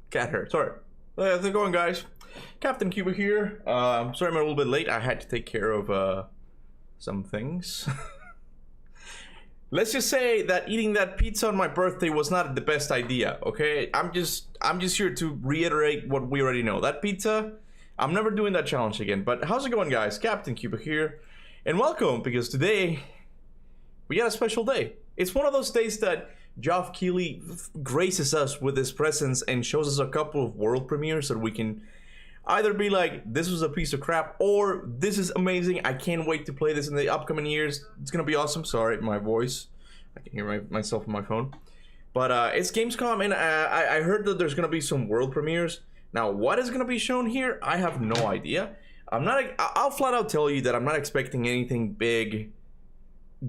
Cat hair. Sorry. How's it going, guys? Captain Kuba here. Sorry I'm a little bit late. I had to take care of some things. Let's just say that eating that pizza on my birthday was not the best idea. Okay, I'm just here to reiterate what we already know. That pizza, I'm never doing that challenge again. But how's it going, guys? Captain Kuba here, and welcome, because today we got a special day. It's one of those days that Geoff Keighley graces us with his presence and shows us a couple of world premieres so that we can either be like, this was a piece of crap, or this is amazing, I can't wait to play this in the upcoming years, it's gonna be awesome. Sorry, my voice, I can hear myself on my phone. But it's Gamescom, and I heard that there's gonna be some world premieres. Now, what is gonna be shown here, I have no idea. I'll flat out tell you that I'm not expecting anything big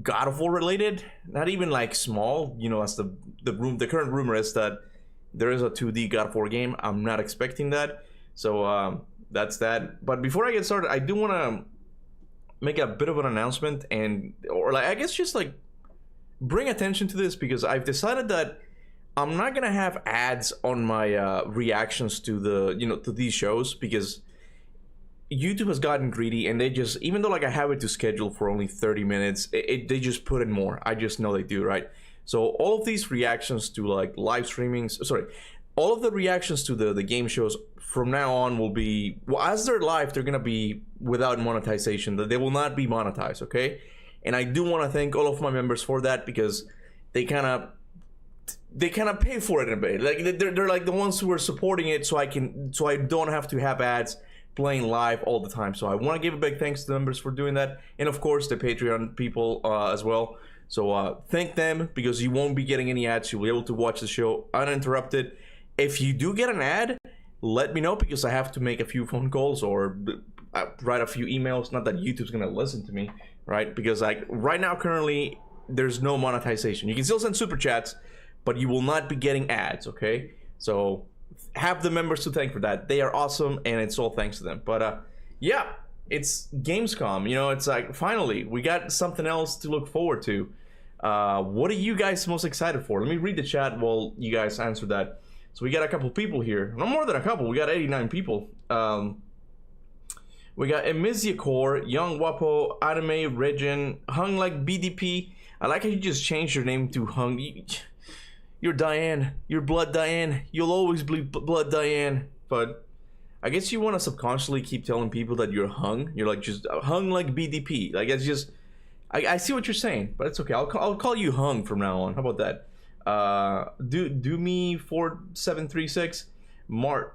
God of War related, not even like small, you know, as the current rumor is that there is a 2D God of War game. I'm not expecting that. So that's that. But before I get started, I do want to make a bit of an announcement, or like, I guess just like bring attention to this, because I've decided that I'm not gonna have ads on my reactions to to these shows, because YouTube has gotten greedy, and they just, even though like I have it to schedule for only 30 minutes, they just put in more. I just know they do, right? So all of these reactions to like live streamings, all of the reactions to the game shows from now on will be, well, as they're live, they're gonna be without monetization. They will not be monetized, okay? And I do want to thank all of my members for that, because they kind of pay for it in a bit. Like they're like the ones who are supporting it, so I don't have to have ads playing live all the time. So I want to give a big thanks to the members for doing that, and of course the Patreon people as well. So thank them, because you won't be getting any ads. You'll be able to watch the show uninterrupted. If you do get an ad, let me know, because I have to make a few phone calls or write a few emails. Not that YouTube's gonna listen to me, right? Because like right now, currently, there's no monetization. You can still send super chats, but you will not be getting ads, okay? So have the members to thank for that. They are awesome, and it's all thanks to them. But yeah, it's Gamescom. You know, it's like finally we got something else to look forward to. What are you guys most excited for? Let me read the chat while you guys answer that. So we got a couple people here. No more than a couple. We got 89 people. We got Emizia Core, Young Wapo, Anime, Regin, Hung Like BDP. I like how you just changed your name to Hung. You're Diane. You're Blood Diane. You'll always be Blood Diane. But I guess you want to subconsciously keep telling people that you're hung. You're like just Hung Like BDP. Like it's just, I see what you're saying, but it's okay. I'll call you Hung from now on. How about that? Do me 4736 Marty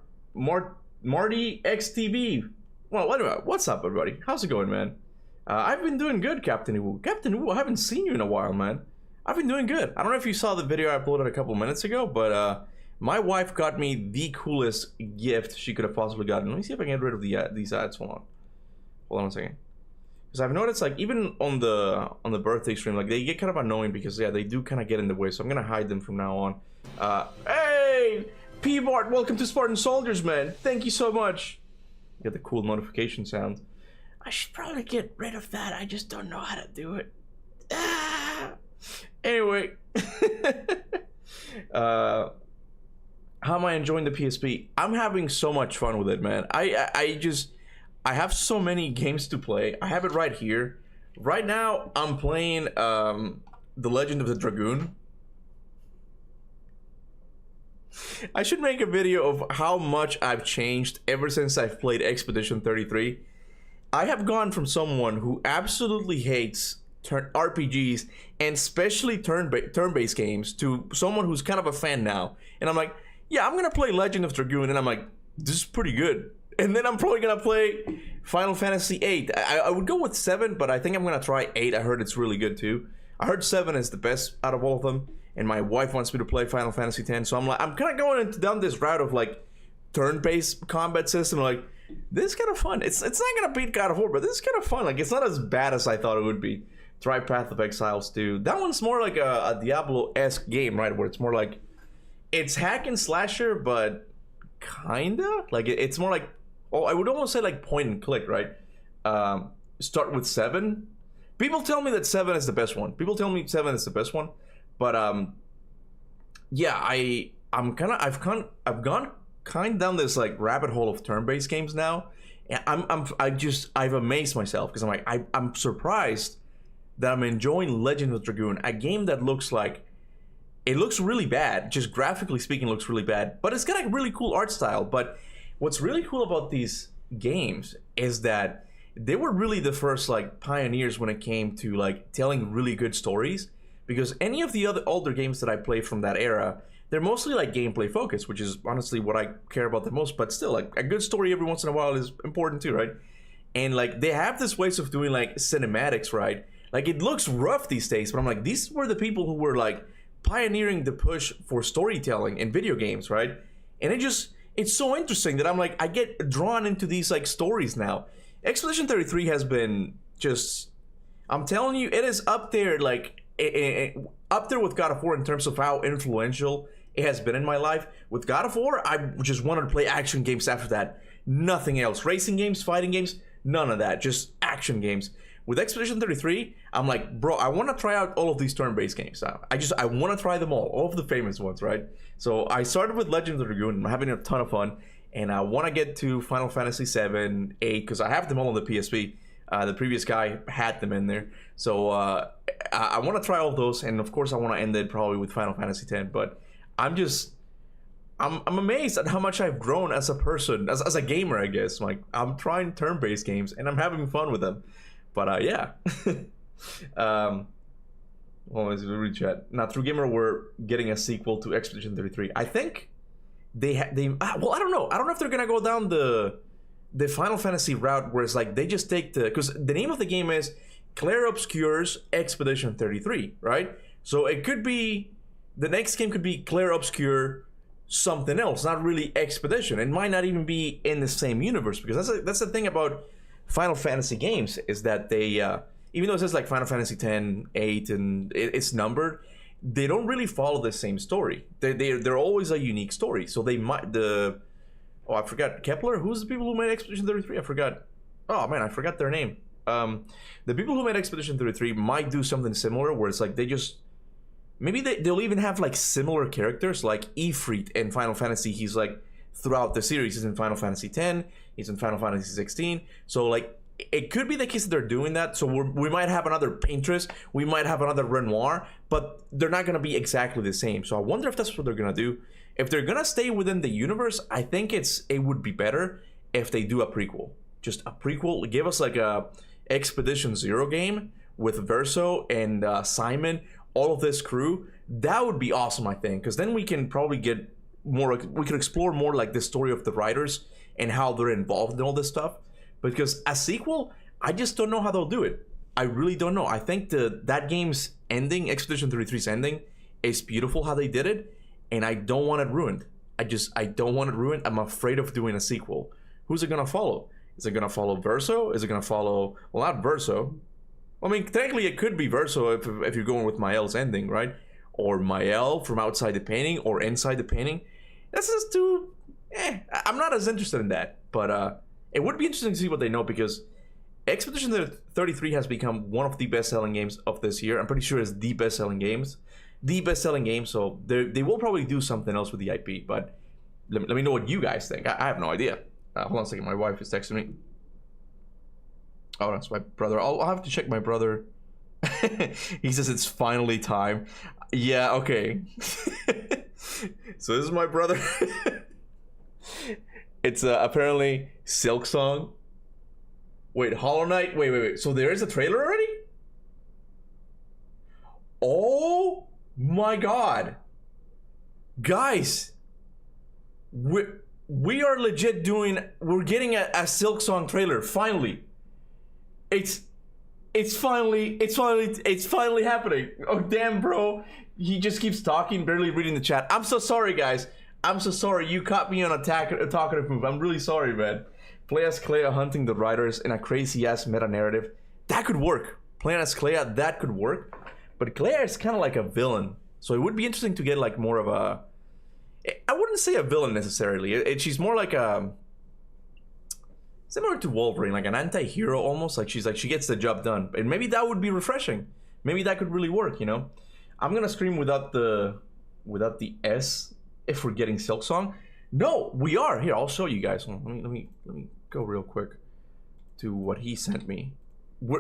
XTV. Well, what's up, everybody? How's it going, man? I've been doing good, Captain Wu. Captain Wu, I haven't seen you in a while, man. I've been doing good. I don't know if you saw the video I uploaded a couple minutes ago, but my wife got me the coolest gift she could have possibly gotten. Let me see if I can get rid of these ads. Hold on a second. Because I've noticed, like, even on the birthday stream, like, they get kind of annoying, because yeah, they do kind of get in the way. So I'm gonna hide them from now on. Hey, P-Bart, welcome to Spartan Soldiers, man. Thank you so much. Get the cool notification sound. I should probably get rid of that. I just don't know how to do it. Anyway, how am I enjoying the PSP? I'm having so much fun with it, man. I have so many games to play. I have it right here. Right now, I'm playing The Legend of the Dragoon. I should make a video of how much I've changed ever since I've played Expedition 33. I have gone from someone who absolutely hates RPGs, and especially turn-based games, to someone who's kind of a fan now. And I'm like, yeah, I'm gonna play Legend of Dragoon, and I'm like, this is pretty good. And then I'm probably gonna play Final Fantasy VIII. I would go with 7, but I think I'm gonna try 8. I heard it's really good too. I heard 7 is the best out of all of them, and my wife wants me to play Final Fantasy X. So I'm kind of going down this route of like turn-based combat system. Like, this is kind of fun. It's not gonna beat God of War, but this is kind of fun. Like, it's not as bad as I thought it would be. Try Path of Exiles too. That one's more like a Diablo-esque game, right? Where it's more like, it's hack and slasher, but kinda like it's more like, I would almost say like point and click, right? Start with 7. People tell me that 7 is the best one. Yeah, I've gone kind of down this like rabbit hole of turn-based games now, and I've amazed myself because I'm like I'm surprised that I'm enjoying Legend of Dragoon, a game that looks like it looks really bad, just graphically speaking, looks really bad, but it's got a really cool art style. But what's really cool about these games is that they were really the first like pioneers when it came to like telling really good stories, because any of the other older games that I played from that era, they're mostly like gameplay focused, which is honestly what I care about the most, but still like a good story every once in a while is important too, right? And like they have this ways of doing like cinematics, right? Like it looks rough these days, but I'm like, these were the people who were like pioneering the push for storytelling in video games, right? And it's so interesting that I'm like, I get drawn into these like stories now. Expedition 33 has been just, I'm telling you, it is up there like up there with God of War in terms of how influential it has been in my life. With God of War, I just wanted to play action games after that. Nothing else. Racing games, fighting games, none of that. Just action games. With Expedition 33, I'm like, bro, I want to try out all of these turn-based games. I want to try them all of the famous ones, right? So I started with Legend of Dragoon. I'm having a ton of fun, and I want to get to Final Fantasy 7, 8, because I have them all on the PSP. The previous guy had them in there. So I want to try all those, and of course I want to end it probably with Final Fantasy 10, but I'm amazed at how much I've grown as a person, as a gamer, I guess. Like, I'm trying turn-based games, and I'm having fun with them. But yeah. Well, let's read chat. Now, True Gamer, we're getting a sequel to Expedition 33. I think well, I don't know. I don't know if they're gonna go down the Final Fantasy route, where it's like they just take because the name of the game is Clair Obscure's Expedition 33, right? So it could be, the next game could be Clair Obscure something else, not really Expedition. It might not even be in the same universe, because that's the thing about Final Fantasy games, is that they even though it says like Final Fantasy 10, 8, and it's numbered, they don't really follow the same story. They're always a unique story. So they might I forgot, Kepler? Who's the people who made Expedition 33? I forgot. Oh man, I forgot their name. The people who made Expedition 33 might do something similar, where it's like they just, maybe they'll even have like similar characters, like Ifrit in Final Fantasy. He's like throughout the series. He's in Final Fantasy 10. He's in Final Fantasy 16. So like it could be the case that they're doing that. So we might have another Paintress. We might have another Renoir, but they're not gonna be exactly the same. So I wonder if that's what they're gonna do. If they're gonna stay within the universe, I think it would be better if they do a prequel. Just a prequel. Give us like a Expedition Zero game with Verso and Simon, all of this crew. That would be awesome, I think, because then we can probably get more. We can explore more like the story of the writers and how they're involved in all this stuff. Because a sequel, I just don't know how they'll do it. I really don't know. I think that game's ending, Expedition 33's ending, is beautiful how they did it, and I don't want it ruined. I don't want it ruined. I'm afraid of doing a sequel. Who's it gonna follow? Is it gonna follow Verso? Is it gonna follow, well, not Verso. I mean, technically it could be Verso if you're going with Mael's ending, right? Or Mael from outside the painting, or inside the painting. That's just too, I'm not as interested in that. But it would be interesting to see what they know, because Expedition 33 has become one of the best-selling games of this year. I'm pretty sure it's the best-selling game. So they will probably do something else with the IP. But let me know what you guys think. I have no idea. Hold on a second. My wife is texting me. Oh, that's my brother. I'll have to check my brother. He says it's finally time. Yeah, okay. So this is my brother. It's apparently Silk Song. Wait, Hollow Knight? Wait. So there is a trailer already? Oh my god. Guys. We are legit doing, we're getting a Silk Song trailer, finally. It's finally happening. Oh damn, bro. He just keeps talking, barely reading the chat. I'm so sorry, guys. I'm so sorry. You caught me on a talkative move. I'm really sorry, man. Play as Clea hunting the riders in a crazy-ass meta-narrative. That could work. Playing as Clea, that could work. But Clea is kind of like a villain. So it would be interesting to get like more of a... I wouldn't say a villain necessarily. She's more like a... Similar to Wolverine, like an anti-hero almost. Like she gets the job done. And maybe that would be refreshing. Maybe that could really work, you know? I'm gonna scream without the S if we're getting Silk Song. No, we are. Here, I'll show you guys. Let me go real quick to what he sent me.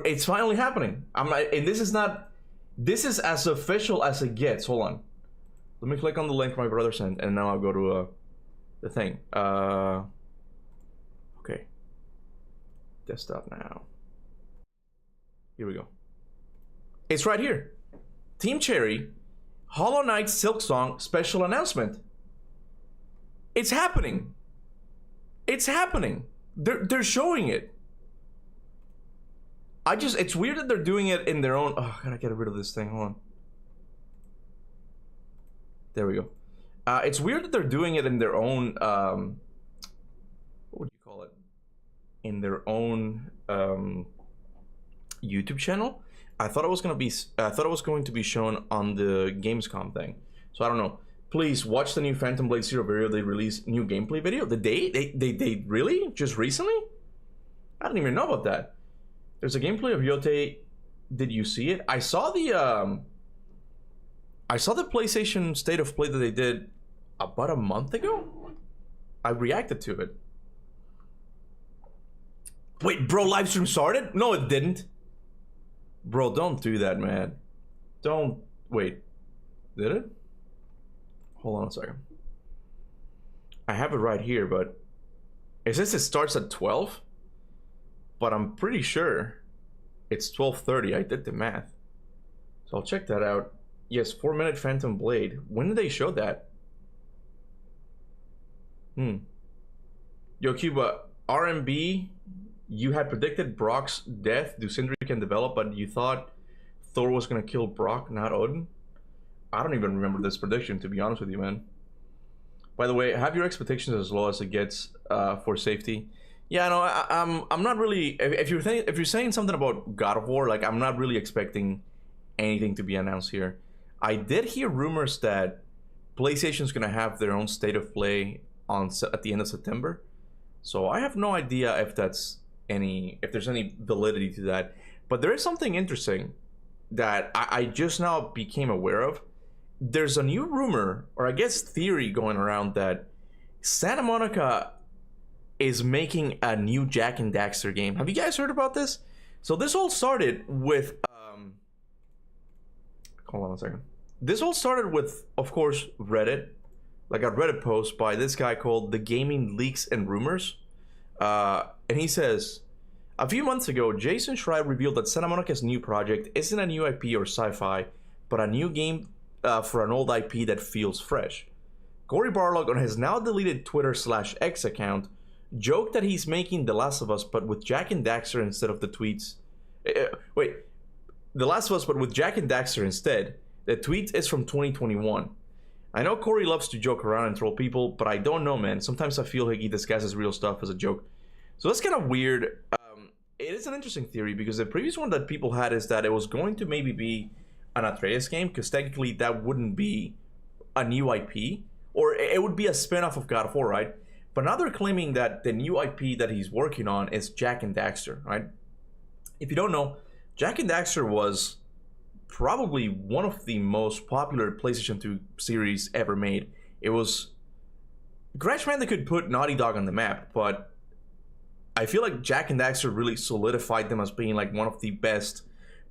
It's finally happening. I'm not, and this is not. This is as official as it gets. Hold on. Let me click on the link my brother sent, and now I'll go to the thing. Okay. Desktop now. Here we go. It's right here. Team Cherry, Hollow Knight Silksong special announcement. It's happening. It's happening. They're showing it. It's weird that they're doing it in their own. Oh, I gotta get rid of this thing. Hold on. There we go. It's weird that they're doing it in their own. What would you call it? In their own YouTube channel. I thought it was going to be shown on the Gamescom thing. So I don't know. Please watch the new Phantom Blade Zero video. They released new gameplay video. Did they really? Just recently? I didn't even know about that. There's a gameplay of Yote. Did you see it? I saw the PlayStation State of Play that they did about a month ago. I reacted to it. Wait, bro, live stream started? No, it didn't. Bro, don't do that, man. Don't. Wait. Did it? Hold on a second. I have it right here, but it says it starts at 12. But I'm pretty sure it's 12:30. I did the math. So I'll check that out. Yes, 4-minute Phantom Blade. When did they show that? Yo, Kuba, RMB, you had predicted Brock's death. Do Sindri can develop, but you thought Thor was gonna kill Brock, not Odin? I don't even remember this prediction, to be honest with you, man. By the way, have your expectations as low as it gets for safety. Yeah, no, I'm not really. If you're saying something about God of War, like, I'm not really expecting anything to be announced here. I did hear rumors that PlayStation's gonna have their own state of play at the end of September, so I have no idea if there's any validity to that. But there is something interesting that I just now became aware of. There's a new rumor, or I guess theory, going around that Santa Monica is making a new Jak and Daxter game. Have you guys heard about this? So this all started with hold on a second. This all started with, of course, Reddit, like a Reddit post by this guy called The Gaming Leaks and Rumors, and he says, a few months ago, Jason Schreier revealed that Santa Monica's new project isn't a new IP or sci-fi, but a new game for an old IP that feels fresh. Cory Barlog, on his now deleted Twitter/X account, joked that he's making The Last of Us, but with Jak and Daxter instead of the tweets. Wait, The Last of Us, but with Jak and Daxter instead. The tweet is from 2021. I know Cory loves to joke around and troll people, but I don't know, man. Sometimes I feel like he disguises real stuff as a joke. So that's kind of weird. It is an interesting theory, because the previous one that people had is that it was going to maybe be an Atreus game, because technically that wouldn't be a new IP, or it would be a spin-off of God of War, right? But now they're claiming that the new IP that he's working on is Jak and Daxter, right? If you don't know, Jak and Daxter was probably one of the most popular PlayStation 2 series ever made. It was Crash Bandicoot put Naughty Dog on the map, but I feel like Jak and Daxter really solidified them as being like one of the best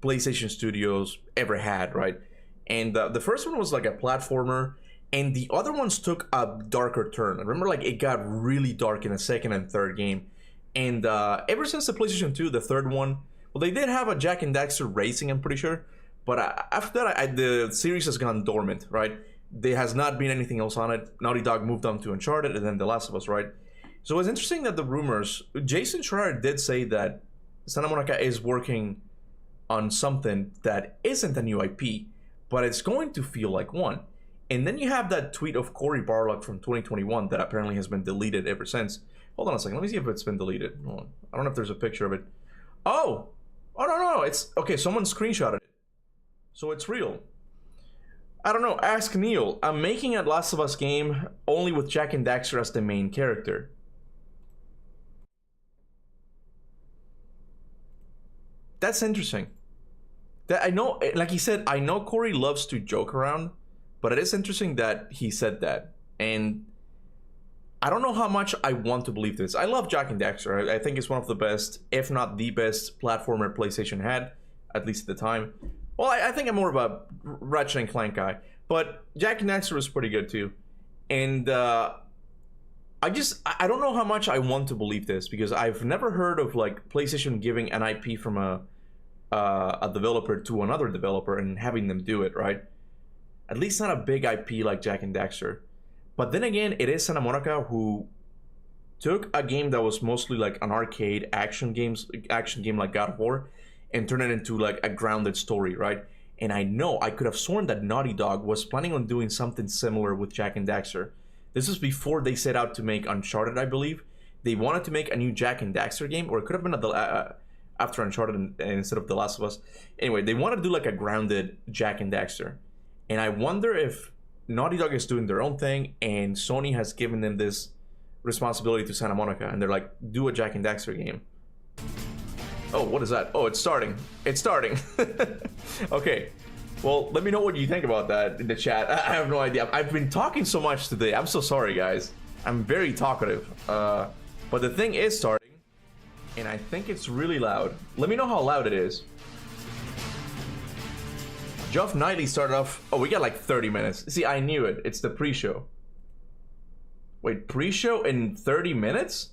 PlayStation studios ever had, right? And the first one was like a platformer, and the other ones took a darker turn. I remember, like, it got really dark in the second and third game. And ever since the PlayStation 2, the third one, well, they did have a Jak and Daxter Racing, I'm pretty sure. But after that, the series has gone dormant, right? There has not been anything else on it. Naughty Dog moved on to Uncharted and then The Last of Us, right? So it's interesting that the rumors, Jason Schreier did say that Santa Monica is working on something that isn't a new IP, but it's going to feel like one. And then you have that tweet of Cory Barlog from 2021 that apparently has been deleted ever since. Hold on a second, let me see if it's been deleted. Hold on. I don't know if there's a picture of it. Oh no, it's okay. Someone screenshotted it, so it's real. I don't know. Ask Neil. I'm making a Last of Us game only with Jak and Daxter as the main character. That's interesting. That I know, like he said, I know Cory loves to joke around, but it is interesting that he said that. And I don't know how much I want to believe this. I love Jak and Daxter. I think it's one of the best, if not the best, platformer PlayStation had, at least at the time. Well, I think I'm more of a Ratchet and Clank guy, but Jak and Daxter was pretty good too. And I don't know how much I want to believe this, because I've never heard of like PlayStation giving an IP from a developer to another developer and having them do it, right? At least not a big IP like Jak and Daxter. But then again, it is Santa Monica who took a game that was mostly like an arcade action game like God of War, and turned it into like a grounded story, right? And I know I could have sworn that Naughty Dog was planning on doing something similar with Jak and Daxter. This was before they set out to make Uncharted, I believe. They wanted to make a new Jak and Daxter game, or it could have been after Uncharted instead of The Last of Us. Anyway, they wanted to do like a grounded Jak and Daxter. And I wonder if Naughty Dog is doing their own thing, and Sony has given them this responsibility to Santa Monica, and they're like, do a Jak and Daxter game. Oh, what is that? Oh, it's starting. It's starting. Okay. Well, let me know what you think about that in the chat. I have no idea. I've been talking so much today. I'm so sorry, guys. I'm very talkative. But the thing is starting, and I think it's really loud. Let me know how loud it is. Geoff Knightley started off... Oh, we got like 30 minutes. See, I knew it. It's the pre-show. Wait, pre-show in 30 minutes?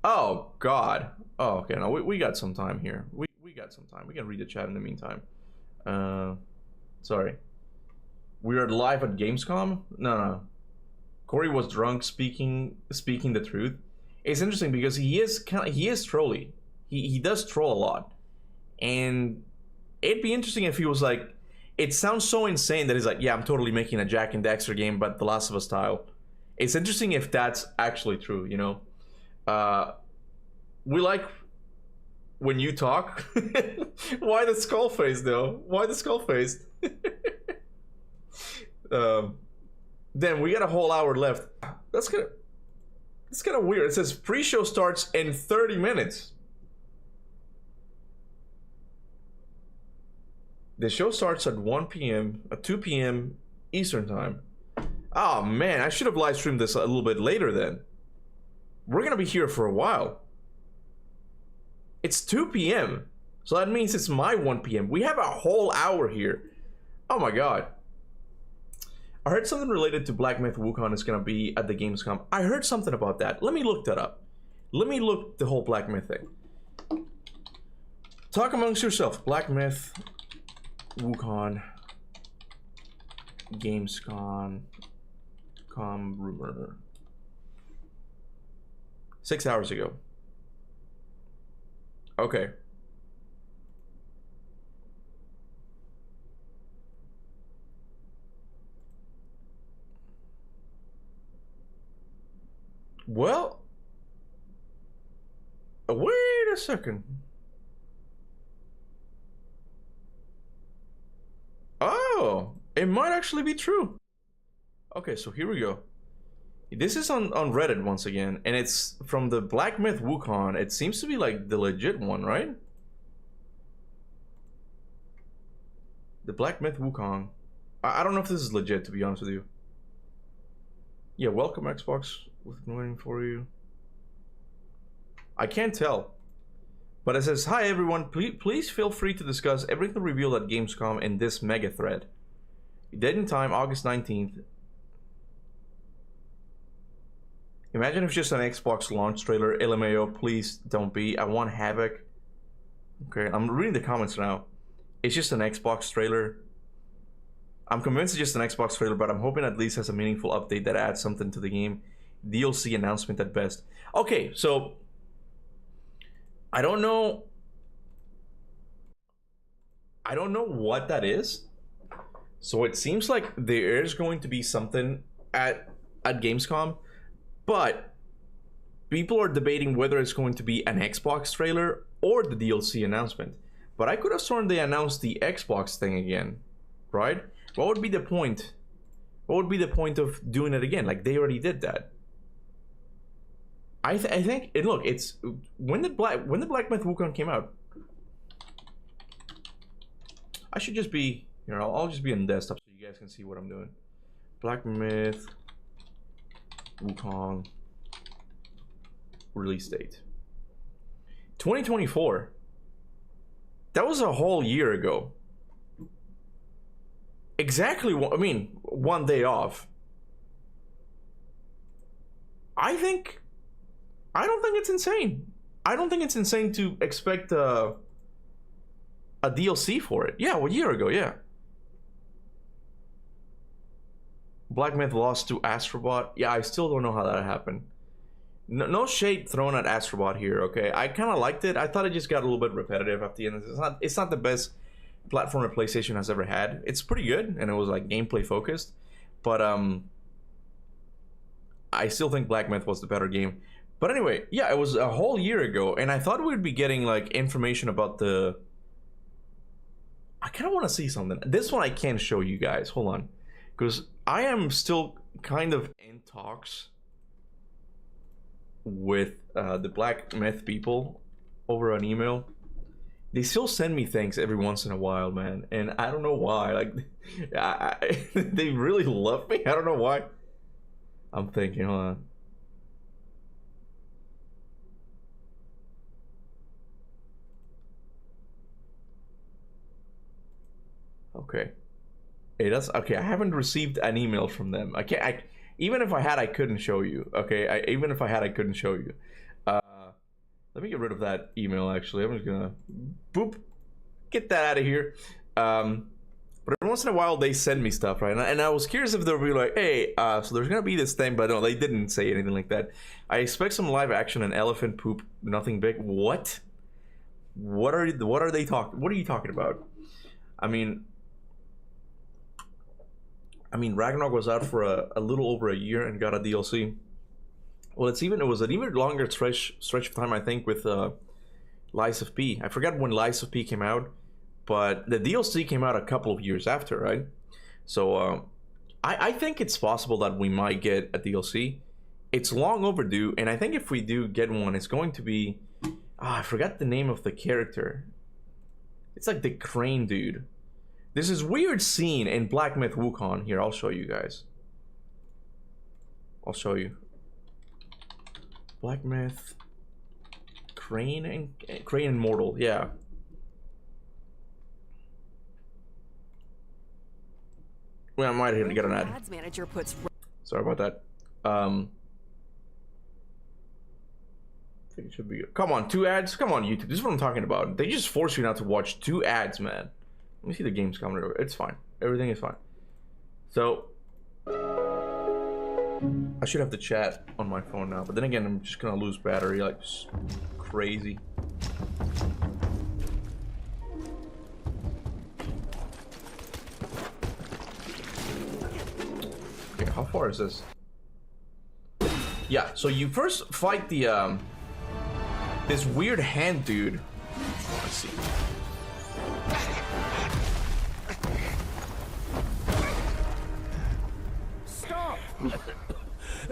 Oh, God. Oh, okay. No, we got some time here. We got some time. We can read the chat in the meantime. Sorry. We are live at Gamescom? No. Corey was drunk speaking the truth. It's interesting because he is trolly. He does troll a lot. And it'd be interesting if he was like, it sounds so insane that he's like, yeah, I'm totally making a Jak and Daxter game, but The Last of Us style. It's interesting if that's actually true, you know? We like when you talk. Why the skull face, though? Why the skull face? Then we got a whole hour left. That's kind of weird. It says pre-show starts in 30 minutes. The show starts at 1 p.m. at 2 p.m. Eastern time. Oh man, I should have live streamed this a little bit later then. We're gonna be here for a while. It's 2 p.m. So that means it's my 1 p.m. We have a whole hour here. Oh my god. I heard something related to Black Myth Wukong is gonna be at the Gamescom. I heard something about that. Let me look that up. Let me look the whole Black Myth thing. Talk amongst yourself. Black Myth Wukong Gamescom rumor. 6 hours ago. Okay. Well, wait a second. Oh, it might actually be true. Okay, so here we go. This is on Reddit once again, and it's from the Black Myth Wukong. It seems to be like the legit one, right? The Black Myth Wukong. I don't know if this is legit, to be honest with you. Yeah, welcome Xbox. We've been waiting for you. I can't tell. But it says, hi everyone, please feel free to discuss everything revealed at Gamescom in this mega thread. Dead in time, August 19th. Imagine if it's just an Xbox launch trailer. LMAO, please don't be. I want Havoc. Okay, I'm reading the comments now. It's just an Xbox trailer. I'm convinced it's just an Xbox trailer, but I'm hoping at least has a meaningful update that adds something to the game. DLC announcement at best. Okay, so I don't know what that is. So it seems like there is going to be something at Gamescom, but people are debating whether it's going to be an Xbox trailer or the DLC announcement. But I could have sworn they announced the Xbox thing again, right? What would be the point? What would be the point of doing it again? Like, they already did that. I think, and look, it's when did Black Myth Wukong came out? I should just be, you know, I'll just be on desktop so you guys can see what I'm doing. Black Myth Wukong release date 2024. That was a whole year ago. Exactly. I mean, one day off. I don't think it's insane. I don't think it's insane to expect a DLC for it. Yeah, well, a year ago, yeah. Black Myth lost to Astrobot. Yeah, I still don't know how that happened. No shade thrown at Astrobot here, okay? I kind of liked it. I thought it just got a little bit repetitive at the end. It's not the best platform that PlayStation has ever had. It's pretty good, and it was like gameplay focused. But I still think Black Myth was the better game. But anyway, yeah, it was a whole year ago, and I thought we'd be getting like information about the... I kind of want to see something. This one I can't show you guys. Hold on. Because I am still kind of in talks with the Black Myth people over an email. They still send me things every once in a while, man, and I don't know why. Like, they really love me. I don't know why. I'm thinking, hold on. Okay. Hey, that's okay. I haven't received an email from them. I can't. Even if I had, I couldn't show you. Okay. Even if I had, I couldn't show you. Let me get rid of that email. Actually, I'm just gonna boop, get that out of here. But every once in a while, they send me stuff, right? And I was curious if they'll be like, "Hey, so there's gonna be this thing," but no, they didn't say anything like that. I expect some live action and elephant poop. Nothing big. What? What are they talking? What are you talking about? I mean, Ragnarok was out for a little over a year and got a DLC. Well, it was an even longer stretch of time, I think, with Lies of P. I forgot when Lies of P came out, but the DLC came out a couple of years after, right? So I think it's possible that we might get a DLC. It's long overdue, and I think if we do get one, it's going to be... I forgot the name of the character. It's like the crane dude. There's this weird scene in Black Myth Wukong. Here, I'll show you guys. I'll show you. Black Myth, Crane and Mortal, yeah. Well, I might have to get an ad. Ads manager puts... Sorry about that. I think it should be... Come on, 2 ads? Come on, YouTube. This is what I'm talking about. They just force you not to watch 2 ads, man. Let me see the Gamescom. It's fine. Everything is fine. So... I should have the chat on my phone now, but then again, I'm just gonna lose battery like crazy. Okay, how far is this? Yeah, so you first fight the this weird hand dude. Let's see. Stop!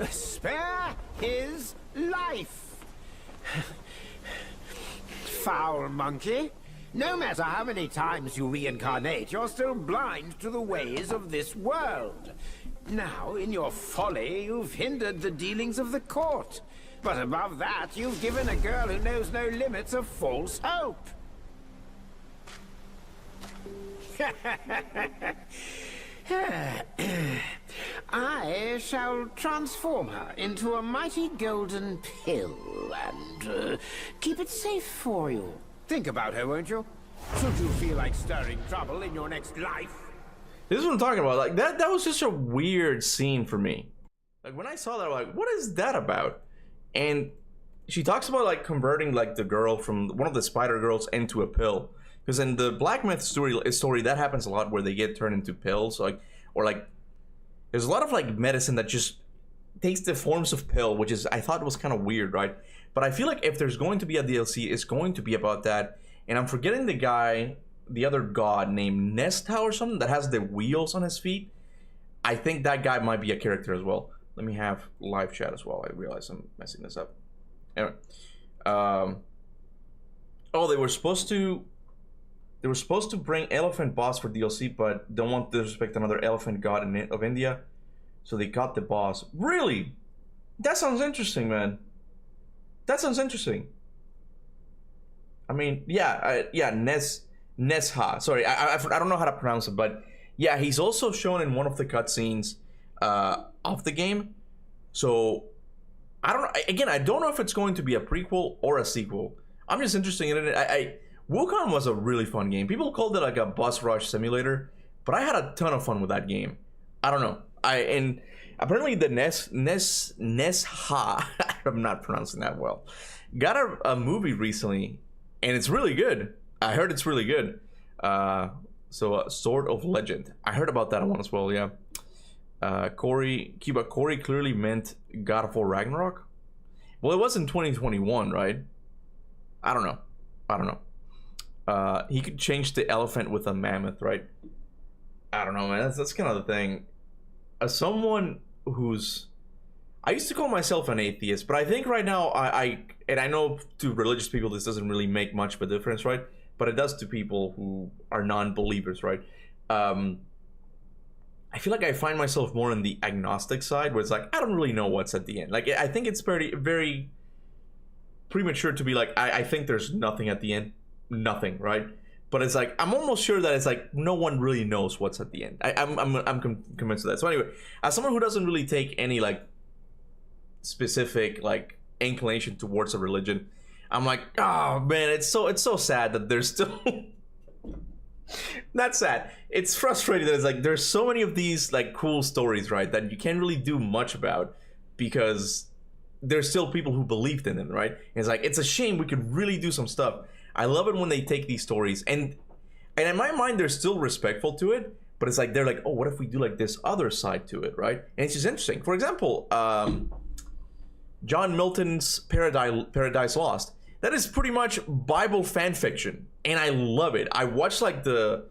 Spare his life! Foul monkey! No matter how many times you reincarnate, you're still blind to the ways of this world. Now, in your folly, you've hindered the dealings of the court. But above that, you've given a girl who knows no limits a false hope. I shall transform her into a mighty golden pill and keep it safe for you. Think about her, won't you? Should you feel like stirring trouble in your next life? This is what I'm talking about. Like that was just a weird scene for me. Like when I saw that, I'm like, what is that about? And she talks about like converting like the girl from one of the spider girls into a pill. Because in the Black Myth story that happens a lot where they get turned into pills, like, or like there's a lot of like medicine that just takes the forms of pill, which is I thought was kind of weird, right? But I feel like if there's going to be a DLC, it's going to be about that. And I'm forgetting the guy, the other god named Nesta or something that has the wheels on his feet. I think that guy might be a character as well. Let me have live chat as well. I realize I'm messing this up. Anyway, oh, they were supposed to bring Elephant Boss for DLC, but don't want to disrespect another elephant god of India, so they got the boss. Really? That sounds interesting, man. That sounds interesting. I mean, yeah, Nesha. Sorry, I don't know how to pronounce it, but yeah, he's also shown in one of the cutscenes of the game. So I don't know. Again, I don't know if it's going to be a prequel or a sequel. I'm just interested in it. Wukong was a really fun game. People called it like a bus rush simulator, but I had a ton of fun with that game. I don't know. And apparently the Nesha, I'm not pronouncing that well, got a movie recently, and it's really good. I heard it's really good. So Sword of Legend. I heard about that one as well, yeah. Kuba clearly meant God of War Ragnarok. Well, it was in 2021, right? I don't know. He could change the elephant with a mammoth, right? I don't know, man. That's kind of the thing. As someone who's... I used to call myself an atheist, but I think right now, and I know to religious people this doesn't really make much of a difference, right? But it does to people who are non-believers, right? I feel like I find myself more on the agnostic side, where it's like, I don't really know what's at the end. Like, I think it's very premature to be like, I think there's nothing at the end. Nothing, right? But it's like, I'm almost sure that it's like, no one really knows what's at the end. I'm convinced of that. So anyway, as someone who doesn't really take any, like, specific, like, inclination towards a religion, I'm like, oh, man, it's so sad that there's still... Not sad. It's frustrating that it's like there's so many of these like cool stories, right, that you can't really do much about because there's still people who believed in them, right? And it's like, it's a shame. We could really do some stuff. I love it when they take these stories and in my mind they're still respectful to it, but it's like they're like, oh, what if we do like this other side to it, right? And it's just interesting. For example, John Milton's Paradise Lost. That is pretty much Bible fan fiction, and I love it. I watched like the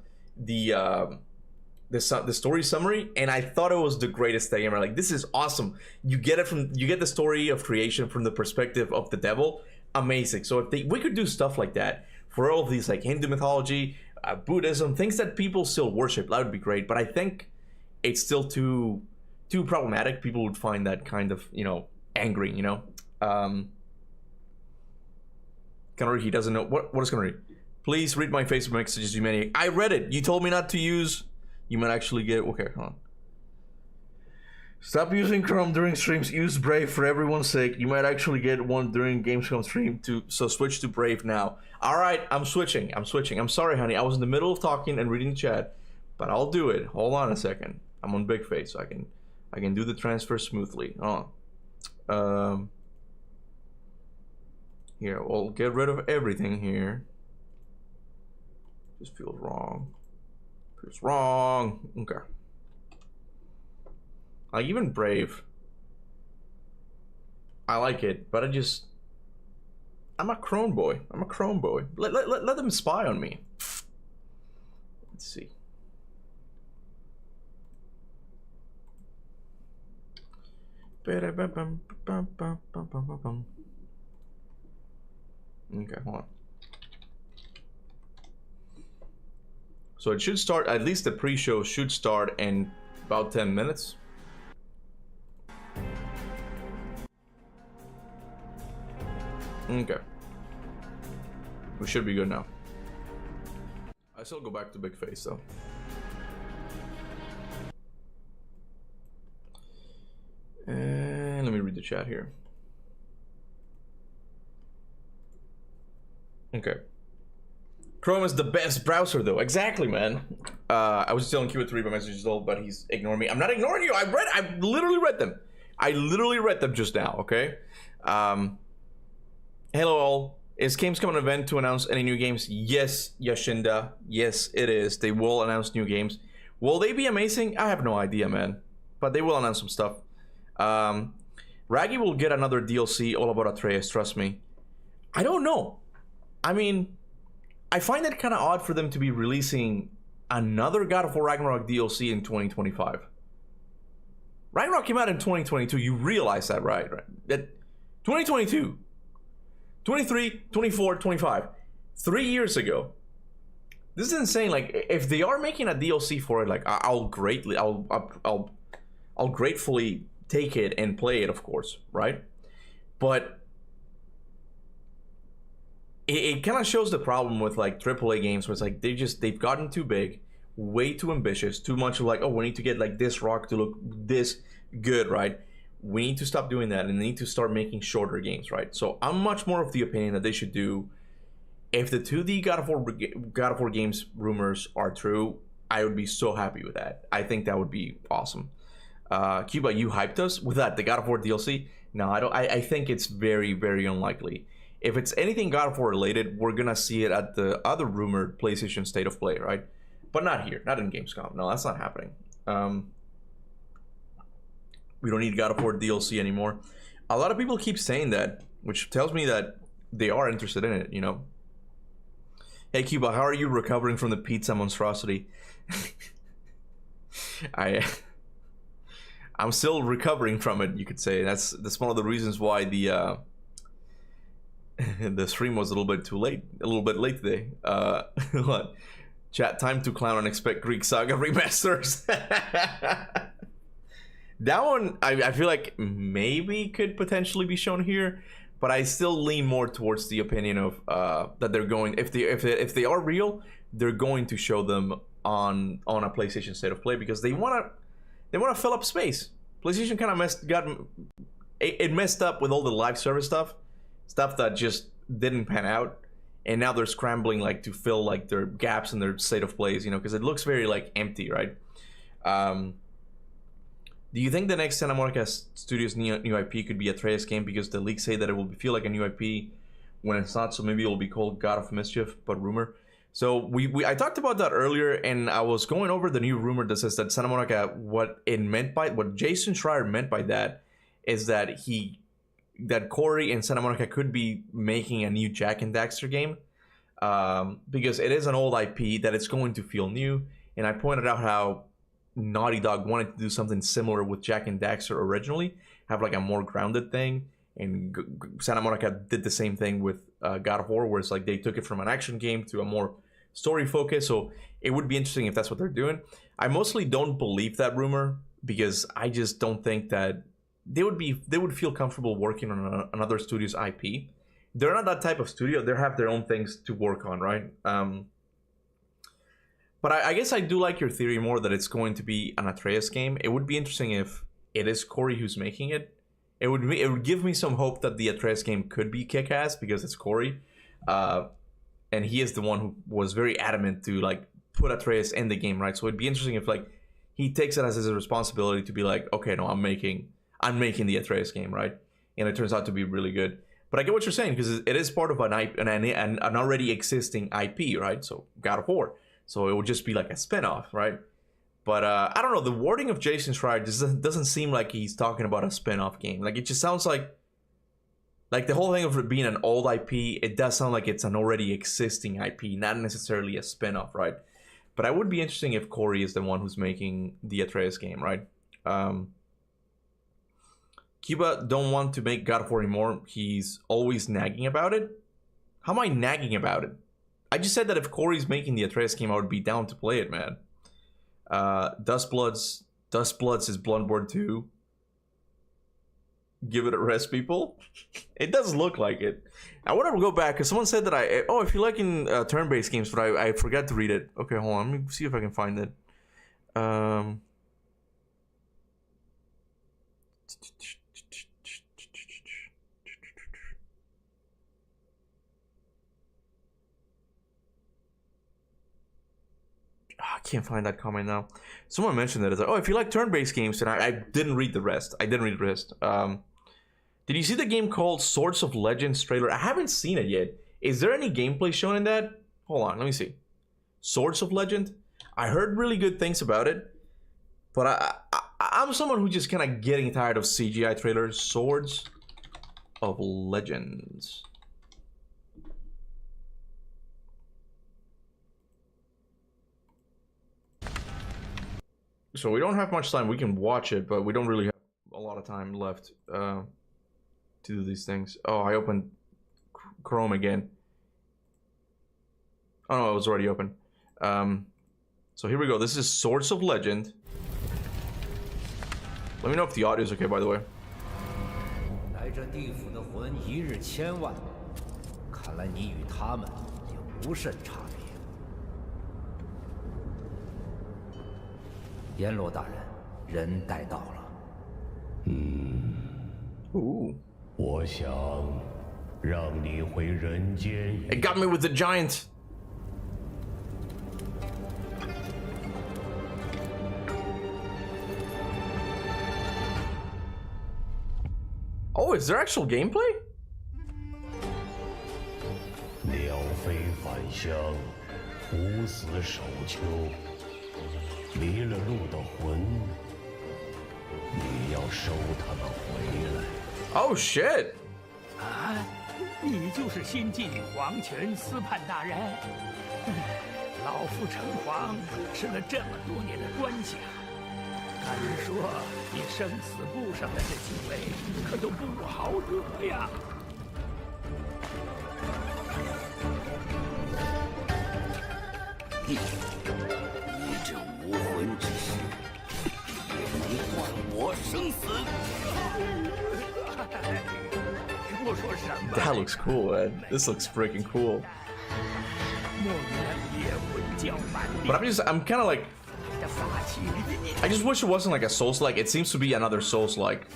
story summary, and I thought it was the greatest thing ever. Like, this is awesome. You get the story of creation from the perspective of the devil. Amazing. So if we could do stuff like that for all of these like Hindu mythology, Buddhism, things that people still worship, that would be great. But I think it's still too problematic. People would find that kind of, angry. Connery, he doesn't know what is Connery. Please read my Facebook messages, you maniac. I read it. You told me not to use. You might actually get. Okay, hold on. Stop using Chrome during streams. Use Brave for everyone's sake. You might actually get one during Gamescom stream too. So switch to Brave now. All right, I'm switching. I'm sorry, honey. I was in the middle of talking and reading the chat, but I'll do it. Hold on a second. I'm on Big Face, so I can do the transfer smoothly. Here, we'll get rid of everything here. Just feels wrong. Feels wrong. Okay. Like, even Brave. I like it, but I'm a Chrome boy. Let them spy on me. Let's see. Okay, hold on. So it should start, at least the pre-show should start in about 10 minutes. Okay. We should be good now. I still go back to Big Face though. And let me read the chat here. Okay. Chrome is the best browser though. Exactly, man. I was telling Kuba to read my messages though, but he's ignoring me. I'm not ignoring you. I literally read them. I literally read them just now, okay? Hello all. Is Gamescom an event to announce any new games? Yes, Yashinda. Yes, it is. They will announce new games. Will they be amazing? I have no idea, man. But they will announce some stuff. Raggy will get another DLC all about Atreus, trust me. I don't know. I mean, I find it kind of odd for them to be releasing another God of War Ragnarok DLC in 2025. Ragnarok came out in 2022. You realize that, right? That 2022, 23, 24, 25. 3 years ago. This is insane. Like, if they are making a DLC for it, like, I'll gratefully take it and play it, of course, right? But it kind of shows the problem with like AAA games, where it's like they've gotten too big, way too ambitious, too much of like, oh, we need to get like this rock to look this good, right? We need to stop doing that and they need to start making shorter games, right? So I'm much more of the opinion that they should do, if the 2D God of War games rumors are true, I would be so happy with that. I think that would be awesome. Kuba, you hyped us with that, the God of War DLC? No, I don't. I think it's very, very unlikely. If it's anything God of War related, we're gonna see it at the other rumored PlayStation State of Play, right? But not here, not in Gamescom. No, that's not happening. We don't need God of War DLC anymore. A lot of people keep saying that, which tells me that they are interested in it, you know? Hey Cuba, how are you recovering from the pizza monstrosity? I'm still recovering from it, you could say. That's one of the reasons why the the stream was a little bit late today. What? Chat, time to clown and expect Greek Saga remasters. That one, I feel like maybe could potentially be shown here, but I still lean more towards the opinion of that they're going, if they are real, they're going to show them on a PlayStation State of Play, because they want to fill up space. PlayStation kind of messed up with all the live service stuff that just didn't pan out, and now they're scrambling like to fill like their gaps in their State of Plays, you know, because it looks very like empty, right? Do you think the next Santa Monica Studios new IP could be a Atreus game, because the leaks say that it will feel like a new IP when it's not, so maybe it will be called God of Mischief, but rumor. So I talked about that earlier, and I was going over the new rumor that says that Santa Monica, what Jason Schreier meant by that is that Corey and Santa Monica could be making a new Jak and Daxter game, because it is an old IP that it's going to feel new. And I pointed out how Naughty Dog wanted to do something similar with Jak and Daxter originally, have like a more grounded thing, and Santa Monica did the same thing with God of War, where it's like they took it from an action game to a more story focus. So it would be interesting if that's what they're doing. I mostly don't believe that rumor, because I just don't think that they would feel comfortable working on another studio's IP. They're not that type of studio. They have their own things to work on, right? But I guess I do like your theory more that it's going to be an Atreus game. It would be interesting if it is Corey who's making it. It would give me some hope that the Atreus game could be kick-ass, because it's Corey, and he is the one who was very adamant to like put Atreus in the game, right? So it'd be interesting if like he takes it as his responsibility to be like, okay, no, I'm making the Atreus game, right? And it turns out to be really good. But I get what you're saying, because it is part of an already existing IP, right? So God of War. So it would just be like a spin-off, right? But I don't know, the wording of Jason Schreier doesn't seem like he's talking about a spin-off game. Like, it just sounds like the whole thing of it being an old IP, it does sound like it's an already existing IP, not necessarily a spin-off, right? But it would be interesting if Corey is the one who's making the Atreus game, right? Kuba don't want to make God of War anymore. He's always nagging about it. How am I nagging about it? I just said that if Corey's making the Atreus game, I would be down to play it, man. Dustbloods is Bloodborne 2. Give it a rest, people. It does look like it. I want to go back, because someone said that if you're liking turn-based games, but I forgot to read it. Okay, hold on. Let me see if I can find it. I can't find that comment now. Someone mentioned that. It's like, if you like turn-based games, and I didn't read the rest. Did you see the game called Swords of Legends trailer? I haven't seen it yet. Is there any gameplay shown in that? Hold on, let me see. Swords of Legend? I heard really good things about it, but I'm someone who's just kind of getting tired of CGI trailers. Swords of Legends. So we don't have much time. We can watch it, but we don't really have a lot of time left to do these things. Oh, I opened Chrome again. Oh no, it was already open. So here we go. This is Swords of Legend. Let me know if the audio is okay, by the way. 来这地府的魂一日千万，看来你与他们有无甚差别。阎罗大人，人带到了。Ooh. 我想让你回人间。 It got me with the giant. Oh, is there actual gameplay? 鸟飞返乡，虎死守丘。迷了路的魂，你要收他们回来。 Oh shit! 啊，你就是新晋皇权司判大人。老夫城隍吃了这么多年的官家，敢说你生死簿上的这几位可都不好惹呀。你这无魂之士，也能换我生死？ 我说什么？ That looks cool, man. This looks freaking cool. 莫言猎魂教满 But 地 I'm kind of like, 的法器， I just wish it wasn't like a Souls-like. It seems to be another Souls-like.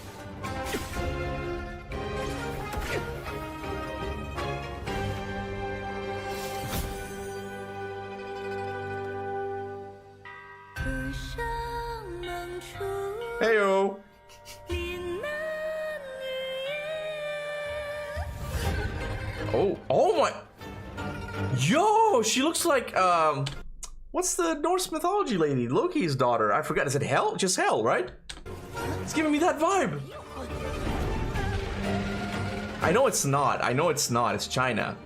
Heyo. Oh my. Yo, she looks like, what's the Norse mythology lady? Loki's daughter. I forgot. Is it Hel? Just Hel, right? It's giving me that vibe. I know it's not. I know it's not. It's China.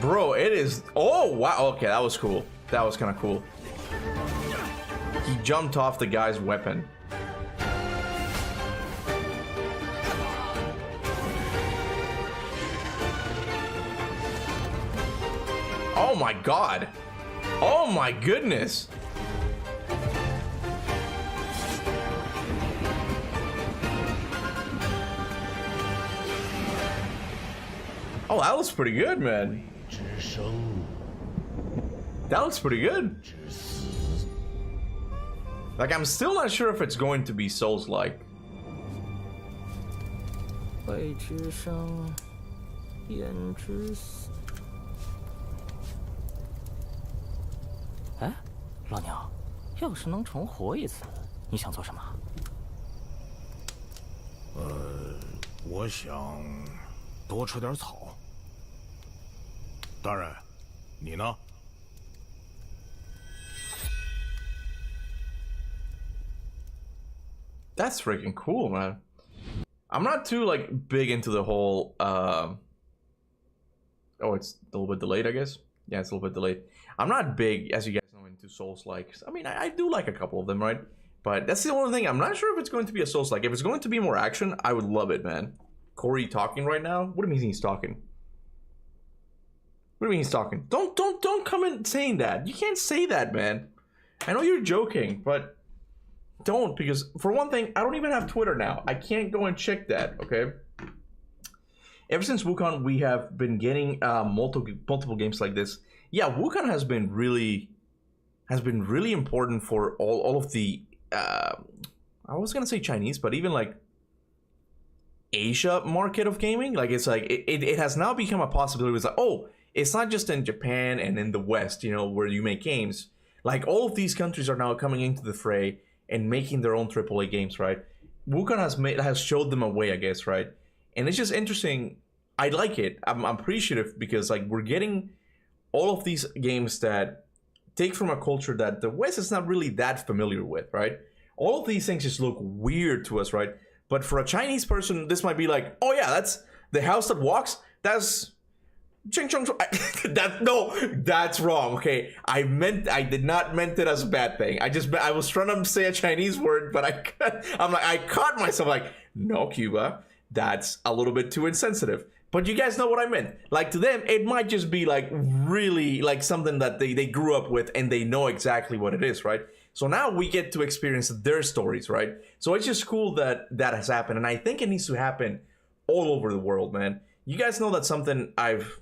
Bro, it is. Oh, wow. Okay, that was cool. That was kind of cool. He jumped off the guy's weapon. Oh my god. Oh my goodness. Oh, that looks pretty good, man. That looks pretty good. Like, I'm still not sure if it's going to be Souls-like. 未知生，焉知死？哎，老娘，要是能重活一次，你想做什么？我想多吃点草。大人，你呢？ That's freaking cool, man. I'm not too like big into the whole oh, it's a little bit delayed, I guess. Yeah, it's a little bit delayed. I'm not big, as you guys know, into Souls-like. I mean, I do like a couple of them, right? But that's the only thing. I'm not sure if it's going to be a Souls-like. If it's going to be more action, I would love it, man. Corey talking right now? What do you mean he's talking? What do you mean he's talking? Don't come in saying that. You can't say that, man. I know you're joking, but don't, because for one thing, I don't even have Twitter now. I can't go and check that, okay? Ever since Wukong, we have been getting multiple games like this. Yeah, Wukong has been really important for all of the I was gonna say Chinese, but even like Asia market of gaming. Like, it's like it has now become a possibility. It's like, oh, it's not just in Japan and in the West, you know, where you make games. Like, all of these countries are now coming into the fray and making their own AAA games, right? Wukong has showed them a way, I guess, right? And it's just interesting. I like it. I'm appreciative because, like, we're getting all of these games that take from a culture that the West is not really that familiar with, right? All of these things just look weird to us, right? But for a Chinese person, this might be like, oh yeah, that's the house that walks. That's That's wrong. Okay, I did not meant it as a bad thing. I was trying to say a Chinese word, but I caught myself like, no, Cuba, that's a little bit too insensitive. But you guys know what I meant. Like, to them, it might just be like really like something that they grew up with and they know exactly what it is, right? So now we get to experience their stories, right? So it's just cool that that has happened, and I think it needs to happen all over the world, man. You guys know that something I've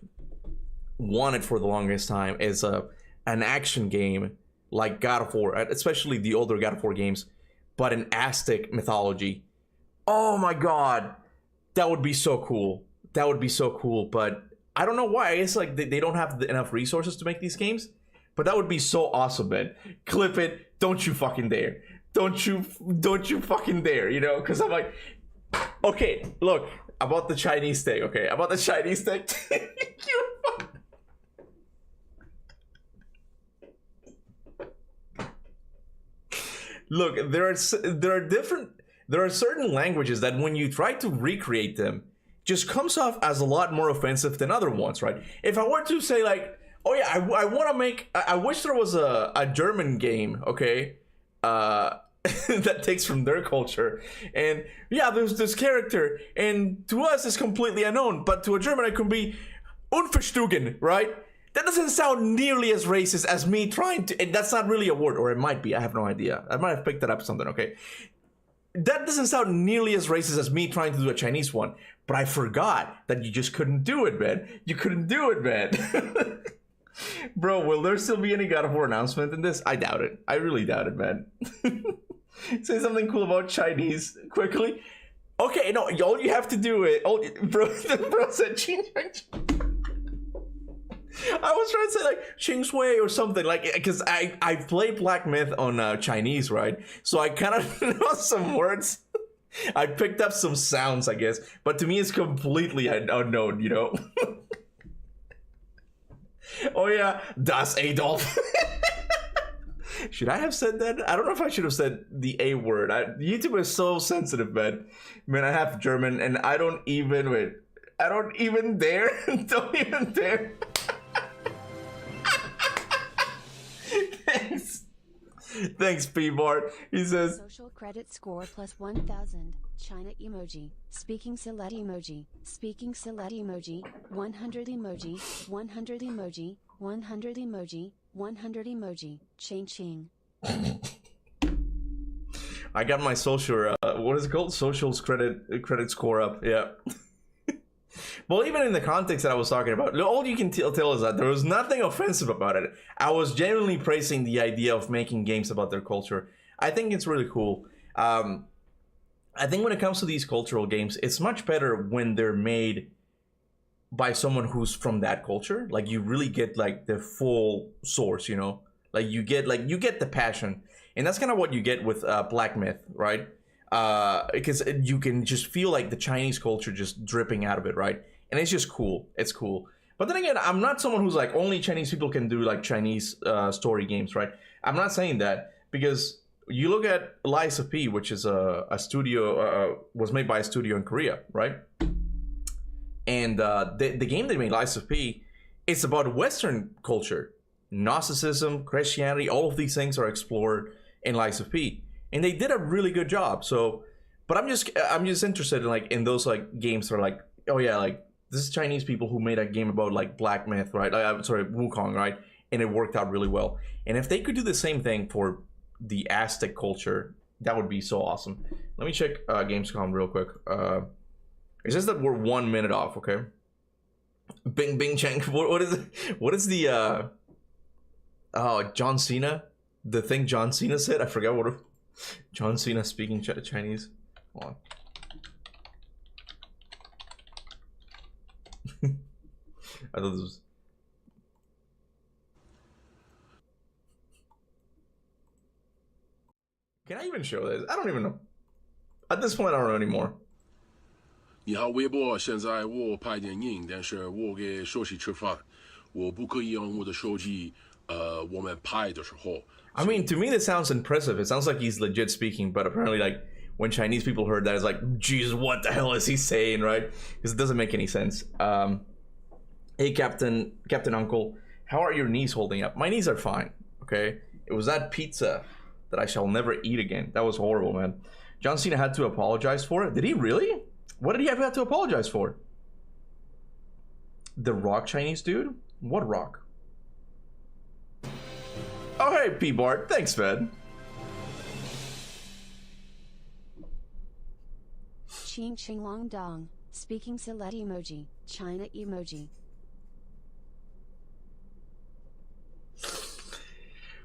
wanted for the longest time is an action game like God of War, especially the older God of War games, but an Aztec mythology. Oh my god, that would be so cool. That would be so cool, but I don't know why. I guess like they don't have enough resources to make these games, but that would be so awesome, man. Clip it, don't you fucking dare. Don't you fucking dare, you know? Because I'm like, okay, look, about the Chinese thing, okay? About the Chinese thing. Look, there are certain languages that when you try to recreate them, just comes off as a lot more offensive than other ones, right? If I were to say like, oh yeah, I want to make, I wish there was a German game, okay, that takes from their culture, and yeah, there's this character, and to us it's completely unknown, but to a German it could be unverstugen, right? That doesn't sound nearly as racist as me trying to, and that's not really a word, or it might be, I have no idea. I might have picked that up something, okay? That doesn't sound nearly as racist as me trying to do a Chinese one, but I forgot that you just couldn't do it, man. You couldn't do it, man. Bro, will there still be any God of War announcement in this? I doubt it. I really doubt it, man. Say something cool about Chinese quickly. Okay, no, all you have to do is... Bro said Qing. I was trying to say like Qing Shui or something, like, because I played Black Myth on Chinese, right? So I kind of know some words. I picked up some sounds, I guess, but to me it's completely unknown, you know? Oh yeah, Das Adolf. Should I have said that? I don't know if I should have said the A word. YouTube is so sensitive, man. Man, I have German and I don't even, wait. I don't even dare. Don't even dare. Thanks, P-Bart. He says... Social credit score plus 1,000. China emoji. Speaking Silet emoji. Speaking Silet emoji. 100 emoji. 100 emoji. 100 emoji. 100 emoji. Ching ching. I got my social, what is it called? Socials credit score up, yeah. Well, even in the context that I was talking about, all you can tell is that there was nothing offensive about it. I was genuinely praising the idea of making games about their culture. I think it's really cool. I think when it comes to these cultural games, it's much better when they're made by someone who's from that culture. Like, you really get like the full source, you know? Like you get the passion. And that's kind of what you get with Black Myth, right? Because you can just feel like the Chinese culture just dripping out of it, right? And it's just cool. It's cool. But then again, I'm not someone who's like, only Chinese people can do like Chinese story games, right? I'm not saying that, because you look at Lies of P, which is a studio, was made by a studio in Korea, right? And the game they made, Lies of P, it's about Western culture. Gnosticism, Christianity, all of these things are explored in Lies of P. And they did a really good job. So, but I'm just interested in like in those like games that are like, oh yeah, like this is Chinese people who made a game about like Black Myth, right? Sorry, Wukong, right? And it worked out really well. And if they could do the same thing for the Aztec culture, that would be so awesome. Let me check Gamescom real quick. It says that we're 1 minute off. Okay. Bing Bing Cheng. What is it? What is the John Cena? The thing John Cena said? I forgot what. John Cena speaking Chinese. Hold on. I thought this was... Can I even show this? I don't even know. At this point, I don't know anymore. 你好，微博。现在我拍电影，但是我给手机吃饭，我不可以用我的手机。我们拍的时候。I mean, to me, this sounds impressive. It sounds like he's legit speaking, but apparently, like, when Chinese people heard that, it's like, Jesus, what the hell is he saying, right? Because it doesn't make any sense. Hey, Captain Uncle, how are your knees holding up? My knees are fine, okay? It was that pizza that I shall never eat again. That was horrible, man. John Cena had to apologize for it. Did he really? What did he have to apologize for? The Rock Chinese dude? What Rock? Oh, hey, P-Bart. Thanks, man. Ching Ching Long Dong, speaking Silet emoji, China emoji.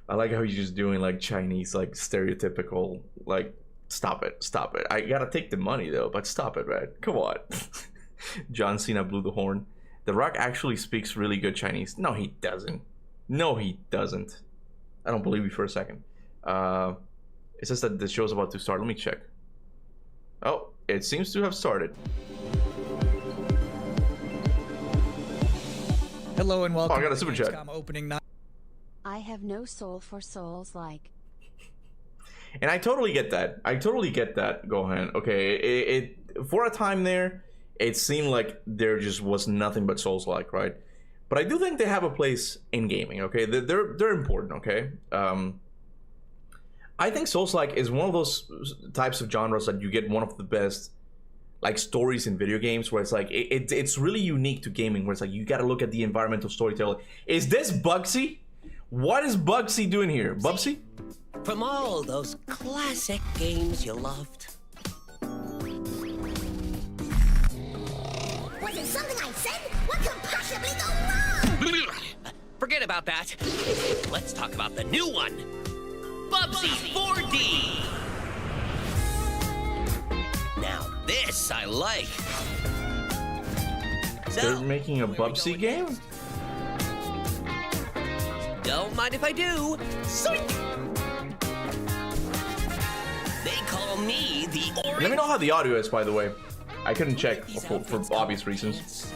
I like how he's just doing like Chinese, like stereotypical, like, stop it. I gotta take the money though, but stop it, man. Come on. John Cena blew the horn. The Rock actually speaks really good Chinese. No, he doesn't. I don't believe you for a second. It says that the show's about to start. Let me check. Oh, it seems to have started. Hello and welcome. Oh, I got a super chat. Gamescom opening night. I have no soul for souls like. And I totally get that. Gohan. Okay, it for a time there, it seemed like there just was nothing but Souls-like, right? But I do think they have a place in gaming. Okay, they're important. Okay, I think Souls-like is one of those types of genres that you get one of the best like stories in video games, where it's like it's really unique to gaming, where it's like you got to look at the environmental storytelling. Is this Bugsy? What is Bugsy doing here? Bubsy? From all those classic games you loved. Was it something I said? What could possibly go wrong? Forget about that. Let's talk about the new one. Bubsy 4D. Now this I like. They're making a Bubsy game? Don't mind if I do. Zoink. They call me the orange. Let me know how the audio is, by the way. I couldn't check for obvious reasons.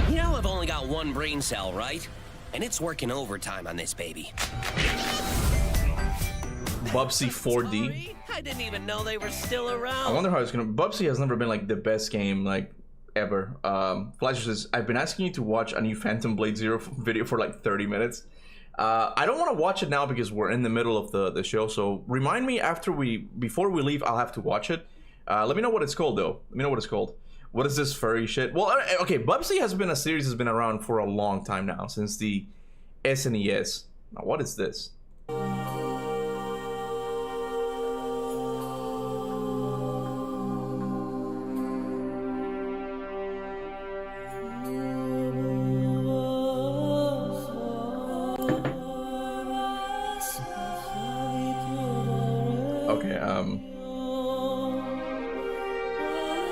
You know I've only got one brain cell, right? And it's working overtime on this baby. Bubsy 4D. Sorry, I didn't even know they were still around. I wonder how it's gonna. Bubsy has never been like the best game like ever. Flasher says, I've been asking you to watch a new Phantom Blade Zero video for like 30 minutes. I don't want to watch it now because we're in the middle of the show. So remind me before we leave. I'll have to watch it. Let me know what it's called though. Let me know what it's called. What is this furry shit? Well, okay, Bubsy has been a series that's been around for a long time now, since the SNES. Now, what is this?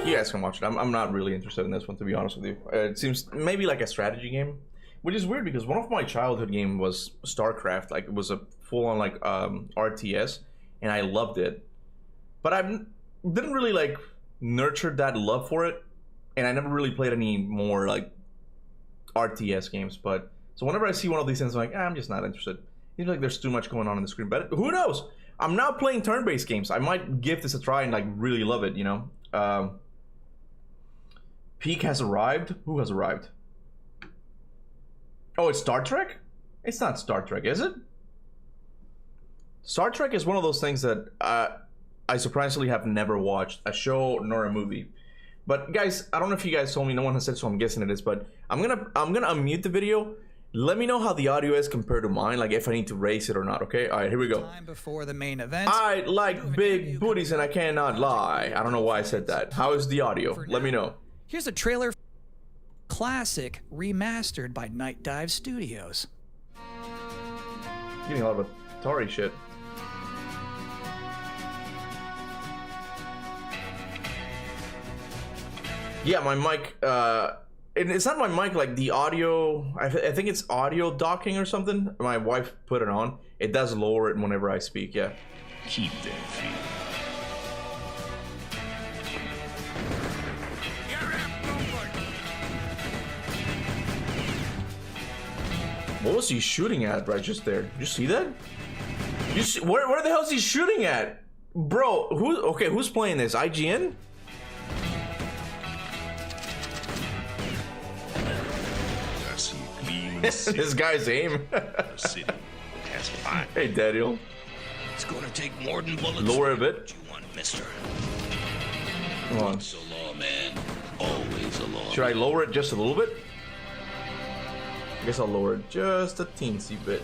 You guys can watch it. I'm not really interested in this one, to be honest with you. It seems maybe like a strategy game, which is weird because one of my childhood game was StarCraft. Like, it was a full-on like RTS, and I loved it. But I didn't really like nurture that love for it, and I never really played any more like RTS games. But so whenever I see one of these things, I'm like, I'm just not interested. Seems like there's too much going on the screen. But who knows? I'm now playing turn-based games. I might give this a try and like really love it. You know. Peak has arrived? Who has arrived? Oh, it's Star Trek? It's not Star Trek, is it? Star Trek is one of those things that I surprisingly have never watched, a show nor a movie. But guys, I don't know if you guys told me, no one has said, so I'm guessing it is, but I'm gonna unmute the video. Let me know how the audio is compared to mine, like if I need to raise it or not, okay? All right, here we go. Time before the main event. I like big booties and I cannot lie. I don't know why I said that. How is the audio? Let me know. Here's a trailer. Classic remastered by Night Dive Studios. Getting a lot of Atari shit. Yeah, my mic, it's not my mic, like the audio, I think it's audio docking or something. My wife put it on. It does lower it whenever I speak, yeah. Keep that feeling. What was he shooting at right just there? Did you see that? You see, where the hell is he shooting at? Bro, who's playing this? IGN? This guy's aim. The city has fire. Hey, Daniel. It's gonna take more than bullets. Lower a bit. What you want, mister? Come on. Once a law, man. Always a law. Should I lower it just a little bit? I guess I'll lower it just a teensy bit.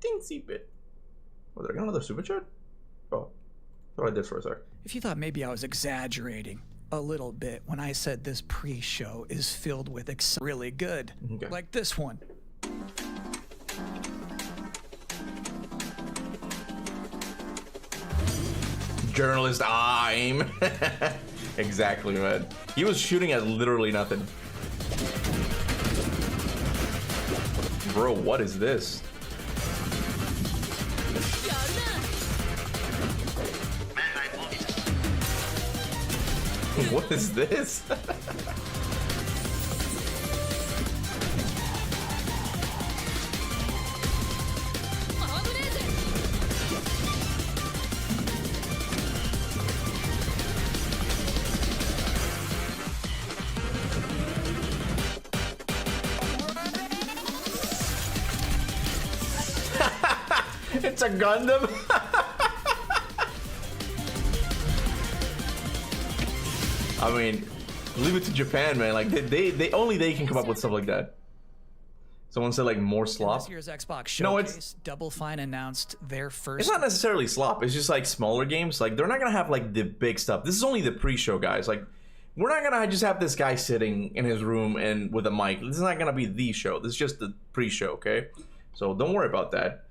Teensy bit. Oh, did I get another super chat? Oh, thought I did for a sec. If you thought maybe I was exaggerating a little bit when I said this pre-show is filled with really good, Okay. like this one. Journalist aim. Exactly, man. He was shooting at literally nothing. Bro, what is this? What is this? It's a Gundam. I mean, leave it to Japan, man. Like they only they can come up with stuff like that. Someone said like more slop. This year's Xbox Showcase, No, it's Double Fine announced their first. It's not necessarily slop. It's just like smaller games. Like they're not gonna have like the big stuff. This is only the pre-show, guys. Like we're not gonna just have this guy sitting in his room and with a mic. This is not gonna be the show. This is just the pre-show, okay? So don't worry about that.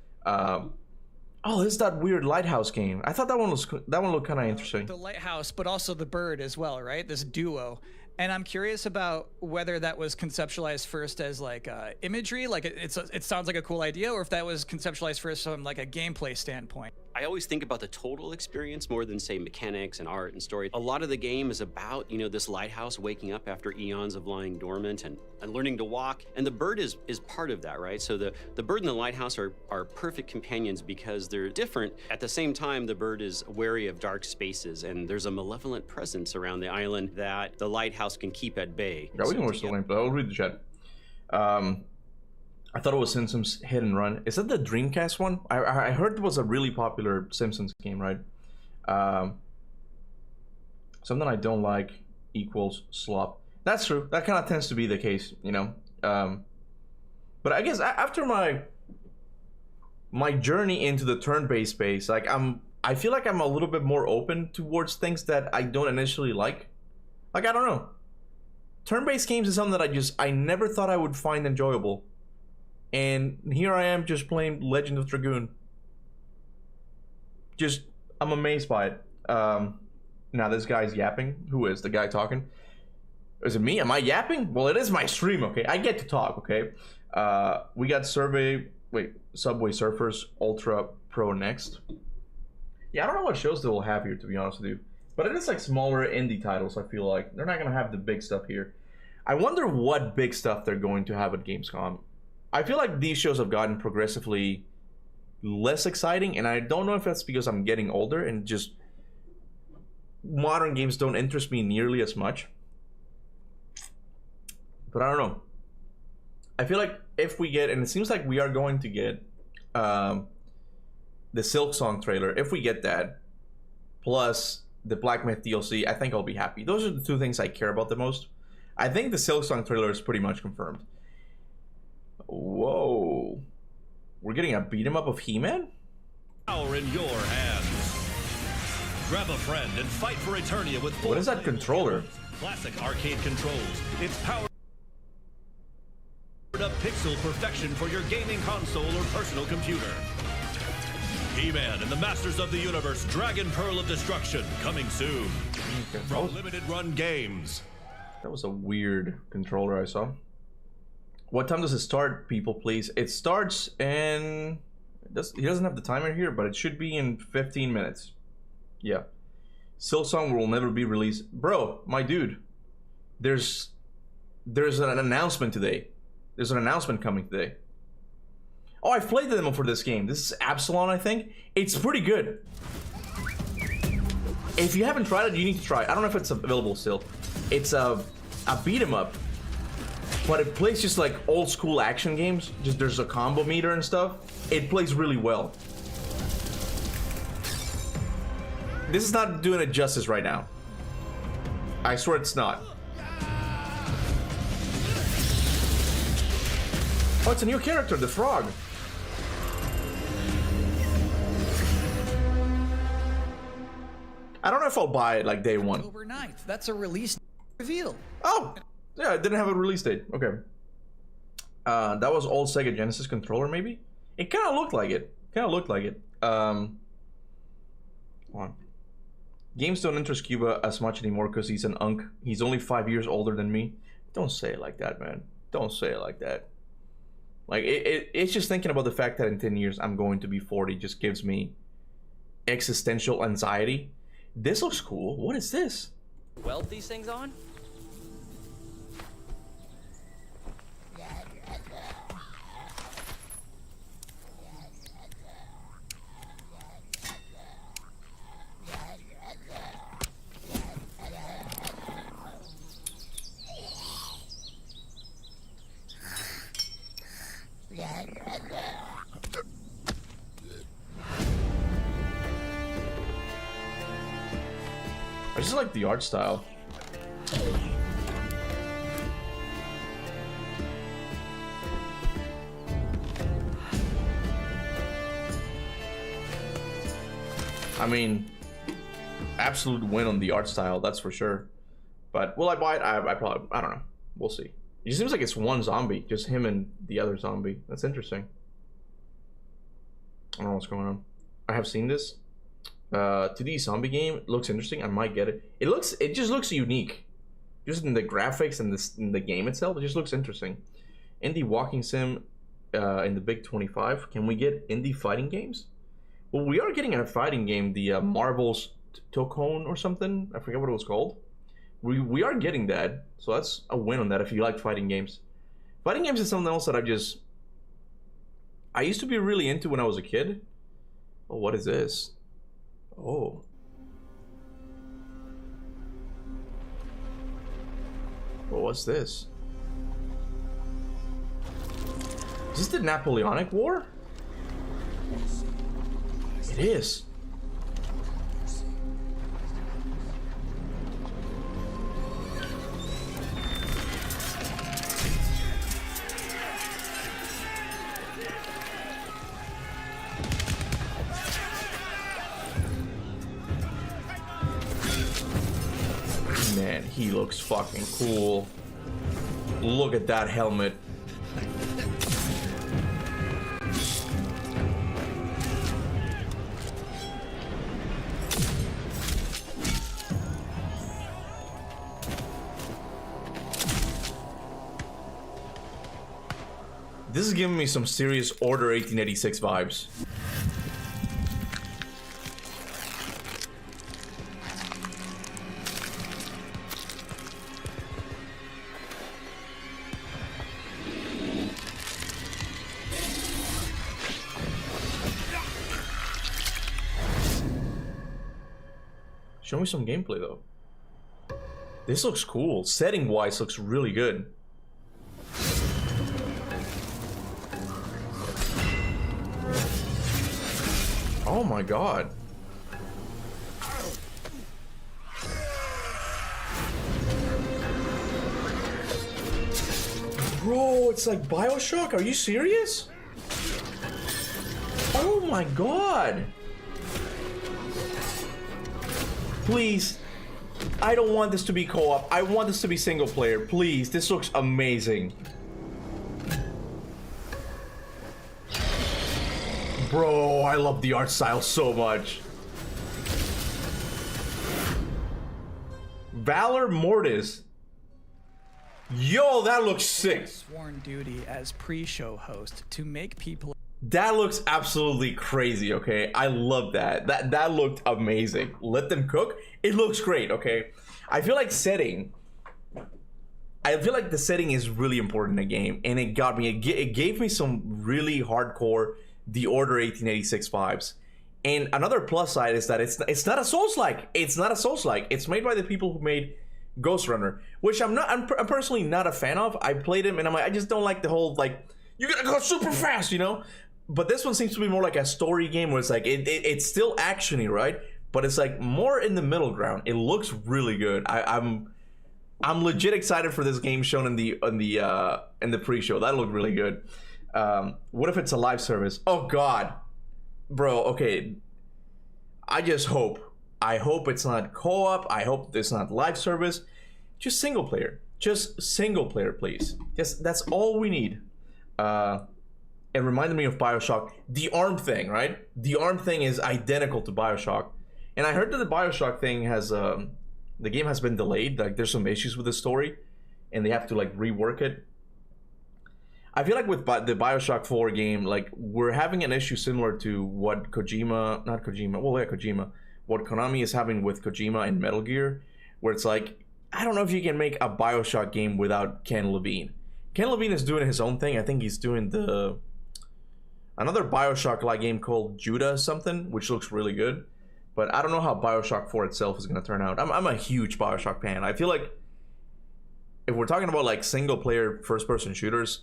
Oh, this is that weird lighthouse game. I thought that one looked kind of interesting. The lighthouse, but also the bird as well, right? This duo. And I'm curious about whether that was conceptualized first as like imagery, like it sounds like a cool idea, or if that was conceptualized first from like a gameplay standpoint. I always think about the total experience more than, say, mechanics and art and story. A lot of the game is about, you know, this lighthouse waking up after eons of lying dormant and learning to walk. And the bird is part of that, right? So the bird and the lighthouse are perfect companions because they're different. At the same time, the bird is wary of dark spaces, and there's a malevolent presence around the island that the lighthouse can keep at bay. Yeah, we can watch the link, but I'll read the chat. I thought it was Simpsons Hit and Run. Is that the Dreamcast one? I heard it was a really popular Simpsons game, right? Something I don't like equals slop. That's true. That kind of tends to be the case, you know? But I guess after my journey into the turn-based space, like I feel like I'm a little bit more open towards things that I don't initially like. Like, I don't know. Turn-based games is something that I never thought I would find enjoyable. And here I am just playing Legend of Dragoon. Just, I'm amazed by it. Now this guy's yapping. Who is the guy talking? Is it me? Am I yapping? Well, it is my stream, okay? I get to talk, okay? We got Subway Surfers Ultra Pro next. Yeah, I don't know what shows they will have here, to be honest with you. But it is like smaller indie titles, I feel like. They're not going to have the big stuff here. I wonder what big stuff they're going to have at Gamescom. I feel like these shows have gotten progressively less exciting, and I don't know if that's because I'm getting older and just modern games don't interest me nearly as much. But I don't know. I feel like if we get, and it seems like we are going to get the Silksong trailer, if we get that, plus the Black Myth DLC, I think I'll be happy. Those are the two things I care about the most. I think the Silksong trailer is pretty much confirmed. Whoa. We're getting a beat 'em up of He-Man? Power in your hands. Grab a friend and fight for Eternia with what is that controller? Classic arcade controls. It's powered up pixel perfection for your gaming console or personal computer. He-Man and the Masters of the Universe Dragon Pearl of Destruction coming soon. Okay. From Limited Run Games. That was a weird controller I saw. What time does it start, people, please? It starts in... He doesn't have the timer here, but it should be in 15 minutes. Yeah. Silksong will never be released. Bro, my dude. There's an announcement today. There's an announcement coming today. Oh, I've played the demo for this game. This is Absalon, I think. It's pretty good. If you haven't tried it, you need to try it. I don't know if it's available still. It's a beat 'em up. but it plays just like old school action games. Just there's a combo meter and stuff. It plays really well. This is not doing it justice right now. I swear it's not. Oh, it's a new character, the frog. I don't know if I'll buy it like day one. October 9th. That's a release reveal. Oh, yeah, it didn't have a release date. Okay. That was old Sega Genesis controller, maybe? It kind of looked like it. Hold on. Games don't interest Kuba as much anymore because he's an unk. He's only 5 years older than me. Don't say it like that, man. Don't say it like that. Like, it's just thinking about the fact that in 10 years I'm going to be 40 just gives me existential anxiety. This looks cool. What is this? Weld these things on? I just like the art style. I mean, absolute win on the art style, that's for sure. But will I buy it? I probably, I don't know. We'll see. It seems like it's one zombie, just him and the other zombie. That's interesting. I don't know what's going on. I have seen this. 2D zombie game looks interesting. I might get it. It just looks unique, just in the graphics and in the game itself. It just looks interesting. Indie walking sim in the big 25. Can we get indie fighting games? Well, we are getting a fighting game, the Marvel's Tokone or something. I forget what it was called. We are getting that, so that's a win on that. If you like fighting games, fighting games is something else that I used to be really into when I was a kid. Oh, what is this? Oh. Well, what's this? Is this the Napoleonic War? It is. Man, he looks fucking cool. Look at that helmet. This is giving me some serious Order 1886 vibes. Show me some gameplay though. This looks cool. Setting wise looks really good. Oh my god. Bro, it's like BioShock. Are you serious? Oh my god. Please, I don't want this to be co-op. I want this to be single player. Please, this looks amazing. Bro, I love the art style so much. Valor Mortis. Yo, that looks sick. Sworn duty as pre-show host to make people. That looks absolutely crazy, okay? I love that. That looked amazing. Let them cook. It looks great, okay? I feel like the setting is really important in a game, and it got me. It gave me some really hardcore The Order 1886 vibes. And another plus side is that it's not a Souls-like. It's not a Souls-like. It's made by the people who made Ghost Runner, which I'm personally not a fan of. I played him and I'm like, I just don't like the whole like you gotta go super fast, you know. But this one seems to be more like a story game where it's like it's still actiony, right? But it's like more in the middle ground. It looks really good. I'm legit excited for this game shown in the pre-show. That looked really good. What if it's a live service? Oh God, bro. Okay, I hope it's not co-op. I hope it's not live service. Just single player. Just single player, please. That's all we need. It reminded me of BioShock. The arm thing, right? The arm thing is identical to BioShock. And I heard that the BioShock thing has the game has been delayed. Like there's some issues with the story, and they have to like rework it. I feel like with the BioShock 4 game, like we're having an issue similar to what Kojima, what Konami is having with Kojima and Metal Gear, where it's like, I don't know if you can make a BioShock game without Ken Levine. Ken Levine is doing his own thing. I think he's doing another BioShock-like game called Judah something, which looks really good. But I don't know how BioShock 4 itself is going to turn out. I'm a huge BioShock fan. I feel like if we're talking about like single-player first-person shooters,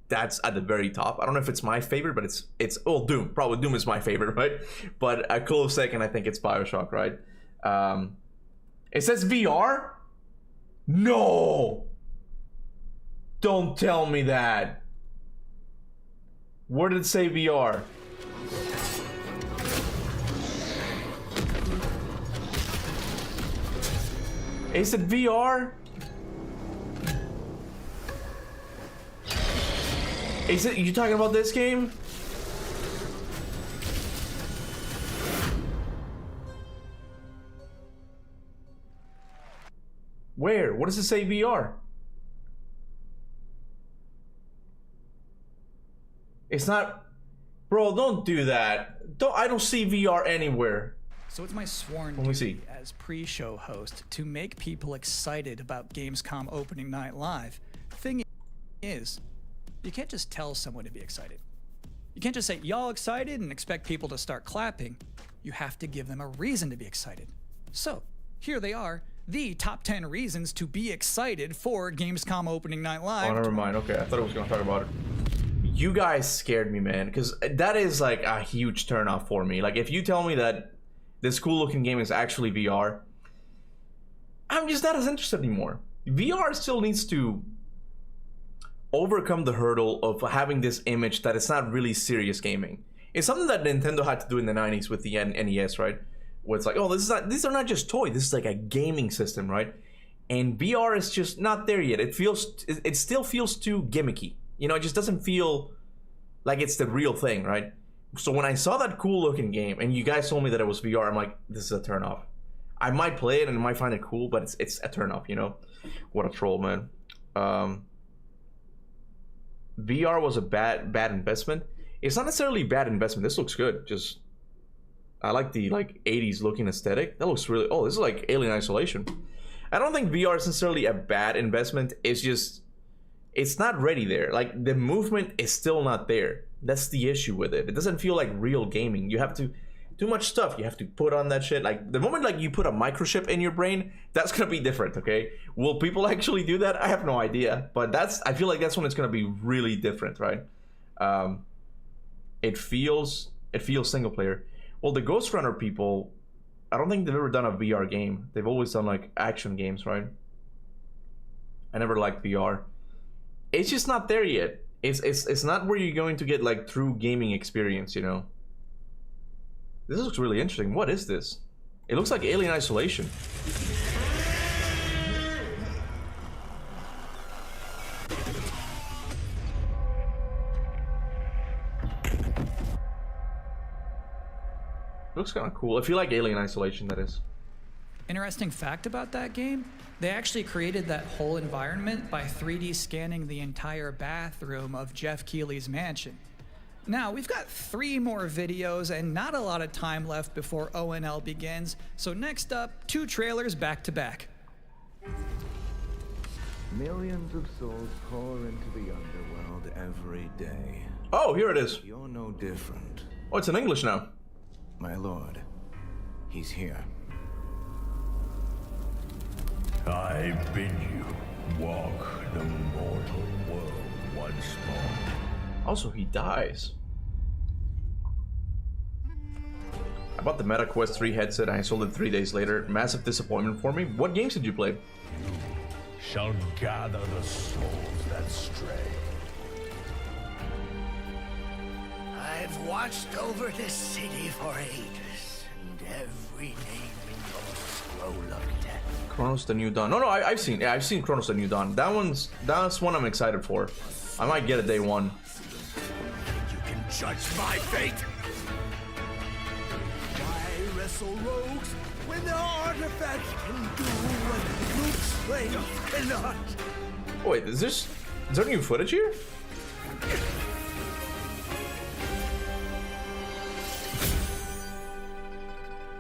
that's at the very top. I don't know if it's my favorite, but it's Doom. Probably Doom is my favorite, right? But a close second, I think it's BioShock, right? It says VR? No! Don't tell me that. Where did it say VR? Is it VR? Is it? You talking about this game? Where? What does it say VR? It's not, bro. Don't do that. I don't see VR anywhere. So it's my sworn Let me duty see. as pre-show host to make people excited about Gamescom opening night live. Thing is, you can't just tell someone to be excited. You can't just say, y'all excited, and expect people to start clapping. You have to give them a reason to be excited. So, here they are, the top 10 reasons to be excited for Gamescom opening night live. Oh, never mind. Okay, I thought I was gonna talk about it. You guys scared me, man, because that is like a huge turnoff for me. Like, if you tell me that this cool-looking game is actually VR, I'm just not as interested anymore. VR still needs to overcome the hurdle of having this image that it's not really serious gaming. It's something that Nintendo had to do in the 90s with the NES, right? Where it's like, oh, these are not just toys. This is like a gaming system, right? And VR is just not there yet. It still feels too gimmicky. You know, it just doesn't feel like it's the real thing, right? So when I saw that cool looking game and you guys told me that it was VR, I'm like, this is a turnoff. I might play it and I might find it cool, but it's a turnoff, you know? What a troll, man. VR was a bad investment. It's not necessarily a bad investment. This looks good. Just I like the 80s looking aesthetic. That looks really, oh, this is like Alien Isolation. I don't think VR is necessarily a bad investment. It's just it's not ready there. Like the movement is still not there. That's the issue with it. It doesn't feel like real gaming. You have to too much stuff. You have to put on that shit. Like the moment like you put a microchip in your brain, that's gonna be different. Okay, will people actually do that? I have no idea. But I feel like that's when it's gonna be really different, right? It feels single player. Well, the Ghost Runner people, I don't think they've ever done a VR game. They've always done like action games, right? I never liked VR. It's just not there yet. It's not where you're going to get like true gaming experience, you know. This looks really interesting. What is this? It looks like Alien Isolation. Looks kind of cool. I feel like Alien Isolation, that is. Interesting fact about that game, they actually created that whole environment by 3D scanning the entire bathroom of Jeff Keighley's mansion. Now, we've got 3 more videos and not a lot of time left before ONL begins, so next up, 2 trailers back to back. Millions of souls pour into the underworld every day. Oh, here it is. You're no different. Oh, it's in English now. My lord, he's here. I bid you walk the mortal world once more. Also, he dies. I bought the MetaQuest 3 headset and I sold it 3 days later. Massive disappointment for me. What games did you play? Shall gather the souls that stray. I've watched over this city for ages, and every name in your scroll of death. Chronos the New Dawn. No, I've seen Chronos the New Dawn. That's one I'm excited for. I might get it day one. You can judge my fate. Why wrestle rogues when their artifacts can do what brute strength cannot? Wait, is there new footage here?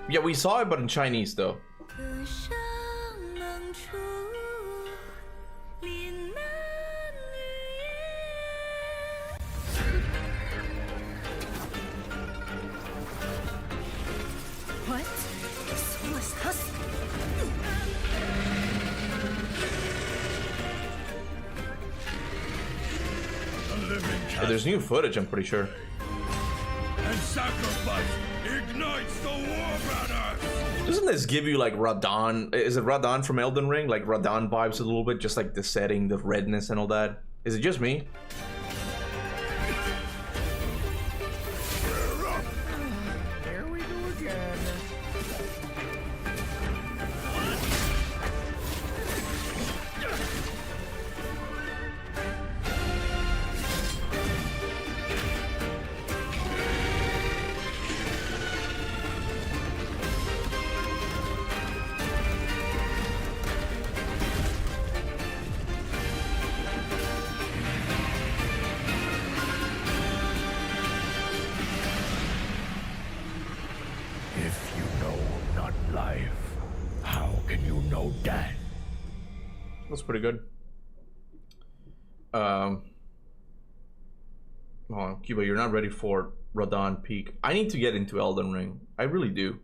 Yeah, we saw it, but in Chinese though. What? This was us. Yeah, there's new footage, I'm pretty sure. And sacrifice ignites the war banner. Doesn't this give you like Radon? Is it Radon from Elden Ring? Like Radon vibes a little bit, just like the setting, the redness and all that. Is it just me? Here we go again. If you know not life, how can you know death? That's pretty good. Oh, Kuba, you're not ready for Radon Peak. I need to get into Elden Ring. I really do.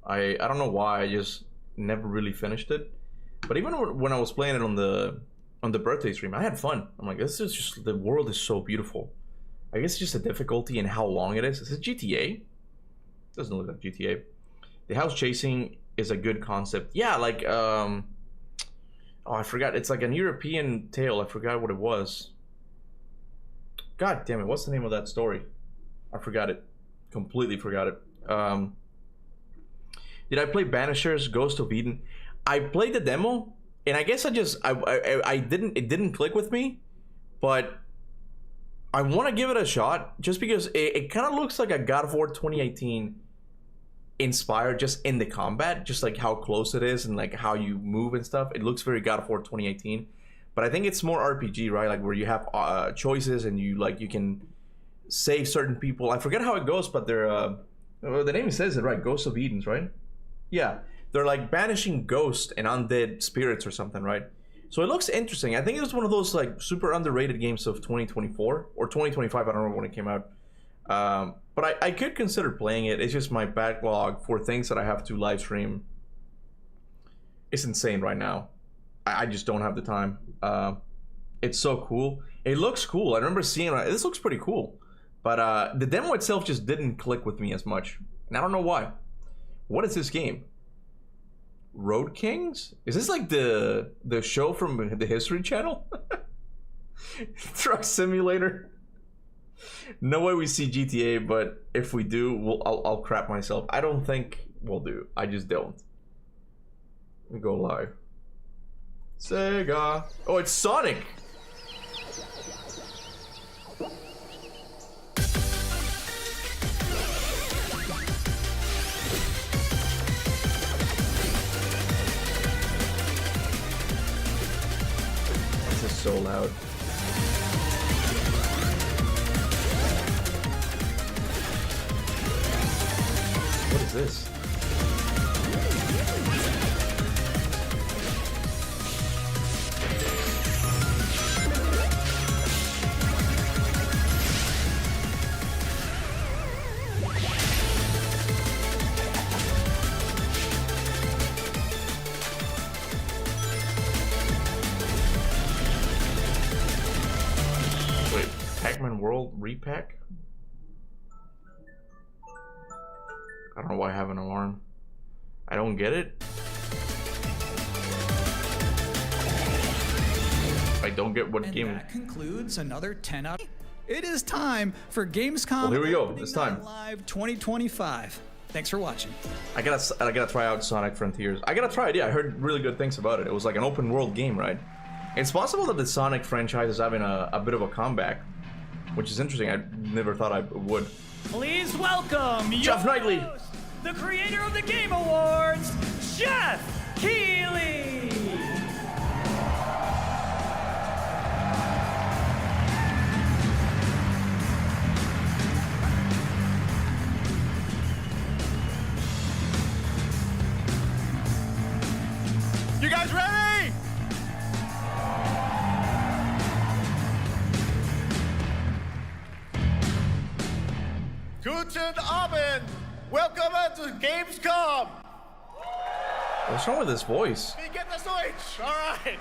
I don't know why. I just never really finished it. But even when I was playing it on the birthday stream, I had fun. I'm like, this is just, the world is so beautiful. I guess it's just the difficulty and how long it is. Is it GTA? Doesn't look like GTA. The house chasing is a good concept. Yeah, like oh, I forgot. It's like an European tale. I forgot what it was. God damn it! What's the name of that story? I forgot it. Completely forgot it. Did I play Banishers Ghost of Eden? I played the demo, and I guess I didn't. It didn't click with me, but I want to give it a shot just because it kind of looks like a God of War 2018 inspired, just in the combat, just like how close it is and like how you move and stuff. It looks very God of War 2018, but I think it's more RPG, right? Like where you have choices and you can save certain people. I forget how it goes, but they're well, the name says it, right? Ghosts of Edens, right? Yeah, they're like banishing ghosts and undead spirits or something, right? So it looks interesting. I think it was one of those like super underrated games of 2024 or 2025. I don't remember when it came out. But I could consider playing it. It's just my backlog for things that I have to live stream. It's insane right now. I just don't have the time. It's so cool. It looks cool. I remember seeing it. This looks pretty cool. But the demo itself just didn't click with me as much. And I don't know why. What is this game? Road Kings? Is this like the show from the History Channel? Truck Simulator? No way we see GTA, but if we do, I'll crap myself. I don't think we'll do. I just don't. We go live. Sega. Oh, it's Sonic. This is so loud. What is this? world repack. I don't know why I have an alarm. I don't get it. I don't get what game. That concludes another 10 out. It is time for Gamescom. Well, here we go. It's time. Live 2025. Thanks for watching. I gotta try out Sonic Frontiers. I gotta try it. Yeah, I heard really good things about it. It was like an open world game, right? It's possible that the Sonic franchise is having a bit of a comeback, which is interesting. I never thought I would. Please welcome Jeff Knightley, host, the creator of the Game Awards, Jeff Keighley. You guys ready? Guten Abend. Welcome to Gamescom. What's wrong with this voice? Can you get the switch? All right.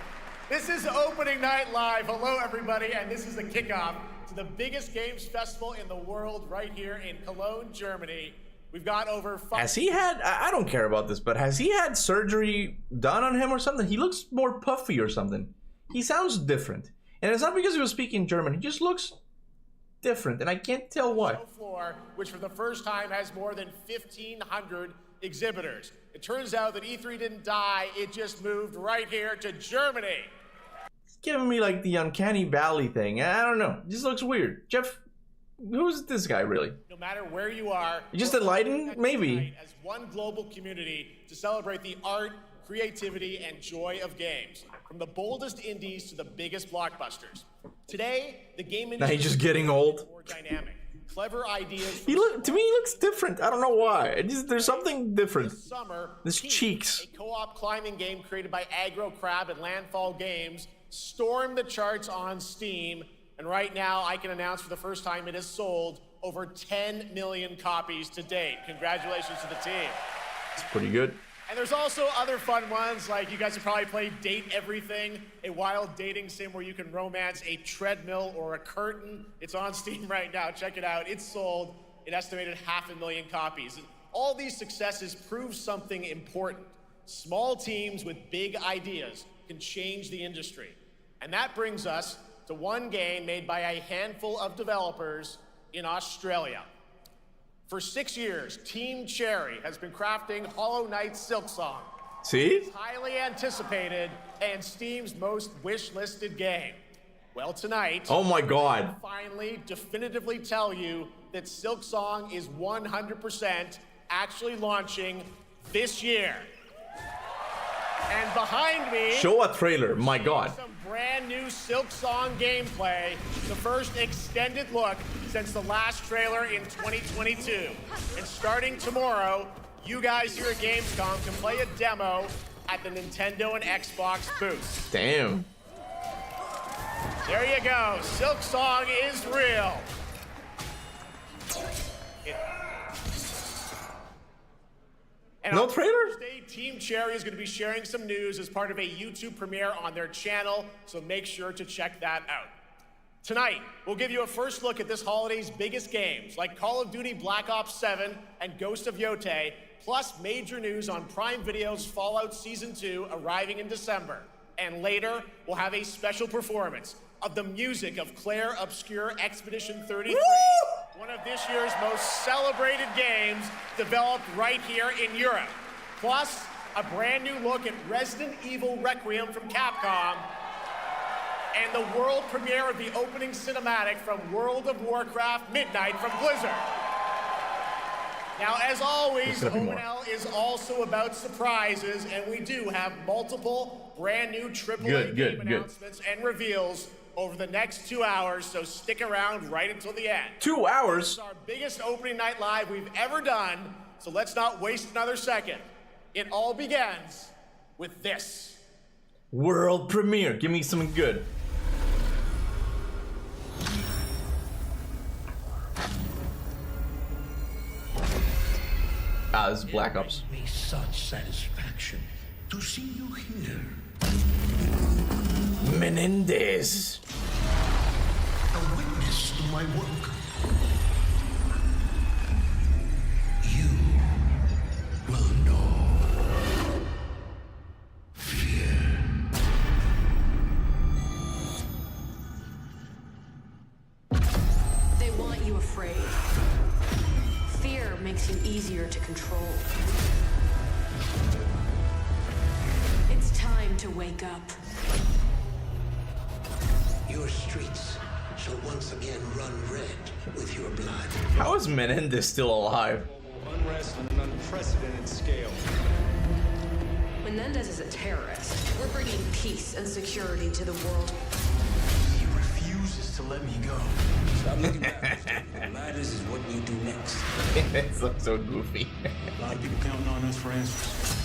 This is opening night live. Hello, everybody, and this is the kickoff to the biggest games festival in the world right here in Cologne, Germany. We've got over 5... Has he had... I don't care about this, but has he had surgery done on him or something? He looks more puffy or something. He sounds different. And it's not because he was speaking German. He just looks different, and I can't tell why. Floor, which for the first time has more than 1,500 exhibitors. It turns out that E3 didn't die. It just moved right here to Germany. It's giving me like the Uncanny Valley thing. I don't know. It just looks weird. Jeff... Who's this guy, really? No matter where you are, just enlightened, maybe. As one global community to celebrate the art, creativity, and joy of games, from the boldest indies to the biggest blockbusters. Today, the game industry he's just getting old. More dynamic, clever ideas. To me, he looks different. I don't know why. There's something different. This summer, His cheeks. A co-op climbing game created by Aggro Crab and Landfall Games, stormed the charts on Steam. And right now, I can announce for the first time it has sold over 10 million copies to date. Congratulations to the team. It's pretty good. And there's also other fun ones, like you guys have probably played Date Everything, a wild dating sim where you can romance a treadmill or a curtain. It's on Steam right now. Check it out. It's sold an estimated 500,000 copies. And all these successes prove something important. Small teams with big ideas can change the industry. And that brings us to one game made by a handful of developers in Australia. For 6 years, Team Cherry has been crafting Hollow Knight Silksong. See? It's highly anticipated and Steam's most wish-listed game. Well, tonight, oh my God, I'll finally definitively tell you that Silksong is 100% actually launching this year. And behind me, show a trailer. My God. Some brand new Silksong gameplay, the first extended look since the last trailer in 2022. And starting tomorrow, you guys here at Gamescom can play a demo at the Nintendo and Xbox booths. Damn. There you go. Silksong is real. And no on trailer? Thursday, Team Cherry is going to be sharing some news as part of a YouTube premiere on their channel, so make sure to check that out. Tonight, we'll give you a first look at this holiday's biggest games, like Call of Duty Black Ops 7 and Ghost of Yotei, plus major news on Prime Video's Fallout Season 2 arriving in December. And later, we'll have a special performance of the music of Claire Obscure Expedition 33, one of this year's most celebrated games developed right here in Europe. Plus, a brand new look at Resident Evil Requiem from Capcom, and the world premiere of the opening cinematic from World of Warcraft Midnight from Blizzard. Now, as always, ONL is also about surprises, and we do have multiple brand new AAA game announcements and reveals over the next 2 hours, so stick around right until the end. 2 hours? This is our biggest opening night live we've ever done, so let's not waste another second. It all begins with this. World premiere. Give me something good. This is Black Ops. It gives me such satisfaction to see you here. Menendez. A witness to my work. They want you afraid. Fear makes you easier to control. It's time to wake up. Your streets shall once again run red with your blood. How is Menendez still alive? Unrest on an unprecedented scale. Menendez is a terrorist. We're bringing peace and security to the world. He refuses to let me go. Stop looking backwards. What matters is what we do next. It looks so goofy. A lot of people counting on us for answers.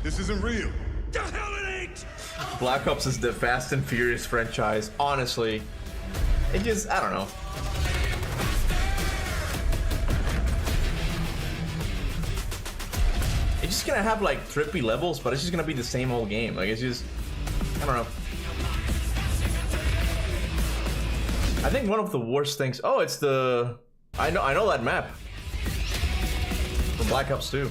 This isn't real. The hell it ain't! Black Ops is the Fast and Furious franchise. Honestly, it just, I don't know. It's just gonna have like trippy levels, but it's just gonna be the same old game. Like it's just, I don't know. I think one of the worst things. Oh, it's the. I know that map from Black Ops 2.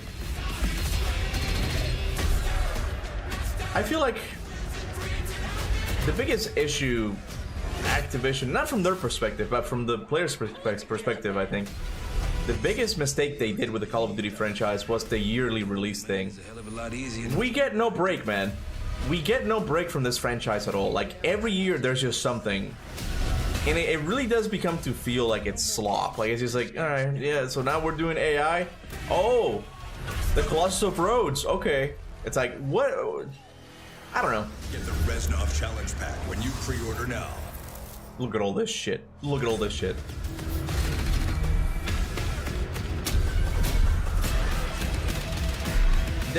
I feel like the biggest issue, Activision, not from their perspective, but from the player's perspective, I think the biggest mistake they did with the Call of Duty franchise was the yearly release thing. We get no break, man. We get no break from this franchise at all. Like every year, there's just something. And it really does become to feel like it's slop. Like it's just like, all right, yeah. So now we're doing AI. Oh, the Colossus of Rhodes. Okay, it's like what? I don't know. Get the Reznov Challenge Pack when you pre-order now. Look at all this shit. Look at all this shit.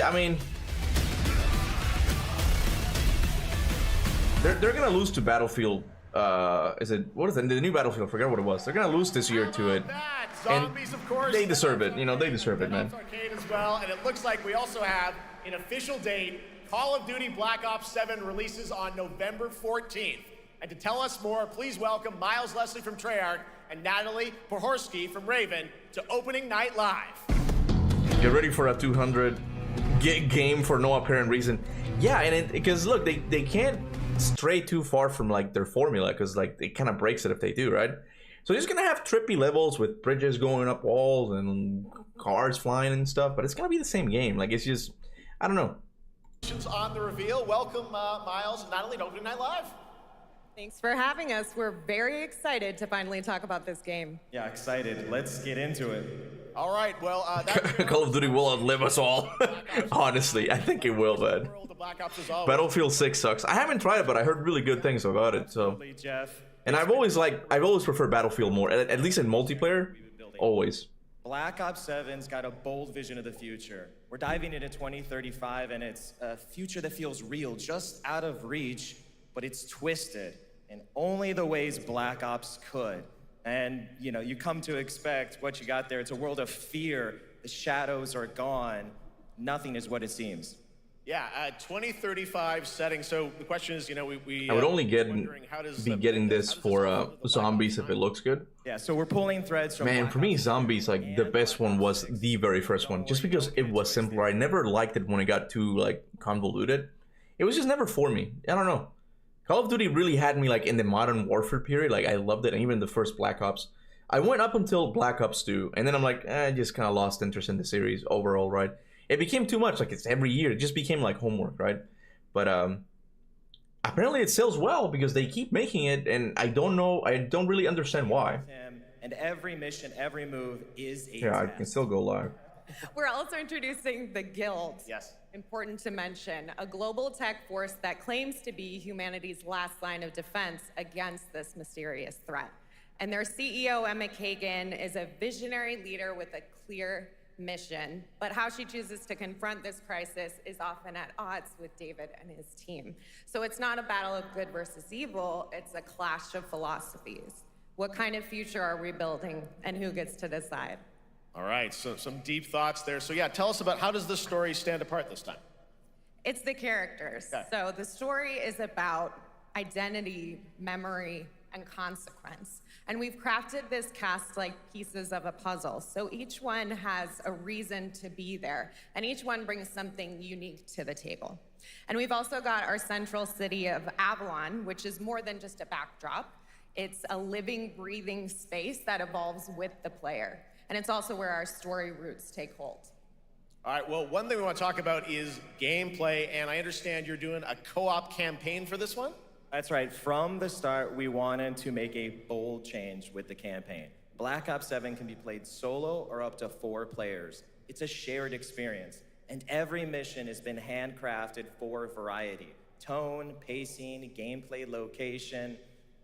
I mean, they're gonna lose to Battlefield. Is it, what is it? The new Battlefield? I forgot what it was. They're gonna lose this year to it, and they deserve it. You know, they deserve it, man. Arcade as well, and it looks like we also have an official date. Call of Duty Black Ops 7 releases on November 14th. And to tell us more, please welcome Miles Leslie from Treyarch and Natalie Pohorsky from Raven to Opening Night Live. Get ready for a 200 game for no apparent reason. Yeah, and because look, they can't stray too far from like their formula, because like it kind of breaks it if they do, right? So it's gonna have trippy levels with bridges going up walls and cars flying and stuff, but it's gonna be the same game. Like it's just, I don't know. On the reveal, welcome Miles and Natalie to Opening Night Live. Thanks for having us. We're very excited to finally talk about this game. Yeah, excited. Let's get into it. All right, well, Call of Duty will outlive us all. Honestly, I think it will, man. Battlefield 6 sucks. I haven't tried it, but I heard really good things about it. So, and I've always preferred Battlefield more, at least in multiplayer. Always. Black Ops 7's got a bold vision of the future. We're diving into 2035, and it's a future that feels real, just out of reach, but it's twisted in only the ways Black Ops could. And, you know, you come to expect what you got there. It's a world of fear. The shadows are gone. Nothing is what it seems. Yeah, 2035 setting. So the question is, you know, I would only be getting this for zombies if it looks good. Yeah, so we're pulling threads from. Man, for me, zombies, like the best one was the very first one, just because it was simpler. I never liked it when it got too like convoluted. It was just never for me. I don't know. Call of Duty really had me like in the Modern Warfare period. Like I loved it, and even the first Black Ops. I went up until Black Ops 2, and then I'm like, I just kind of lost interest in the series overall, right? It became too much. Like it's every year. It just became like homework, right? But apparently it sells well because they keep making it, and I don't know. I don't really understand why. And every mission, every move is a yeah, test. I can still go live. We're also introducing the Guild. Yes. Important to mention, a global tech force that claims to be humanity's last line of defense against this mysterious threat. And their CEO, Emma Kagan, is a visionary leader with a clear mission, but how she chooses to confront this crisis is often at odds with David and his team. So it's not a battle of good versus evil, it's a clash of philosophies. What kind of future are we building, and who gets to decide? All right, so some deep thoughts there. So yeah, tell us about how does this story stand apart this time? It's the characters. Okay. So the story is about identity, memory, and consequence. And we've crafted this cast like pieces of a puzzle. So each one has a reason to be there, and each one brings something unique to the table. And we've also got our central city of Avalon, which is more than just a backdrop. It's a living, breathing space that evolves with the player. And it's also where our story roots take hold. All right, well, one thing we want to talk about is gameplay, and I understand you're doing a co-op campaign for this one? That's right. From the start, we wanted to make a bold change with the campaign. Black Ops 7 can be played solo or up to 4 players. It's a shared experience, and every mission has been handcrafted for variety. Tone, pacing, gameplay location.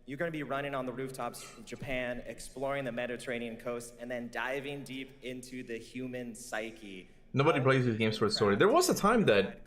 You're going to be running on the rooftops of Japan, exploring the Mediterranean coast, and then diving deep into the human psyche. Nobody plays these games for the story. There was a time that,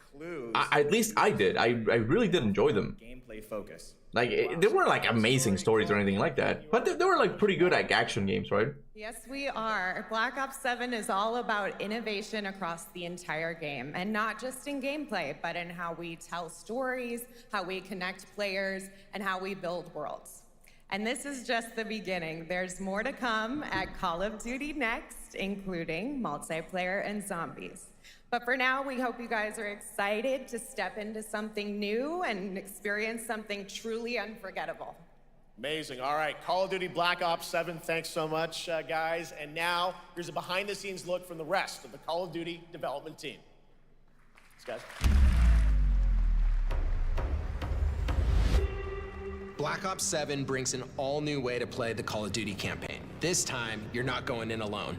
at least I did. I really did enjoy them. Gameplay focus. Like, they weren't like amazing stories or anything like that, but they were like pretty good like action games, right? Yes, we are. Black Ops 7 is all about innovation across the entire game, and not just in gameplay, but in how we tell stories, how we connect players, and how we build worlds. And this is just the beginning. There's more to come at Call of Duty Next, including multiplayer and zombies. But for now, we hope you guys are excited to step into something new and experience something truly unforgettable. Amazing. All right, Call of Duty Black Ops 7, thanks so much, guys. And now, here's a behind-the-scenes look from the rest of the Call of Duty development team. Thanks, guys. Black Ops 7 brings an all-new way to play the Call of Duty campaign. This time, you're not going in alone.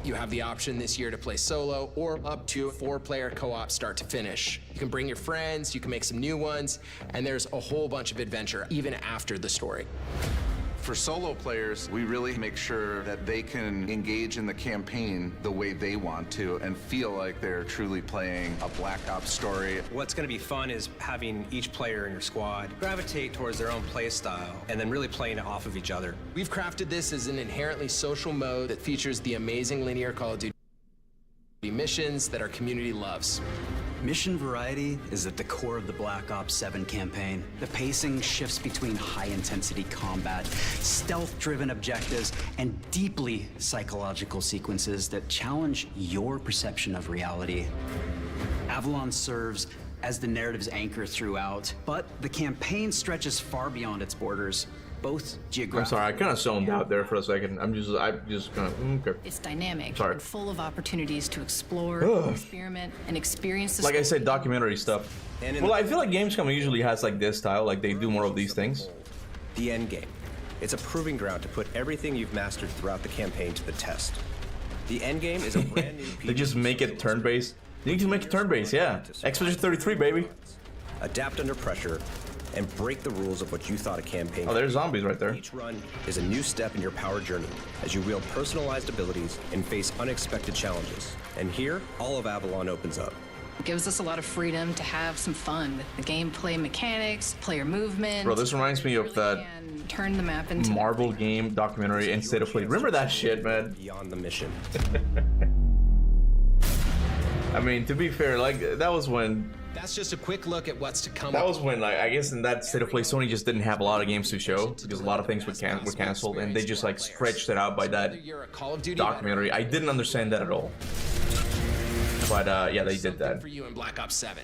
You have the option this year to play solo or up to 4-player co-op start to finish. You can bring your friends, you can make some new ones, and there's a whole bunch of adventure even after the story. For solo players, we really make sure that they can engage in the campaign the way they want to and feel like they're truly playing a Black Ops story. What's going to be fun is having each player in your squad gravitate towards their own play style and then really playing it off of each other. We've crafted this as an inherently social mode that features the amazing linear Call of Duty missions that our community loves. Mission variety is at the core of the Black Ops 7 campaign. The pacing shifts between high-intensity combat, stealth-driven objectives, and deeply psychological sequences that challenge your perception of reality. Avalon serves as the narrative's anchor throughout, but the campaign stretches far beyond its borders, both geographically. I'm sorry, I kind of zoned out there for a second. I'm just kind of okay. It's dynamic and full of opportunities to explore, experiment, and experience the like I said, documentary stuff. Well, I feel like Gamescom usually has like this style, like they do more of these things. The end game. It's a proving ground to put everything you've mastered throughout the campaign to the test. The end game is a brand new They just make it turn-based. You can make it turn-based, yeah. Expedition 33, baby. Adapt under pressure and break the rules of what you thought a campaign. Oh, there's zombies right there. Each run is a new step in your power journey as you wield personalized abilities and face unexpected challenges. And here, all of Avalon opens up. It gives us a lot of freedom to have some fun with the gameplay mechanics, player movement. Bro, this reminds me of that turn the map into Marvel game documentary and State of Play. Remember that shit, man? Beyond the mission. I mean, to be fair, like that was when. That's just a quick look at what's to come. That was when, like, I guess in that State of Play, Sony just didn't have a lot of games to show because a lot of things were canceled, and they just like stretched it out by that documentary. I didn't understand that at all, but yeah, they did that. For you in Black Ops 7.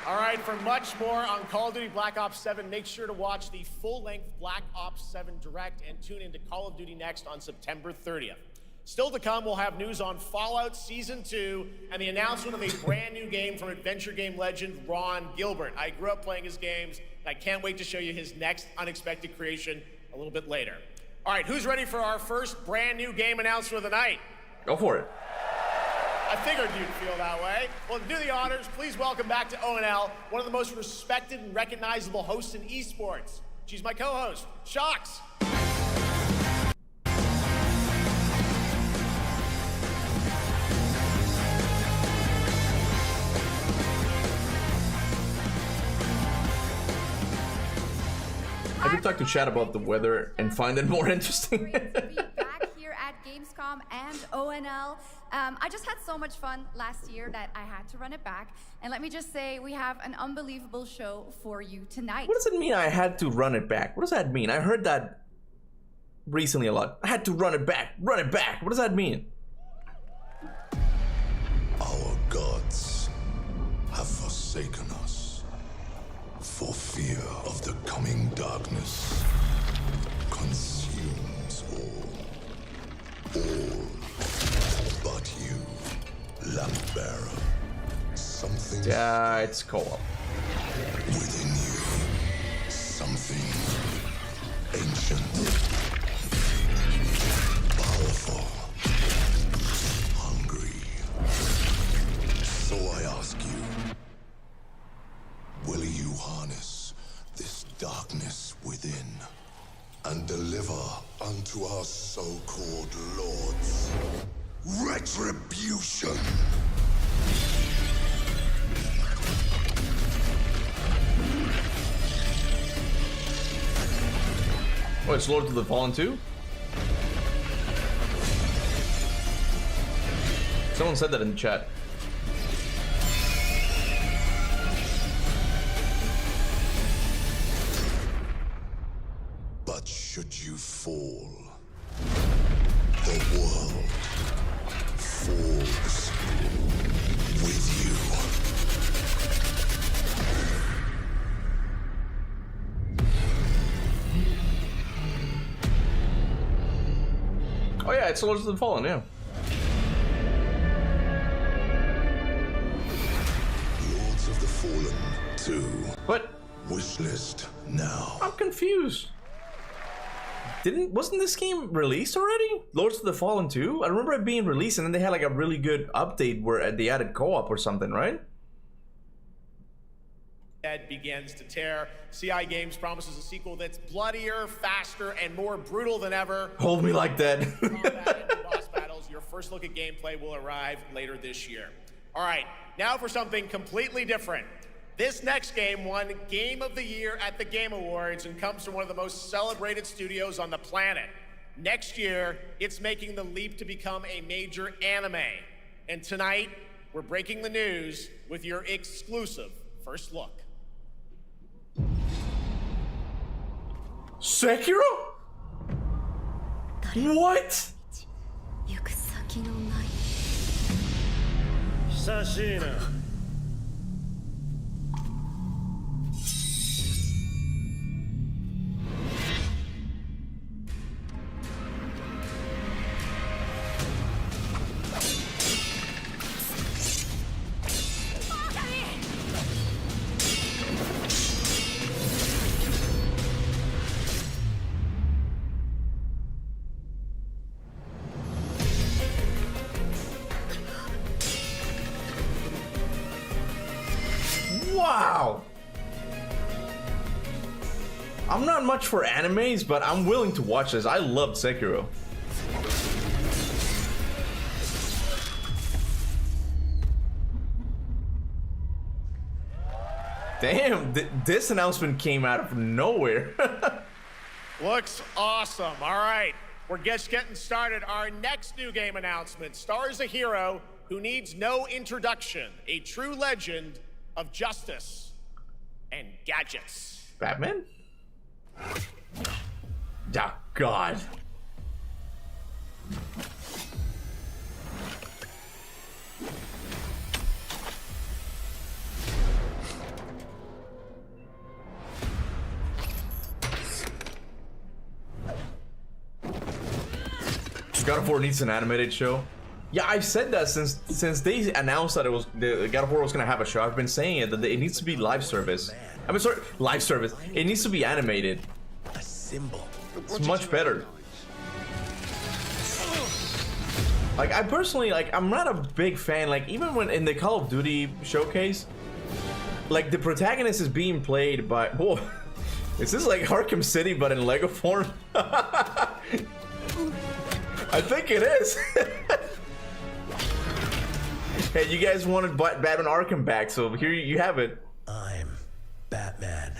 All right, for much more on Call of Duty Black Ops 7, make sure to watch the full-length Black Ops 7 Direct and tune into Call of Duty Next on September 30th. Still to come, we'll have news on Fallout Season 2 and the announcement of a brand new game from adventure game legend Ron Gilbert. I grew up playing his games, and I can't wait to show you his next unexpected creation a little bit later. All right, who's ready for our first brand new game announcement of the night? Go for it. I figured you'd feel that way. Well, to do the honors, please welcome back to ONL, one of the most respected and recognizable hosts in esports, She's my co-host, Shocks. I could talk to chat about the weather and find it more interesting. Back here at Gamescom and ONL. I just had so much fun last year that I had to run it back. And let me just say, we have an unbelievable show for you tonight. What does it mean I had to run it back? What does that mean? I heard that recently a lot. I had to run it back, run it back. What does that mean? Our gods have forsaken us for fear of the coming darkness consumes all but you, lamp bearer. Something it's co-op. Within you, something ancient, powerful, hungry. So I ask you, will you harness this darkness within and deliver unto our so-called lords retribution? Oh, it's Lords of the Fallen too? Someone said that in the chat. But should you fall, the world falls with you. Oh yeah, it's Lords of the Fallen, yeah. Lords of the Fallen 2. What? Wishlist now. I'm confused. Wasn't this game released already? Lords of the Fallen 2? I remember it being released and then they had like a really good update where they added co-op or something, right? Begins to tear. CI Games promises a sequel that's bloodier, faster, and more brutal than ever. Hold me like that. Combat and boss battles. Your first look at gameplay will arrive later this year. All right, now for something completely different. This next game won Game of the Year at the Game Awards and comes from one of the most celebrated studios on the planet. Next year, it's making the leap to become a major anime. And tonight, we're breaking the news with your exclusive first look. Sekiro? What? Sashina. Wow! I'm not much for animes, but I'm willing to watch this. I loved Sekiro. Damn, this announcement came out of nowhere. Looks awesome. All right, we're just getting started. Our next new game announcement stars a hero who needs no introduction, a true legend of justice and gadgets. Batman? Oh, God. God of War needs an animated show. Yeah, I've said that since they announced that the God of War was gonna have a show. I've been saying it that it needs to be live service. I mean, sorry, live service. It needs to be animated. A symbol. It's much better. Like, I personally, like, I'm not a big fan. Like, even when in the Call of Duty showcase, like, the protagonist is being played by, whoa, Is this like Arkham City but in Lego form? I think it is. Hey, you guys wanted Batman Arkham back, so here you have it. I'm Batman.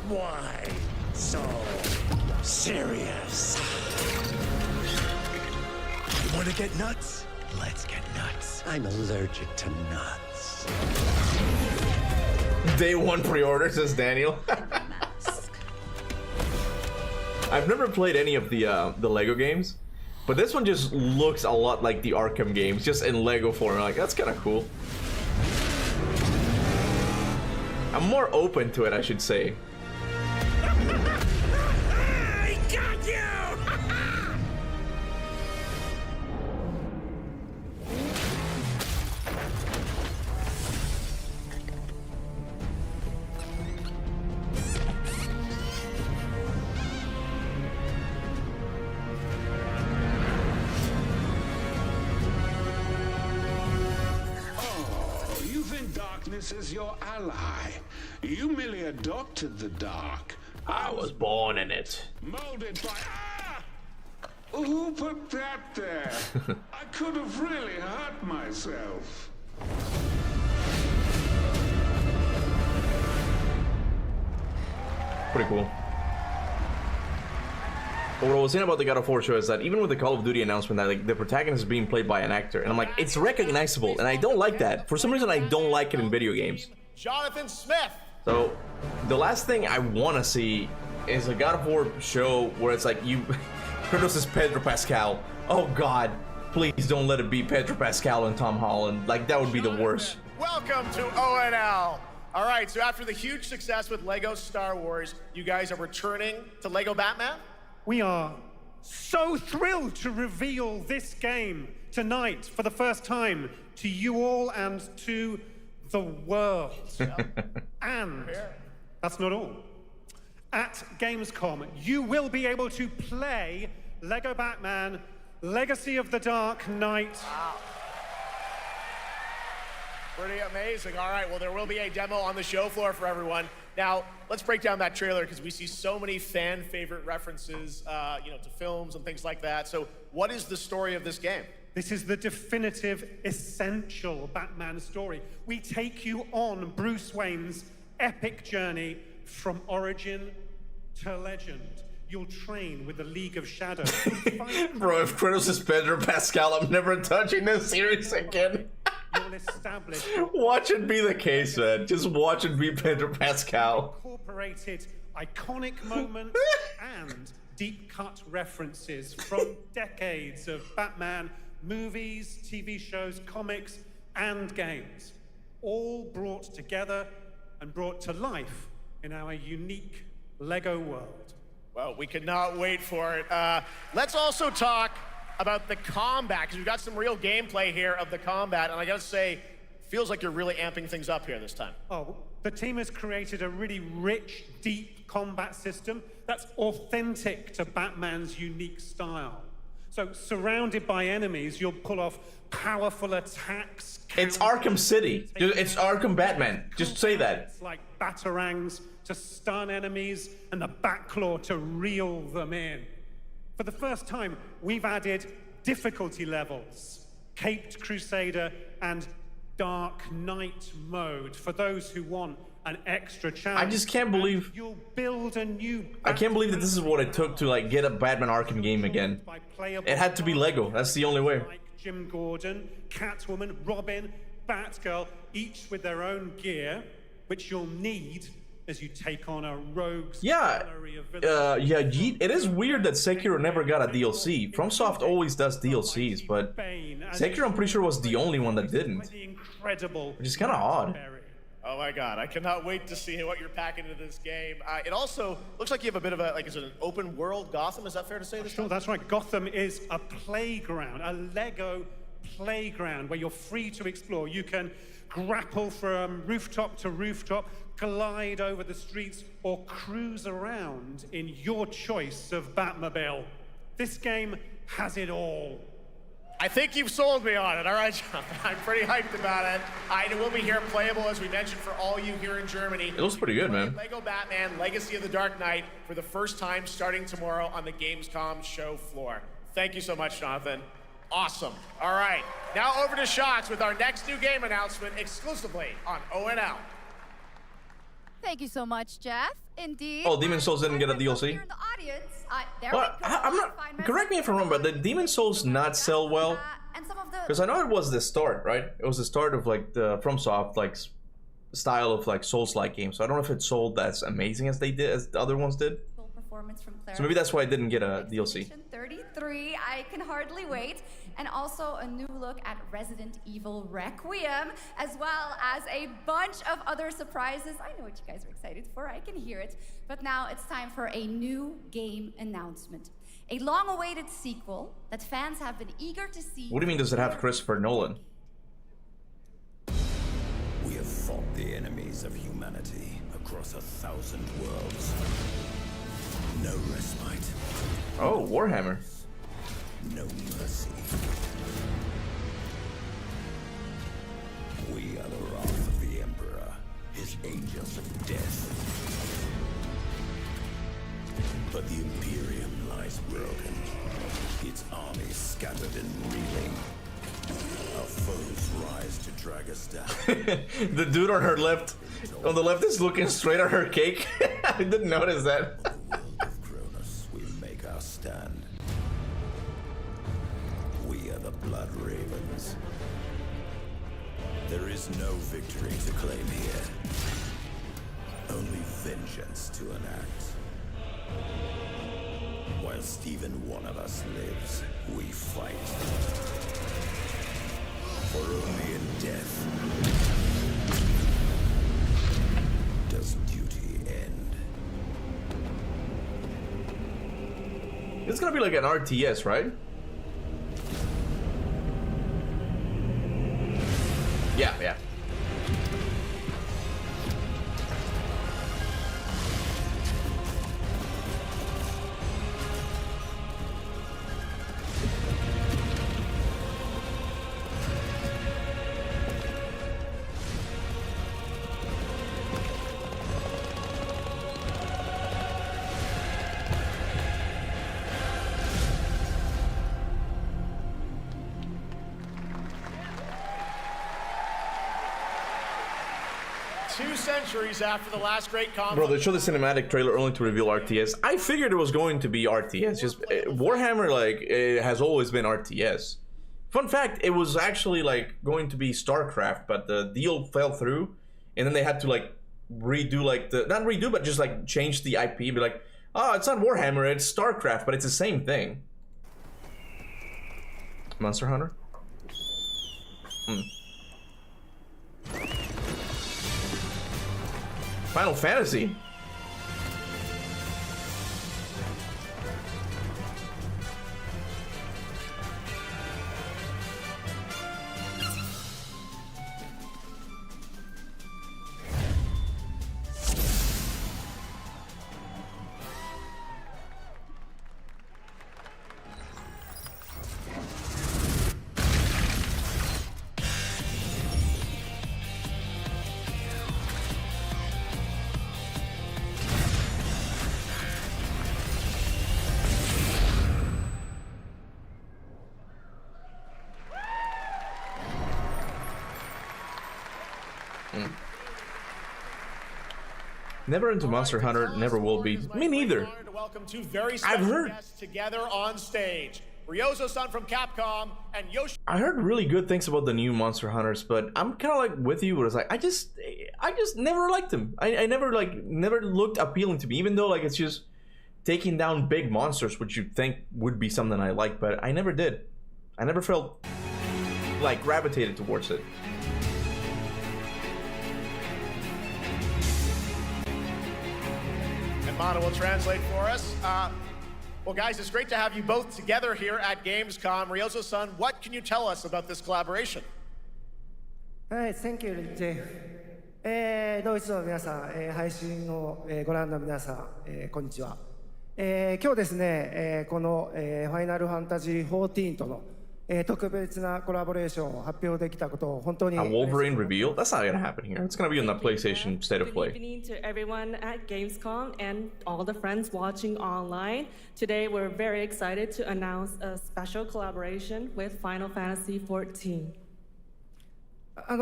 Why so serious? You want to get nuts? Let's get nuts. I'm allergic to nuts. Day one pre-order, says Daniel. I've never played any of the Lego games, but this one just looks a lot like the Arkham games, just in Lego form. Like, that's kind of cool. I'm more open to it, I should say. I got you! Oh, you think darkness is your ally. You merely adopted the dark. I was born in it. Molded by... Ah! Who put that there? I could have really hurt myself. Pretty cool. But what I was saying about the God of War show is that even with the Call of Duty announcement that like the protagonist is being played by an actor, and I'm like, it's recognizable, and I don't like that. For some reason, I don't like it in video games. Jonathan Smith. So, the last thing I want to see is a God of War show where it's like you, Kratos is Pedro Pascal. Oh God, please don't let it be Pedro Pascal and Tom Holland. Like that would be the worst. Welcome to ONL. All right, so after the huge success with Lego Star Wars, you guys are returning to Lego Batman? We are so thrilled to reveal this game tonight for the first time to you all and to the world. And that's not all. At Gamescom, you will be able to play Lego Batman Legacy of the Dark Knight. Wow. Pretty amazing. All right, well, there will be a demo on the show floor for everyone. Now, let's break down that trailer because we see so many fan favorite references, to films and things like that. So what is the story of this game? This is the definitive, essential Batman story. We take you on Bruce Wayne's epic journey from origin to legend. You'll train with the League of Shadows. Bro, if Kratos is Pedro Pascal, I'm never touching this series again. You'll establish watch it be the case, man. Just watch it be Pedro Pascal. Incorporated iconic moments and deep cut references from decades of Batman movies, TV shows, comics, and games, all brought together and brought to life in our unique Lego world. Well, we cannot wait for it. Let's also talk about the combat, because we've got some real gameplay here of the combat, and I gotta say, feels like you're really amping things up here this time. Oh, the team has created a really rich, deep combat system that's authentic to Batman's unique style. So, surrounded by enemies, you'll pull off powerful attacks. It's Arkham City. It's Arkham Batman. Just say that. It's like batarangs to stun enemies and the Batclaw to reel them in. For the first time, we've added difficulty levels, Caped Crusader and Dark Knight mode for those who want an extra challenge. I just can't believe you'll build a new. I can't believe that this is what it took to like get a Batman Arkham game again. It had to be Lego. That's the only way. Like Jim Gordon, Catwoman, Robin, Batgirl, each with their own gear, which you'll need as you take on a rogue's gallery of villains. It is weird that Sekiro never got a DLC. FromSoft always does DLCs, but Sekiro I'm pretty sure was the only one that didn't. Which is kind of odd. Oh my God, I cannot wait to see what you're packing into this game. It also looks like you have a bit of a, is it an open world Gotham? Is that fair to say this time? Sure, that's right. Gotham is a playground, a Lego playground where you're free to explore. You can grapple from rooftop to rooftop, glide over the streets, or cruise around in your choice of Batmobile. This game has it all. I think you've sold me on it. All right, John. I'm pretty hyped about it. It will be here playable, as we mentioned, for all you here in Germany. It looks pretty good, man. Lego Batman Legacy of the Dark Knight for the first time starting tomorrow on the Gamescom show floor. Thank you so much, Jonathan. Awesome. All right. Now over to Shots with our next new game announcement exclusively on ONL. Thank you so much, Jeff. Indeed. Oh, Demon Souls didn't get a DLC? Here in the audience. There Well, we go. I'm not. Correct me if I'm wrong, but did Demon Souls not sell well? And some of the Because I know it was the start, right? It was the start of like the FromSoft like style of like Souls-like games. So I don't know if it sold as amazing as they did, as the other ones did. performance from Clara. So maybe that's why I didn't get a DLC. 33, I can hardly wait. And also a new look at Resident Evil Requiem, as well as a bunch of other surprises. I know what you guys are excited for, I can hear it. But now it's time for a new game announcement. A long-awaited sequel that fans have been eager to see. What do you mean does it have Christopher Nolan? We have fought the enemies of humanity across 1,000 worlds. No respite. Oh, Warhammer. No mercy. We are the wrath of the Emperor, his angels of death. But the Imperium lies broken, its armies scattered and reeling. Our foes rise to drag us down. The dude on her left, on the left, is looking straight at her cake. I didn't notice that. On the world of Cronus, we make our stand. We are the Blood Ravens. There is no victory to claim here. Only vengeance to enact. Whilst even one of us lives, we fight. For only in death does duty end. It's gonna be like an RTS, right? Yeah, yeah. Centuries after the last great conflict. Bro, they showed the cinematic trailer only to reveal RTS. I figured it was going to be RTS. Just Warhammer, like, it has always been RTS. Fun fact, it was actually like going to be StarCraft, but the deal fell through, and then they had to like redo like the not redo, but just like change the IP. Be like, oh, it's not Warhammer, it's StarCraft, but it's the same thing. Monster Hunter. Final Fantasy. Never into Monster Hunter, never will be. Me neither. To welcome two very special guests together on stage. Ryozo-san from Capcom and Yoshi. I heard really good things about the new Monster Hunters, but I'm kind of like with you. Where it's like I just never liked them. I never looked appealing to me, even though like it's just taking down big monsters, which you'd think would be something I like, but I never did. I never felt like gravitated towards it. Mana will translate for us. Well, guys, it's great to have you both together here at Gamescom. Ryozo-san, what can you tell us about this collaboration? Hi, thank you, Jay. ドイツの皆さん、配信をご覧の皆さん、こんにちは。今日ですね、このファイナルファンタジー14との特別なコラボレーションを発表できたことを本当に A Wolverine reveal? That's not gonna happen here. It's gonna be on the PlayStation State of Good Play. evening to everyone at Gamescom and all the friends watching online. Today we're very excited to announce a special collaboration with Final Fantasy XIV.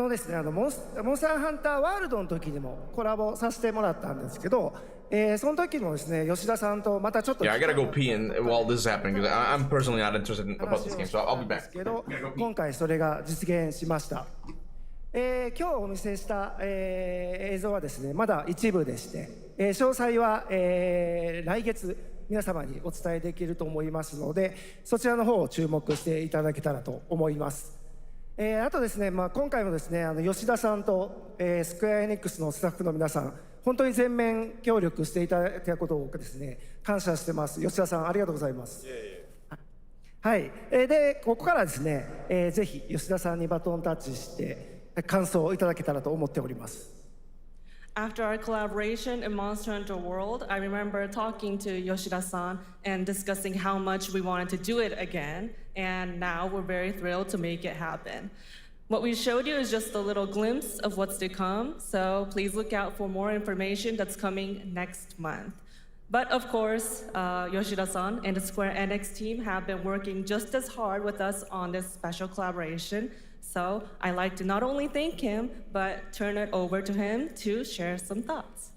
ですね、モンスターハンターワールドの時にもコラボさせてもらったんですけど、その時もですね、吉田さんとまたちょっと Yeah, I gotta go pee while this is happening because I'm personally not interested about this game, so I'll be back. けど今回それが実現しました。今日お見せした、映像はですね、まだ一部でして、詳細は、来月皆様にお伝えできると思いますので、そちらの方を注目していただけたらと思います。あとですね、今回もですね、吉田さんと、スクエアエニックスのスタッフの皆さん、本当に全面協力していただいたことをですね、感謝してます。吉田さん、ありがとうございます。はい、で、ここからですね、ぜひ吉田さんにバトンタッチして感想をいただけたらと思っております。After our collaboration in Monster Hunter World, I remember talking to Yoshida-san and discussing how much we wanted to do it again, and now we're very thrilled to make it happen. What we showed you is just a little glimpse of what's to come, so please look out for more information that's coming next month. But of course, Yoshida-san and the Square Enix team have been working just as hard with us on this special collaboration. So I'd like to not only thank him, but turn it over to him to share some thoughts.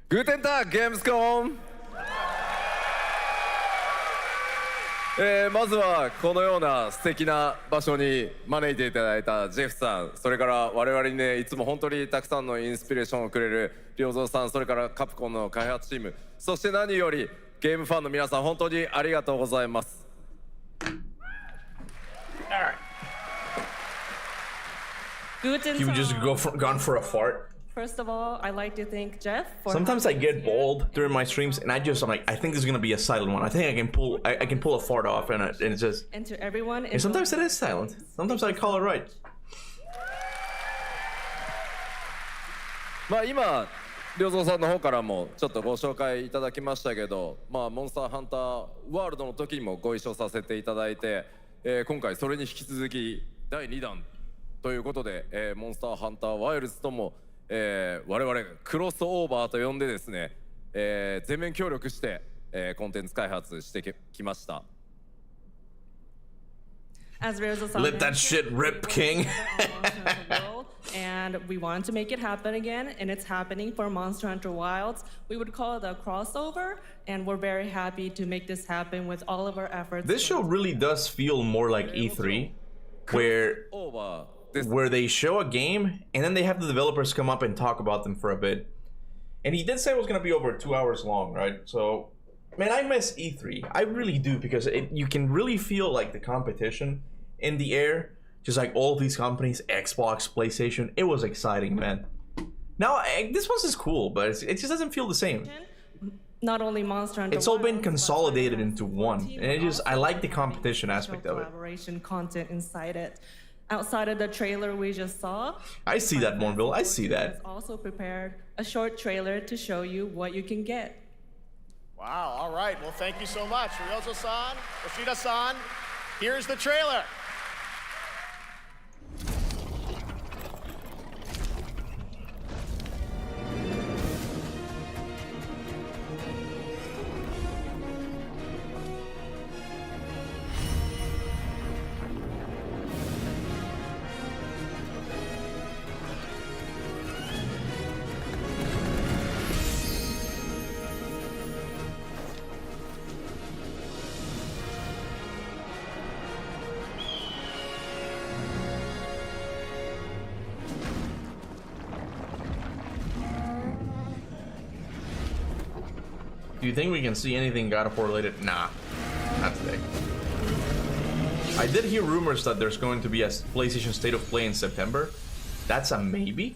Guten Tag, Gamescom! まずはこのような素敵な場所に招いていただいたジェフさん、それから我々にね、いつも本当にたくさんのインスピレーションをくれる良三さん、それからカプコンの開発チーム、そして何よりゲームファンの皆さん、本当にありがとうございます。You just gone for a fart? First of all, I'd like to thank Jeff for. Sometimes I get bold during my streams, and I'm like, I think this is gonna be a silent one. I think I can pull a fart off, and it's just. And to everyone. And sometimes it is silent. Sometimes I call it right. まあ今良三さんの方からもちょっとご紹介いただきましたけど、まあモンスターハンターワールドの時にもご一緒させていただいて、今回それに引き続き第2弾ということで、モンスターハンターワイルズとも、我々クロスオーバーと呼んでですね、全面協力して、コンテンツ開発してきました。Let that shit rip, King. And we want to make it happen again, and it's happening for Monster Hunter Wilds. We would call it a crossover, and we're very happy to make this happen with all of our efforts. This show really does feel more like E3, where they show a game and then they have the developers come up and talk about them for a bit. And he did say it was going to be over 2 hours long, right? So, man, I miss E3. I really do, because you can really feel like the competition in the air. Just like all these companies, Xbox, PlayStation. It was exciting, man. Now, this was just cool, but it just doesn't feel the same. Not only Monster Hunter. It's all been consolidated into one, and I like the competition aspect of it. Collaboration content inside it. Outside of the trailer we just saw, I see that, Mornville. I see that. Has also prepared a short trailer to show you what you can get. Wow, all right. Well, thank you so much. Ryozo-san, Yoshida-san, here's the trailer. Do you think we can see anything God of War related? Nah, not today. I did hear rumors that there's going to be a PlayStation State of Play in September. That's a maybe,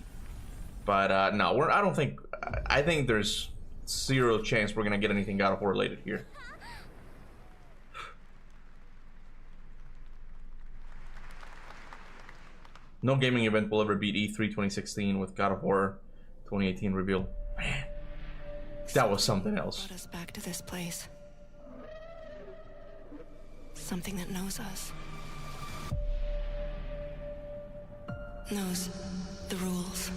but no, I don't think. I think there's zero chance we're gonna get anything God of War related here. No gaming event will ever beat E3 2016 with God of War 2018 reveal. Man. That was something else. Brought us back to this place. something that knows us. Knows the rules.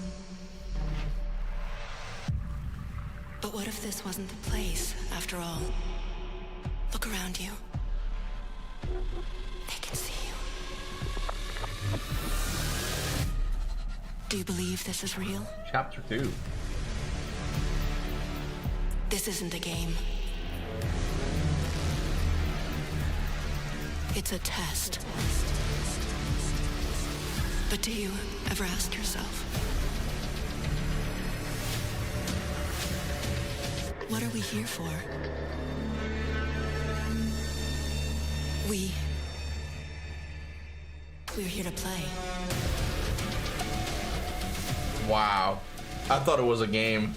But what if this wasn't the place, after all? Look around you. They can see you. Do you believe this is real? Chapter 2. This isn't a game. It's a test. But do you ever ask yourself, what are we here for? We're here to play. Wow. I thought it was a game.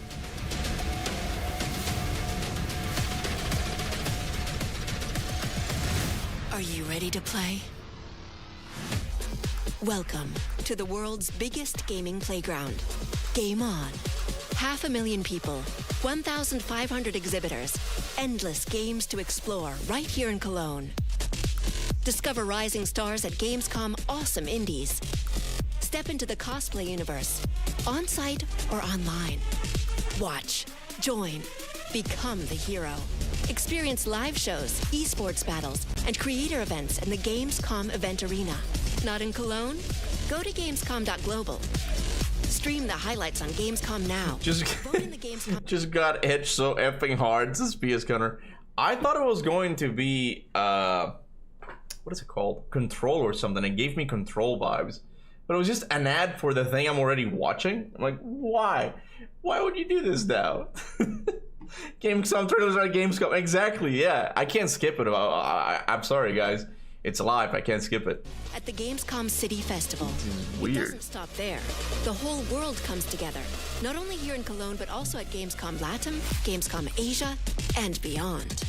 Are you ready to play? Welcome to the world's biggest gaming playground. Game On. 500,000 people, 1,500 exhibitors, endless games to explore right here in Cologne. Discover rising stars at Gamescom awesome indies. Step into the cosplay universe, on-site or online. Watch, join, become the hero. Experience live shows, esports battles, and creator events in the Gamescom event arena. Not in Cologne? Go to gamescom.global. Stream the highlights on Gamescom now. Just got edged so effing hard, Suspia's Gunner. I thought it was going to be what is it called? Control or something. It gave me Control vibes. But it was just an ad for the thing I'm already watching. I'm like, why? Why would you do this now? Gamescom trailers are Gamescom. Exactly, yeah. I can't skip it. I'm sorry, guys. It's live. I can't skip it. At the Gamescom City Festival. Weird. It doesn't stop there. The whole world comes together. Not only here in Cologne, but also at Gamescom Latam, Gamescom Asia, and beyond.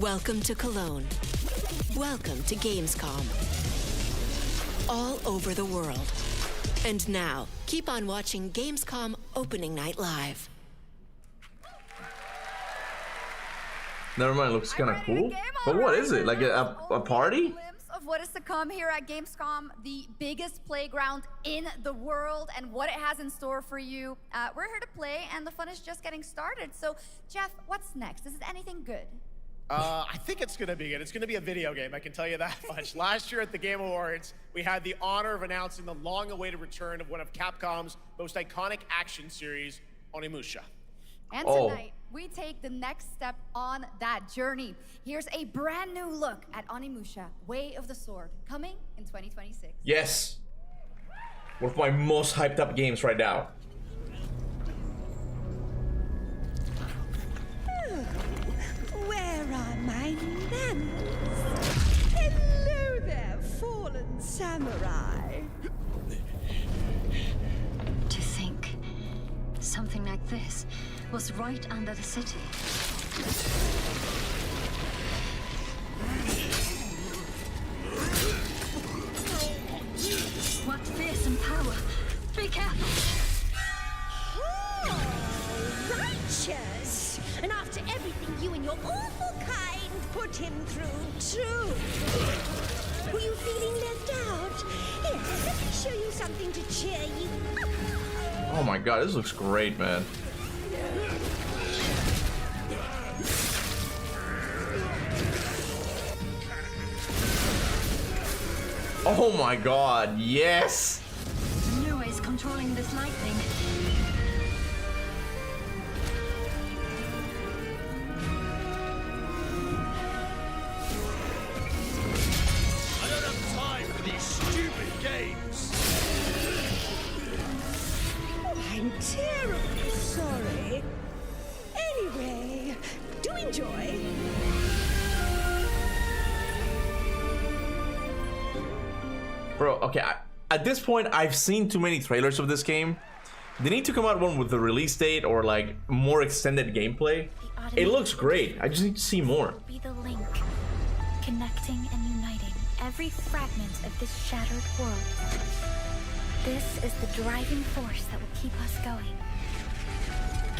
Welcome to Cologne. Welcome to Gamescom. All over the world. And now, keep on watching Gamescom Opening Night Live. Never mind, it looks kind of cool. But what is it? Like a party? Of what is to come here at Gamescom, the biggest playground in the world, and what it has in store for you. We're here to play, and the fun is just getting started. So, Jeff, what's next? Is it anything good? I think it's going to be good. It's going to be a video game, I can tell you that much. Last year at the Game Awards, we had the honor of announcing the long-awaited return of one of Capcom's most iconic action series, Onimusha. And tonight, we take the next step on that journey. Here's a brand new look at Onimusha, Way of the Sword, coming in 2026. Yes. One of my most hyped up games right now. Where are my lamps? Hello there, fallen samurai. To think something like this was right under the city. What fearsome power! Be careful! Oh, righteous! And after everything you and your awful kind put him through, too. Were you feeling left out? Here, let me show you something to cheer you up. Oh my god, this looks great, man. Oh my god, yes! No way is controlling this lightning. I don't have time for these stupid games. I'm terribly sorry. Anyway, do enjoy. Bro, okay, at this point, I've seen too many trailers of this game. They need to come out one with the release date or like more extended gameplay. It looks great. I just need to see more. Be the link, connecting and uniting every fragment of this shattered world. This is the driving force that will keep us going.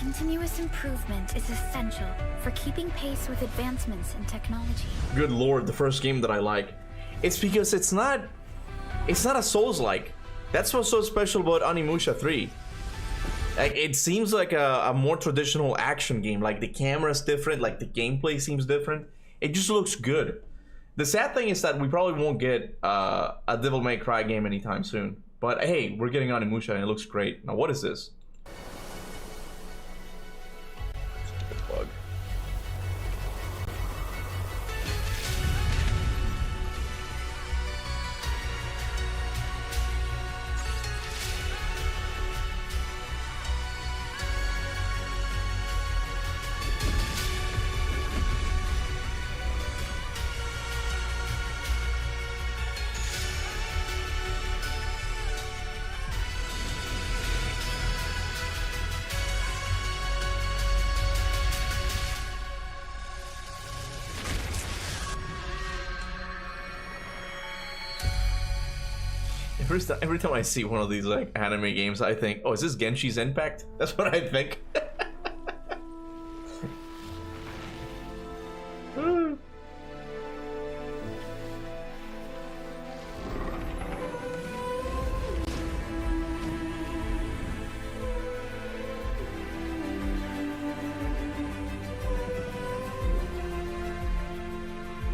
Continuous improvement is essential for keeping pace with advancements in technology. Good lord, the first game that I like. It's because it's not a Souls-like. That's what's so special about Onimusha 3. Like, it seems like a more traditional action game. Like, the camera's different, like the gameplay seems different. It just looks good. The sad thing is that we probably won't get a Devil May Cry game anytime soon. But hey, we're getting Onimusha and it looks great. Now what is this? Stupid bug. Every time I see one of these like anime games, I think, oh, is this Genshi's Impact? That's what I think.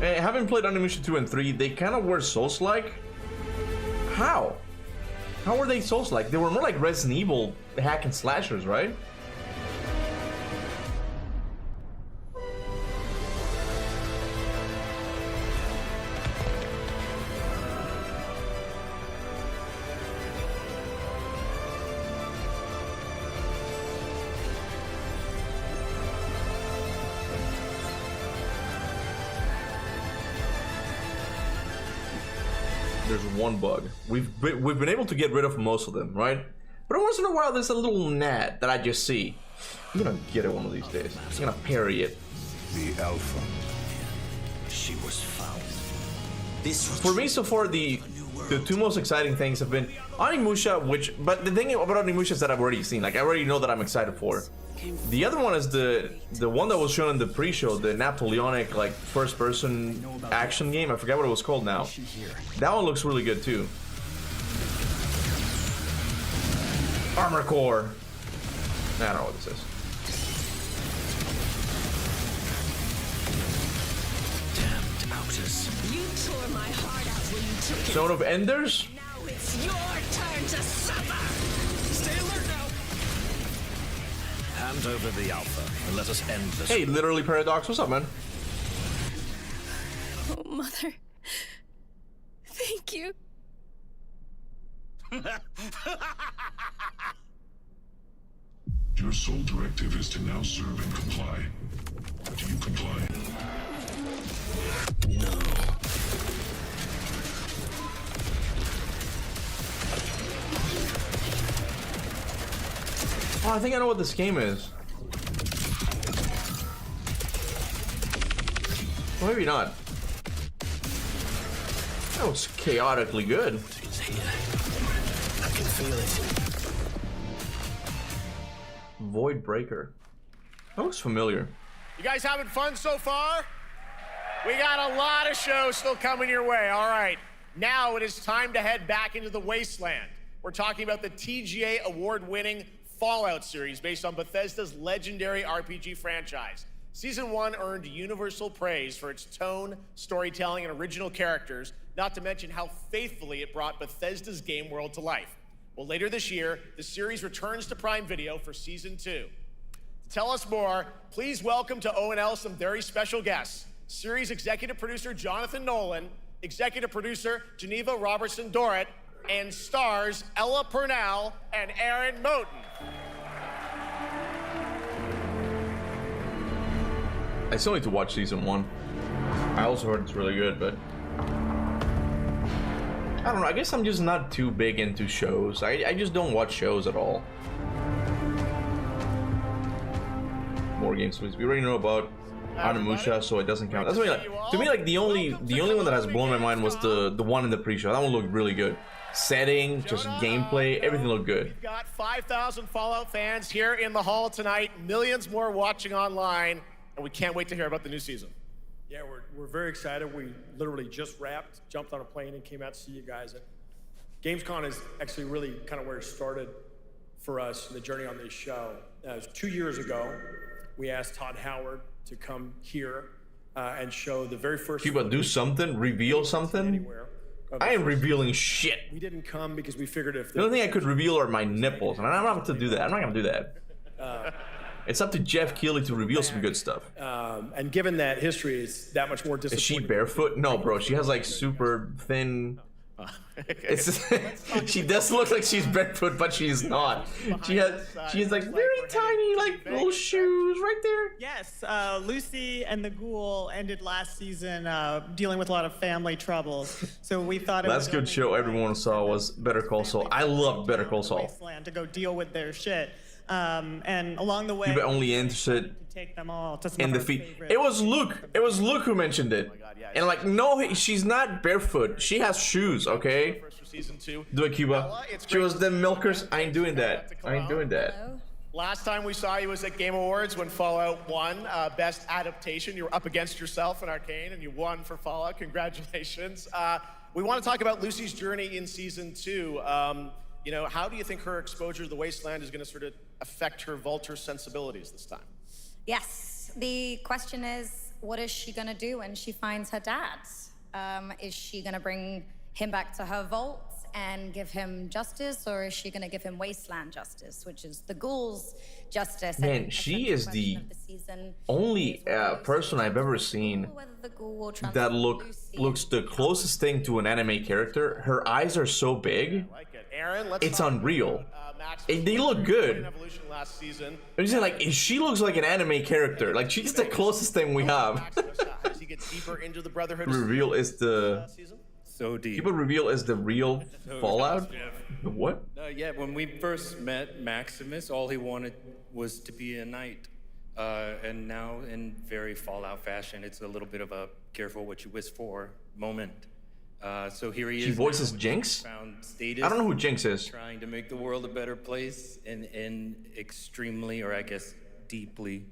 Having played Onimusha 2 and 3, they kind of were Souls-like. How? How were they Souls-like? They were more like Resident Evil hack and slashers, right? There's one bug. We've been able to get rid of most of them, right? But once in a while, there's a little gnat that I just see. I'm gonna get it one of these days. I'm gonna parry it. The Alpha. She was found. For me, so far, the two most exciting things have been Onimusha, but the thing about Onimusha is that I've already seen. Like, I already know that I'm excited for. The other one is the one that was shown in the pre-show, the Napoleonic like first-person action game. I forgot what it was called now. That one looks really good too. Armor Core. I don't know what this is. Damned outers. You tore my heart out when you took it. Zone of Enders. Now it's your turn to suffer. Stay alert now. Hand over the Alpha and let us end this. Hey, literally Paradox. What's up, man? Oh, Mother. Thank you. Your sole directive is to now serve and comply. Do you comply? No. Oh, I think I know what this game is. Well, maybe not. That was chaotically good. It's here. I can feel it. Void Breaker. That looks familiar. You guys having fun so far? We got a lot of shows still coming your way. All right, now it is time to head back into the wasteland. We're talking about the TGA award-winning Fallout series based on Bethesda's legendary RPG franchise. Season 1 earned universal praise for its tone, storytelling, and original characters, not to mention how faithfully it brought Bethesda's game world to life. Well, later this year, the series returns to Prime Video for Season 2. To tell us more, please welcome to ONL some very special guests. Series executive producer Jonathan Nolan, executive producer Geneva Robertson-Dorrit, and stars Ella Purnell and Aaron Moten. I still need to watch Season 1. I also heard it's really good, but I don't know, I guess I'm just not too big into shows. I just don't watch shows at all. More games, please. We already know about Onimusha, so it doesn't count. That's what I mean, like, to me, like the only one that has blown my mind was the one in the pre-show. That one looked really good. Setting, just gameplay, everything looked good. We've got 5,000 Fallout fans here in the hall tonight, millions more watching online, and we can't wait to hear about the new season. Yeah, we're very excited. We literally just wrapped, jumped on a plane, and came out to see you guys. Gamescom is actually really kind of where it started for us in the journey on this show. It was 2 years ago. We asked Todd Howard to come here and show the very first. Kuba, do something, reveal something. I am revealing shit. We didn't come because we figured if the only thing I could reveal are my nipples, and I'm not going to do that. I'm not going to do that. It's up to Jeff Keighley to reveal some good stuff. And given that history is that much more disappointing. Is she barefoot? No, bro. She has like super thin. She does look like she's barefoot, but she's not. She has like very tiny like little shoes right there. Yes, Lucy and the Ghoul ended last season dealing with a lot of family troubles. So we thought last good show everyone saw was Better Call Saul. I loved Better Call Saul. To go deal with their shit. And along the way, you were only interested in the feet. It was Luke. It was Luke who mentioned it. And like, no, she's not barefoot. She has shoes. Okay. Do it, Cuba. She was the milkers. I ain't doing that. I ain't doing that. Last time we saw you was at Game Awards when Fallout won Best Adaptation. You were up against yourself in Arcane, and you won for Fallout. Congratulations. We want to talk about Lucy's journey in Season 2. You know, how do you think her exposure to the Wasteland is going to sort of affect her Vulture sensibilities this time? Yes, the question is, what is she gonna do when she finds her dad? Is she gonna bring him back to her vault and give him justice, or is she gonna give him Wasteland justice, which is the Ghoul's justice? Man, she is the only person I've ever seen that looks the closest thing to an anime character. Her eyes are so big, it's unreal. They look good. I'm just saying, like, she looks like an anime character. Like, she's the closest thing we have. Reveal is the so deep. People reveal is the real Fallout. What? Yeah, when we first met Maximus, all he wanted was to be a knight. And now, in very Fallout fashion, it's a little bit of a careful what you wish for moment. So here he is. She voices Jinx? I don't know who Jinx is. Trying to make the world a better place and extremely, or I guess deeply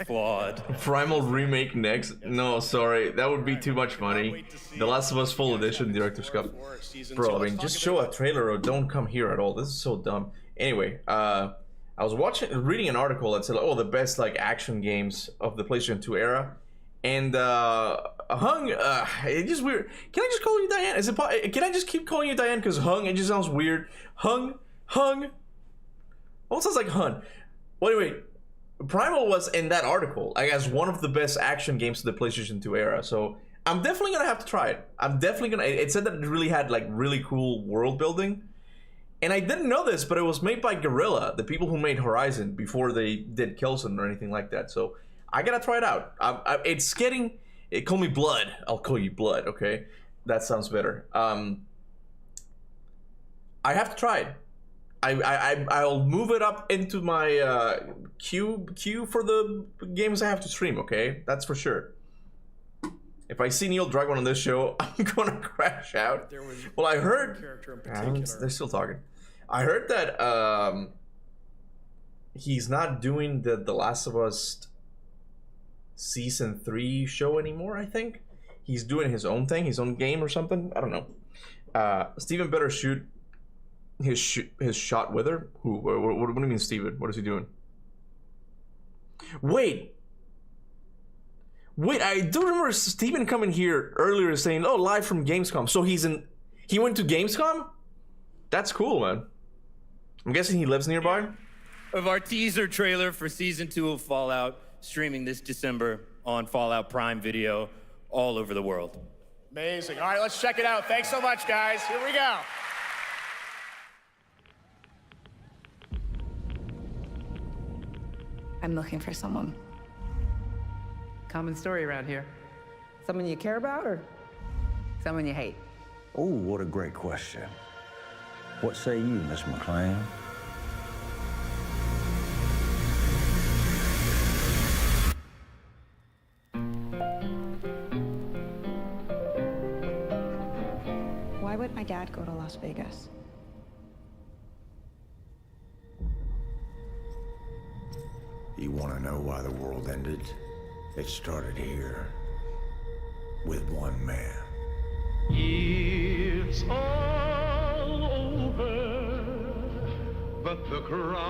flawed. Primal remake next? No, sorry. That would be too much money. The Last of Us Full Edition Director's Cut. Bro, I mean, just show a trailer or don't come here at all. This is so dumb. Anyway, I was reading an article that said, oh, the best like action games of the PlayStation 2 era. And Hung, it's just weird. Can I just call you Diane? Is it? Can I just keep calling you Diane? Because Hung, it just sounds weird. Hung. Almost sounds like Hun. Well, anyway, Primal was in that article, I guess, one of the best action games of the PlayStation 2 era. So I'm definitely gonna have to try it. I'm definitely gonna. It said that it really had like really cool world building, and I didn't know this, but it was made by Guerrilla, the people who made Horizon before they did Killzone or anything like that. So I gotta try it out. It's getting. Call me Blood. I'll call you Blood. Okay, that sounds better. I have to try it. I'll move it up into my queue for the games I have to stream. Okay, that's for sure. If I see Neil Druckmann on this show, I'm gonna crash out. Well, I heard. They're still talking. I heard that he's not doing the Last of Us Season 3 show anymore. I think he's doing his own thing, his own game or something. I don't know. Steven better shoot his shot with her. Who? What do you mean, Steven? What is he doing? Wait, I do remember Steven coming here earlier saying, "Oh, live from Gamescom." So he went to Gamescom. That's cool, man. I'm guessing he lives nearby. Of our teaser trailer for Season 2 of Fallout, streaming this December on Fallout Prime Video all over the world. Amazing. All right, let's check it out. Thanks so much, guys. Here we go. I'm looking for someone. Common story around here. Someone you care about or someone you hate? Oh, what a great question. What say you, Miss McClane? would my dad go to Las Vegas? You want to know why the world ended? It started here, with one man. It's all over, but the cry.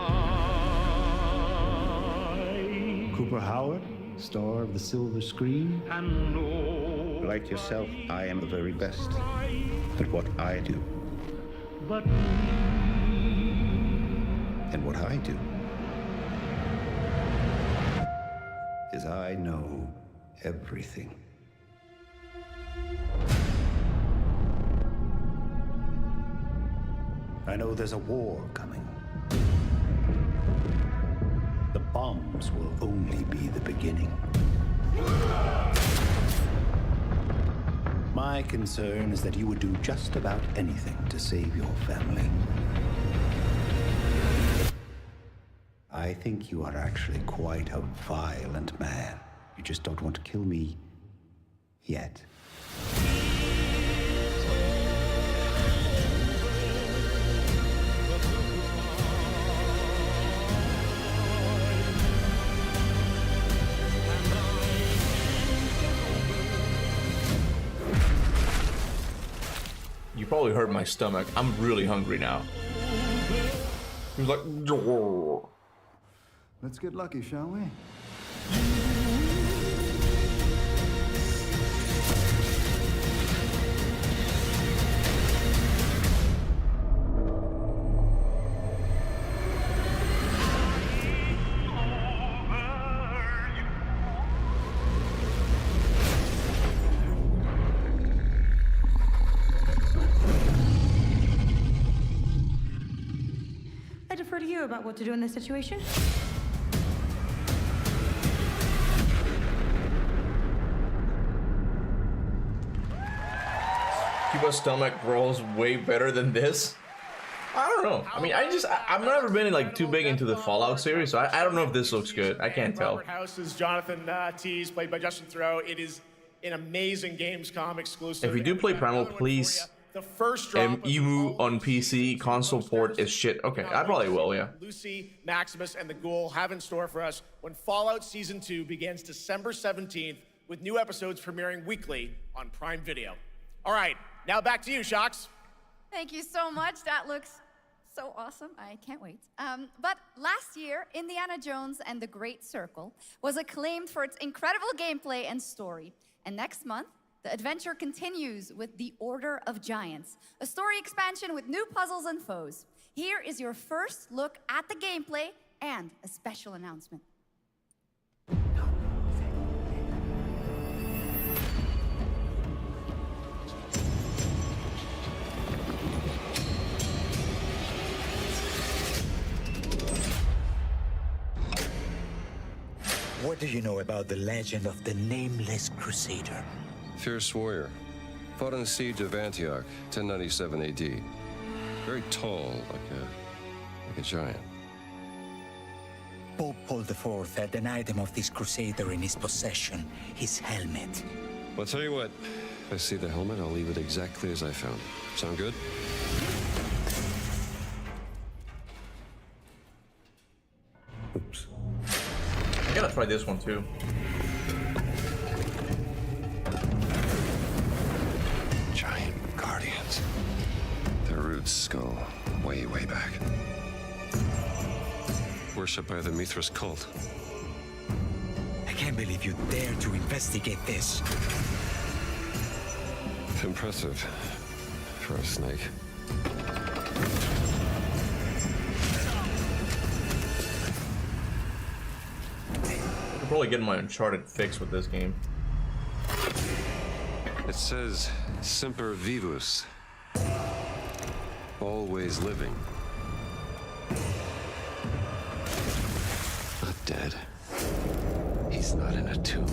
Cooper Howard, star of the silver screen. And no, like yourself, I am the very best at what I do. But and what I do is I know everything. I know there's a war coming. The bombs will only be the beginning. My concern is that you would do just about anything to save your family. I think you are actually quite a violent man. You just don't want to kill me yet. You probably hurt my stomach. I'm really hungry now. He was like, "Dwarr." Let's get lucky, shall we? I defer to you about what to do in this situation. Cuba's stomach rolls way better than this. I don't know. I mean, I've never been like too big into the Fallout series, so I don't know if this looks good. I can't tell. Robert House's Jonathan Tease, played by Justin Theroux. It is an amazing Gamescom exclusive. If you do play Primal, please. The first drop EMU on PC, console port is shit. Okay, I probably will, yeah. Lucy, Maximus, and the Ghoul have in store for us when Fallout Season 2 begins December 17th, with new episodes premiering weekly on Prime Video. All right, now back to you, Shox. Thank you so much. That looks so awesome. I can't wait. But last year, Indiana Jones and the Great Circle was acclaimed for its incredible gameplay and story. And next month, the adventure continues with The Order of Giants, a story expansion with new puzzles and foes. Here is your first look at the gameplay and a special announcement. What do you know about the legend of the Nameless Crusader? Fierce warrior. Fought in the siege of Antioch, 1097 AD. Very tall, like a giant. Pope Paul IV had an item of this crusader in his possession, his helmet. Well, I'll tell you what. If I see the helmet, I'll leave it exactly as I found it. Sound good? Oops. I gotta try this one too. Giant guardians. Their roots go way, way back. Worshipped by the Mithras cult. I can't believe you dare to investigate this. Impressive for a snake. I could probably get my Uncharted fix with this game. It says Semper Vivus. Always living. Not dead. He's not in a tomb.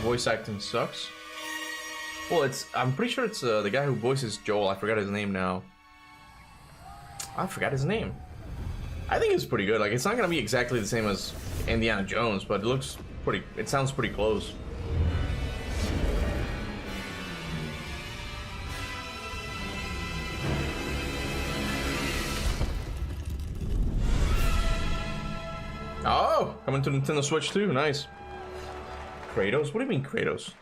voice acting sucks. Well, I'm pretty sure it's the guy who voices Joel. I forgot his name now. I forgot his name. I think it's pretty good. Like, it's not gonna be exactly the same as Indiana Jones, but it looks pretty. It sounds pretty close. Oh, coming to Nintendo Switch too. Nice. Kratos? What do you mean Kratos?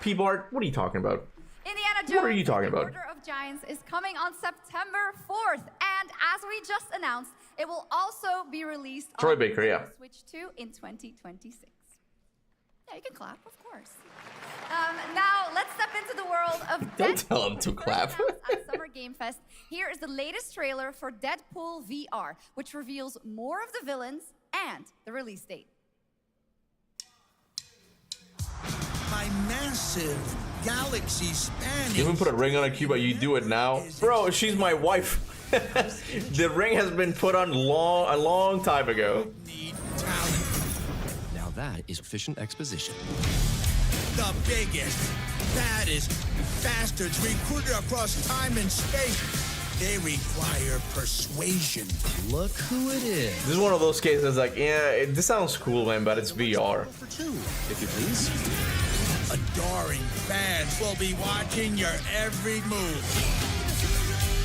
P-Bart, what are you talking about? Indiana Jones, what are you talking about? Order of Giants is coming on September 4th, and as we just announced, it will also be released Troy on Baker, yeah. Switch 2 in 2026. Yeah, you can clap, of course. Now, let's step into the world of Don't Deadpool. tell him to clap. At Summer Game Fest, here is the latest trailer for Deadpool VR, which reveals more of the villains and the release date. My massive galaxy spanning. You even put a ring on a Cuba, you do it now? Bro, she's my wife. The ring has been put on a long time ago. Now that is efficient exposition. The biggest, baddest bastards recruited across time and space. They require persuasion. Look who it is. This is one of those cases like, yeah, this sounds cool, man, but it's VR. If you please. Adoring fans will be watching your every move.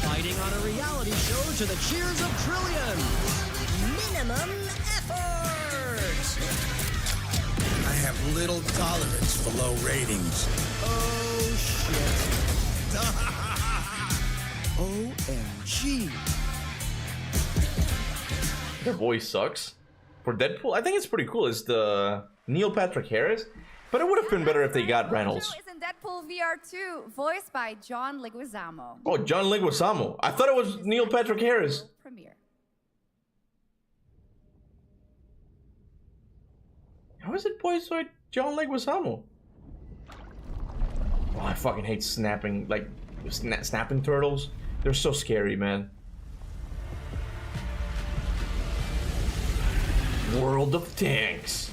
Fighting on a reality show to the cheers of trillions. Minimum effort. I have little tolerance for low ratings. Oh, shit. OMG. Their voice sucks. For Deadpool, I think it's pretty cool. It's the Neil Patrick Harris, but it would have been better if they got Reynolds. Is in Deadpool VR 2, voiced by John Leguizamo. Oh, John Leguizamo. I thought it was Neil Patrick Harris. Premiere. How is it voiced by John Leguizamo? Oh, I fucking hate snapping, like, snapping turtles. They're so scary, man. World of Tanks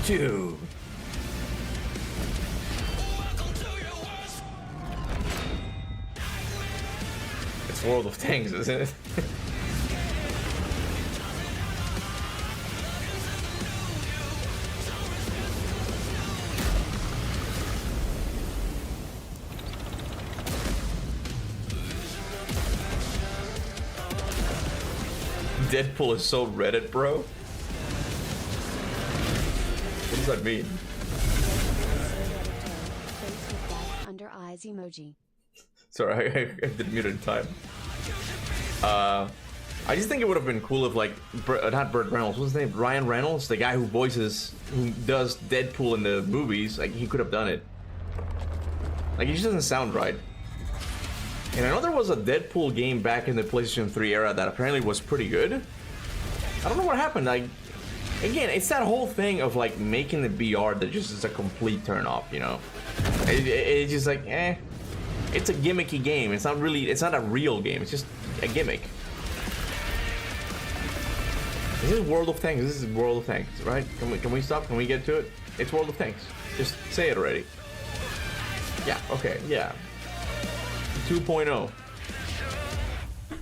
2. It's World of Tanks, isn't it? Deadpool is so Reddit, bro. What does that mean? Under eyes emoji. Sorry, I didn't mute it in time. I just think it would have been cool if, like, not Burt Reynolds, what's his name? Ryan Reynolds, the guy who does Deadpool in the movies, like, he could have done it. Like, it just doesn't sound right. And I know there was a Deadpool game back in the PlayStation 3 era that apparently was pretty good. I don't know what happened. Like, again, it's that whole thing of like making the VR that just is a complete turn off, you know? It's just like, it's a gimmicky game. It's not a real game. It's just a gimmick. This is World of Tanks. This is World of Tanks, right? Can we stop? Can we get to it? It's World of Tanks. Just say it already. Yeah, okay, yeah. 2.0.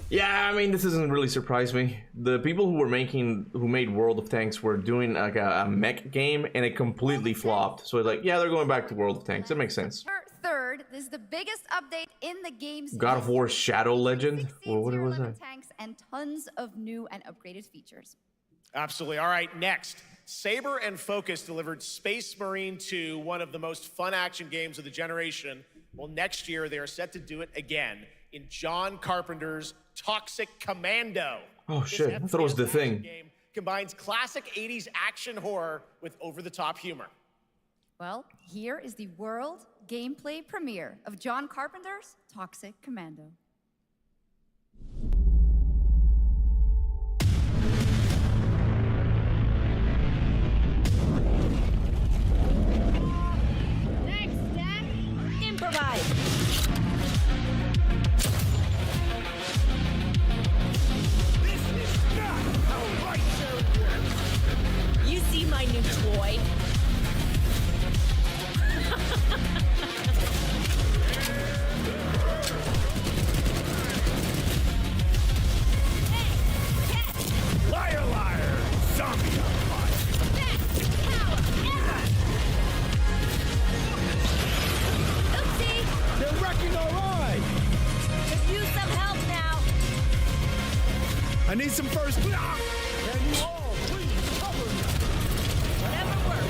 Yeah, I mean, this doesn't really surprise me. The people who made World of Tanks were doing like a mech game, and it completely flopped. So it's like, yeah, they're going back to World of Tanks. That makes sense. Third, this is the biggest update in the game's God of War Shadow Legend. Well, what was that? Tanks and tons of new and upgraded features. Absolutely. All right, next. Saber and Focus delivered Space Marine 2, one of the most fun action games of the generation. Well, next year, they are set to do it again in John Carpenter's Toxic Commando. Oh, shit. I thought it was The Thing. Game combines classic 80s action horror with over-the-top humor. Well, here is the world gameplay premiere of John Carpenter's Toxic Commando. Improvise. This is not how light show works. You see my new toy? him first. Can you all please cover me? Whatever works.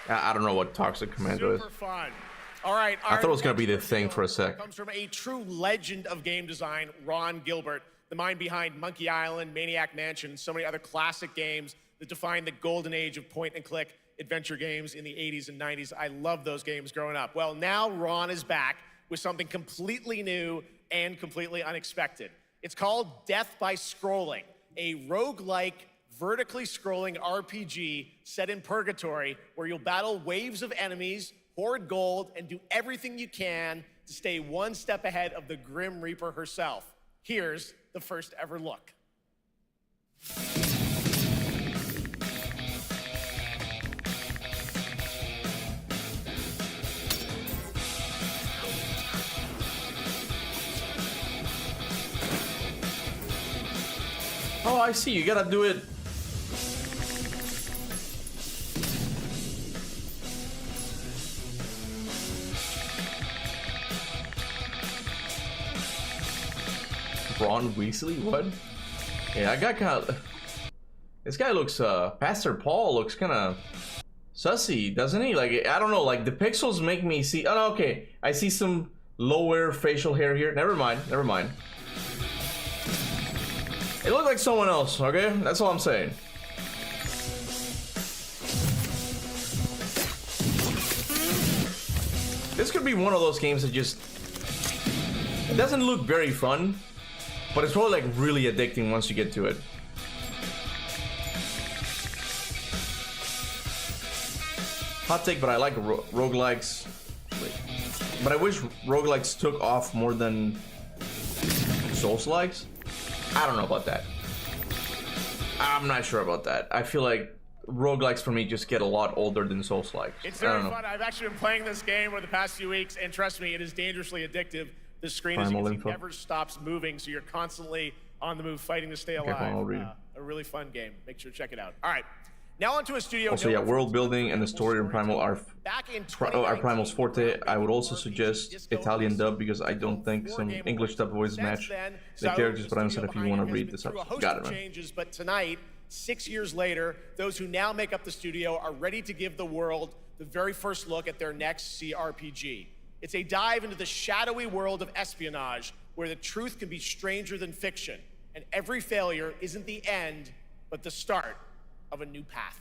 I don't know what Toxic Commando is. Super fun. All right. I thought it was going to be the thing for a sec. Comes from a true legend of game design, Ron Gilbert, the mind behind Monkey Island, Maniac Mansion, and so many other classic games that defined the golden age of point-and-click adventure games in the 80s and 90s. I loved those games growing up. Well, now Ron is back with something completely new and completely unexpected. It's called Death by Scrolling, a roguelike, vertically scrolling RPG set in purgatory where you'll battle waves of enemies, hoard gold, and do everything you can to stay one step ahead of the Grim Reaper herself. Here's the first ever look. Oh, I see. You gotta do it. Ron Weasley? What? Yeah, I got kind of. This guy looks. Pastor Paul looks kind of sussy, doesn't he? Like, I don't know. Like, the pixels make me see. Oh, no, okay. I see some lower facial hair here. Never mind. Never mind. It looked like someone else, okay? That's all I'm saying. This could be one of those games that just... It doesn't look very fun, but it's probably like really addicting once you get to it. Hot take, but I like roguelikes. But I wish roguelikes took off more than Souls-likes. I don't know about that. I'm not sure about that. I feel like roguelikes for me just get a lot older than Souls-likes. It's very fun. I've actually been playing this game over the past few weeks, and trust me, it is dangerously addictive. The screen, as you can see, never stops moving, so you're constantly on the move, fighting to stay alive. A really fun game. Make sure to check it out. All right. Now onto a studio. Also, yeah, world building and the story in Primal are Primal's forte. I would also suggest Italian dub because I don't think some English dub voices match the characters. But I'm saying if you want to read this up, got it, man. Changes, but tonight, 6 years later, those who now make up the studio are ready to give the world the very first look at their next CRPG. It's a dive into the shadowy world of espionage, where the truth can be stranger than fiction, and every failure isn't the end, but the start of a new path.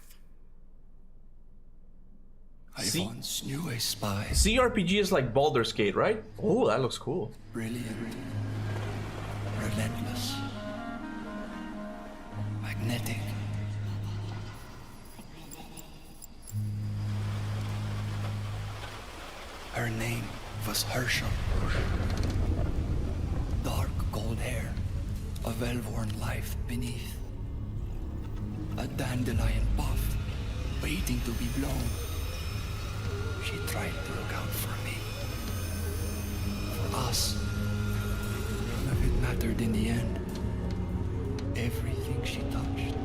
I once knew a spy. CRPG is like Baldur's Gate, right? Oh, that looks cool. Brilliant, relentless, magnetic. Her name was Herschel. Dark gold hair, a well-worn life beneath. A dandelion puff, waiting to be blown. She tried to look out for me. For us. None of it mattered in the end. Everything she touched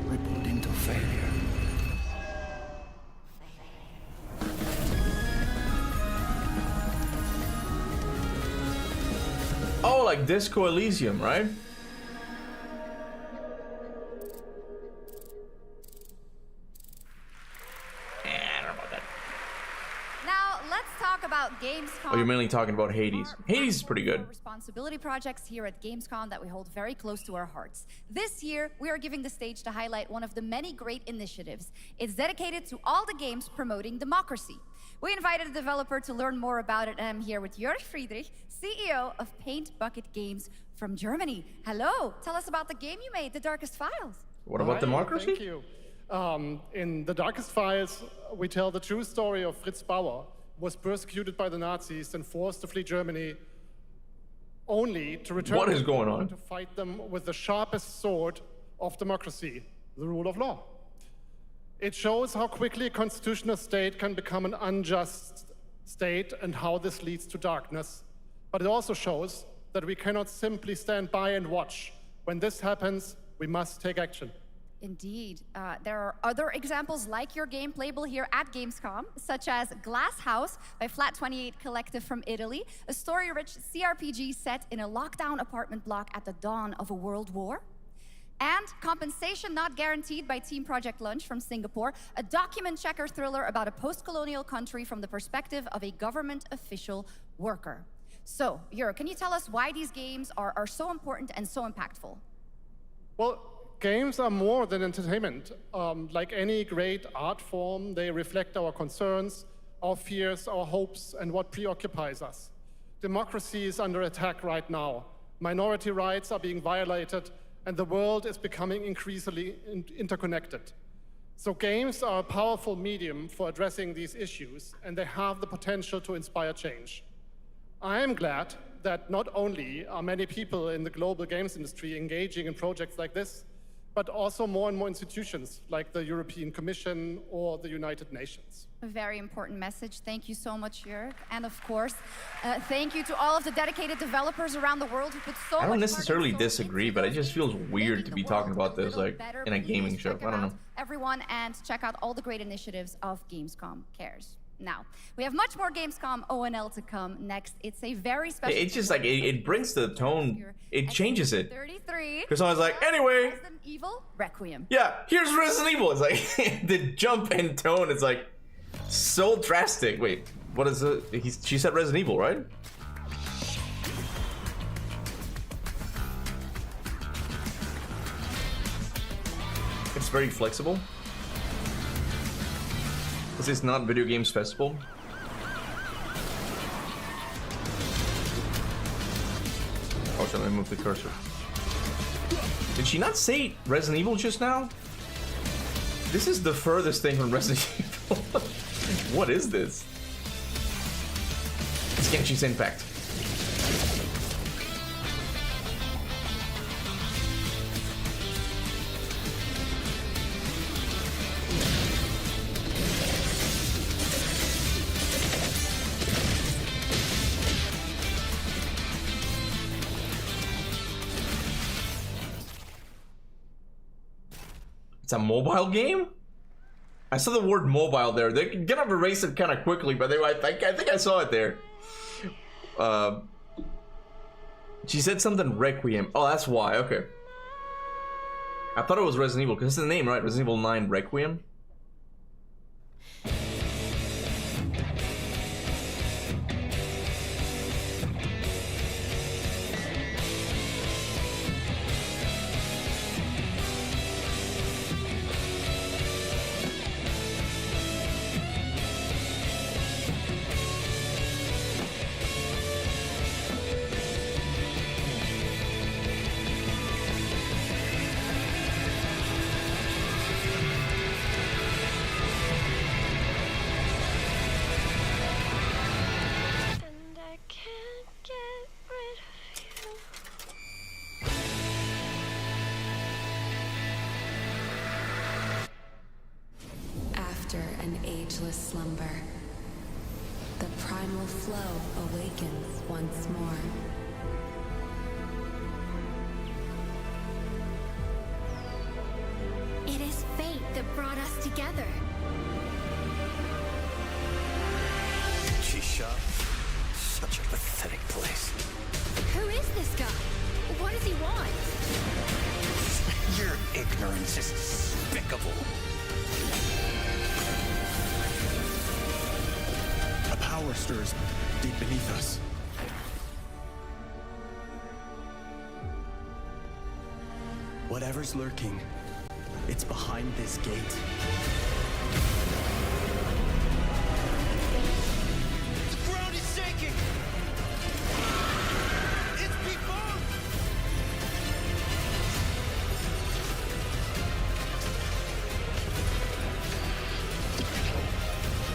rippled into failure. Oh, like Disco Elysium, right? About Gamescom. Oh, you're mainly talking about Hades. Hades is pretty good. Responsibility projects here at Gamescom that we hold very close to our hearts. This year, we are giving the stage to highlight one of the many great initiatives. It's dedicated to all the games promoting democracy. We invited a developer to learn more about it, and I'm here with Jörg Friedrich, CEO of Paint Bucket Games from Germany. Hello, tell us about the game you made, The Darkest Files. What about democracy? Thank you. In The Darkest Files, we tell the true story of Fritz Bauer, was persecuted by the Nazis and forced to flee Germany, only to return what is going on? To fight them with the sharpest sword of democracy, the rule of law. It shows how quickly a constitutional state can become an unjust state and how this leads to darkness, but it also shows that we cannot simply stand by and watch. When this happens, we must take action. Indeed. There are other examples like your game playable here at Gamescom, such as Glass House by Flat28 Collective from Italy, a story-rich CRPG set in a lockdown apartment block at the dawn of a world war. And Compensation Not Guaranteed by Team Project Lunch from Singapore, a document checker thriller about a post-colonial country from the perspective of a government official worker. So, Jur, can you tell us why these games are so important and so impactful? Well, games are more than entertainment. Like any great art form, they reflect our concerns, our fears, our hopes, and what preoccupies us. Democracy is under attack right now. Minority rights are being violated, and the world is becoming increasingly interconnected. So games are a powerful medium for addressing these issues, and they have the potential to inspire change. I am glad that not only are many people in the global games industry engaging in projects like this, but also more and more institutions like the European Commission or the United Nations. A very important message. Thank you so much, Jörg. And of course, thank you to all of the dedicated developers around the world who put so much. I don't necessarily disagree, but it just feels weird to be talking about this like in a gaming show. I don't know. Everyone, and check out all the great initiatives of Gamescom Cares. Now, we have much more Gamescom ONL to come next. It's a very special... It's just like, it brings the tone, it changes it. 33. Because I was like, anyway... Resident Evil Requiem. Yeah, here's Resident Evil. It's like, the jump in tone is like, so drastic. Wait, what is it? She said Resident Evil, right? It's very flexible. This is not Video Games Festival. Oh, shall I move the cursor? Did she not say Resident Evil just now? This is the furthest thing from Resident Evil. What is this? It's Genshin's Impact. It's a mobile game? I saw the word mobile there. They're gonna erase it kind of quickly, but I think I saw it there. She said something Requiem. Oh, that's why. Okay. I thought it was Resident Evil, because it's the name, right? Resident Evil 9 Requiem? After an ageless slumber, the primal flow awakens once more. It is fate that brought us together. Shisha, such a pathetic place. Who is this guy? What does he want? Your ignorance is despicable. A power stirs deep beneath us. Whatever's lurking, it's behind this gate. The ground is shaking! It's people!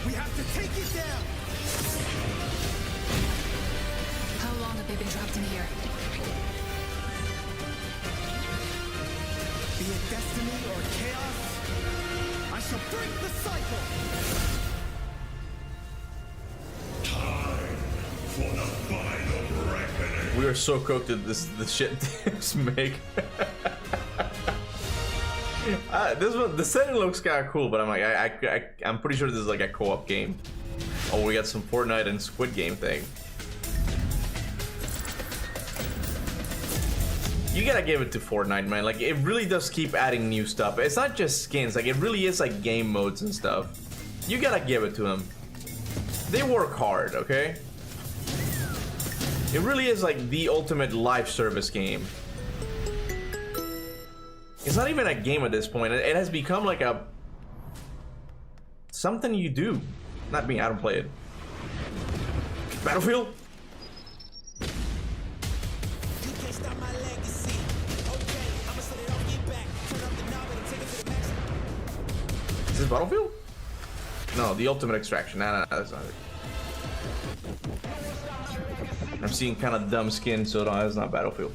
We have to take it down! How long have they been trapped in here? Be it destiny or chaos, I shall break the cycle! We are so cooked at this shit this make. This one, the setting looks kind of cool, but I'm like, I'm pretty sure this is like a co-op game. Oh, we got some Fortnite and Squid Game thing. You gotta give it to Fortnite, man. Like, it really does keep adding new stuff. It's not just skins, like, it really is like game modes and stuff. You gotta give it to them. They work hard, okay? It really is like the ultimate live service game. It's not even a game at this point. It has become like a... something you do. Not me, I don't play it. Battlefield? Is this Battlefield? No, the Ultimate Extraction. Nah, that's not it. I'm seeing kind of dumb skin, so no, that's not Battlefield.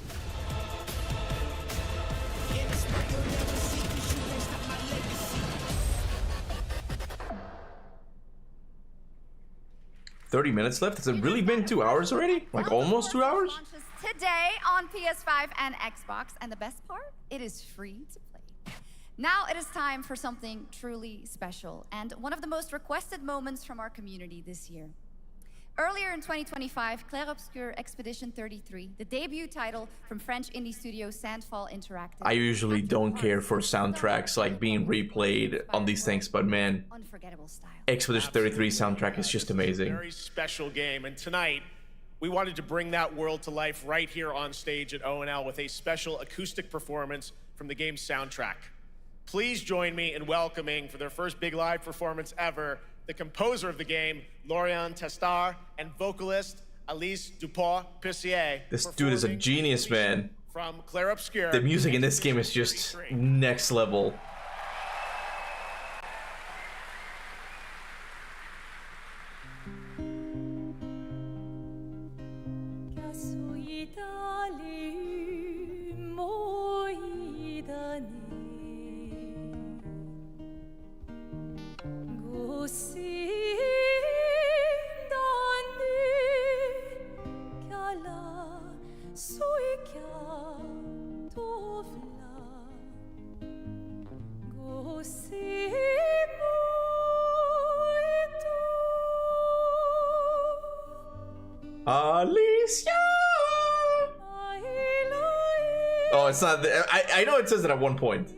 $30 minutes left? Has it really been 2 hours already? Like almost 2 hours? Today on PS5 and Xbox, and the best part, it is free to play. Now it is time for something truly special, and one of the most requested moments from our community this year. Earlier in 2025, Clair Obscur Expedition 33, the debut title from French indie studio Sandfall Interactive. I usually don't care for soundtracks like being replayed on these things, but man, Expedition 33 soundtrack is just amazing. Very special game, and tonight we wanted to bring that world to life right here on stage at ONL with a special acoustic performance from the game's soundtrack. Please join me in welcoming, for their first big live performance ever, the composer of the game, Laurent Testard, and vocalist Alice Dupont-Pissier. This dude is a genius, man. From Clair Obscur. The music in this game is just next level. Alicia! Oh, it's not. I know it says it at one point.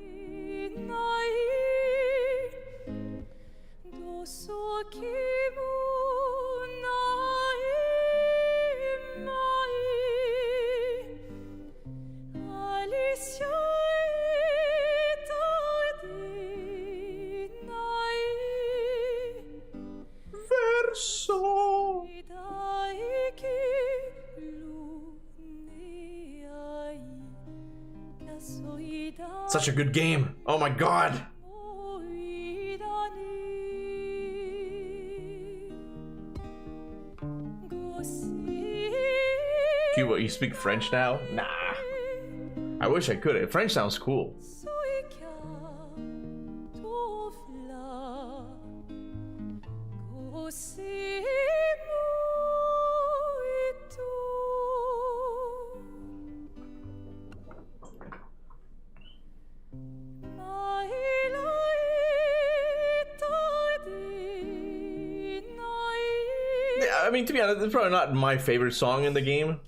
Such a good game. Oh my god. Kuba, you speak French now? Nah. I wish I could. French sounds cool. I mean, to be honest, it's probably not my favorite song in the game.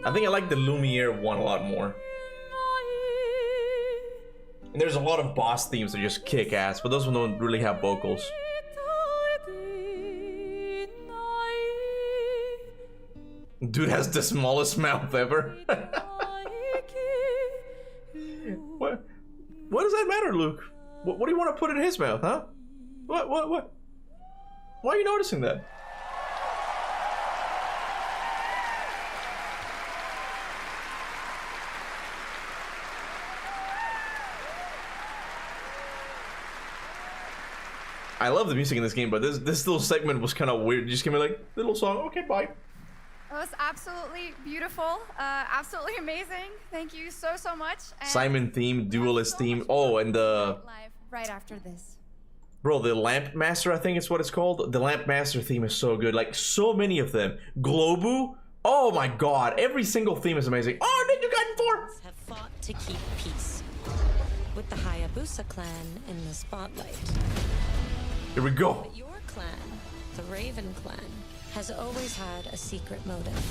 I think I like the Lumiere one a lot more. And there's a lot of boss themes that just kick ass, but those ones don't really have vocals. Dude has the smallest mouth ever. What does that matter, Luke? What do you want to put in his mouth, huh? What? Why are you noticing that? I love the music in this game, but this little segment was kind of weird. You just give me like, little song, okay, bye. It was absolutely beautiful, absolutely amazing. Thank you so much. And Simon theme, Duelist theme. Oh, and the... live right after this. Bro, the Lamp Master, I think is what it's called. The Lamp Master theme is so good. Like, so many of them. Globu? Oh my god, every single theme is amazing. Oh, Ninja Gaiden 4! Have fought to keep peace, with the Hayabusa clan in the spotlight. Here we go. But your clan, the Raven clan, has always had a secret motive.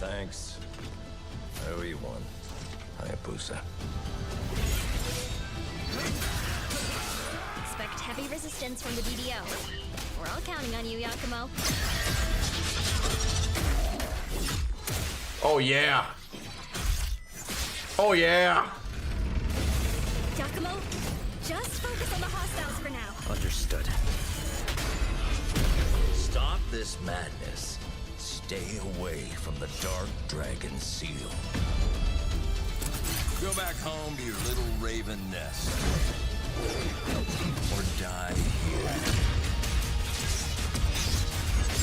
Thanks. I owe you one, Hayabusa. Expect heavy resistance from the DDO. We're all counting on you, Yakumo. Oh yeah. Oh yeah. Yakumo, just focus on the hostiles for now. Understood. Stop this madness. Stay away from the Dark Dragon Seal. Go back home to your little raven nest. Or die here.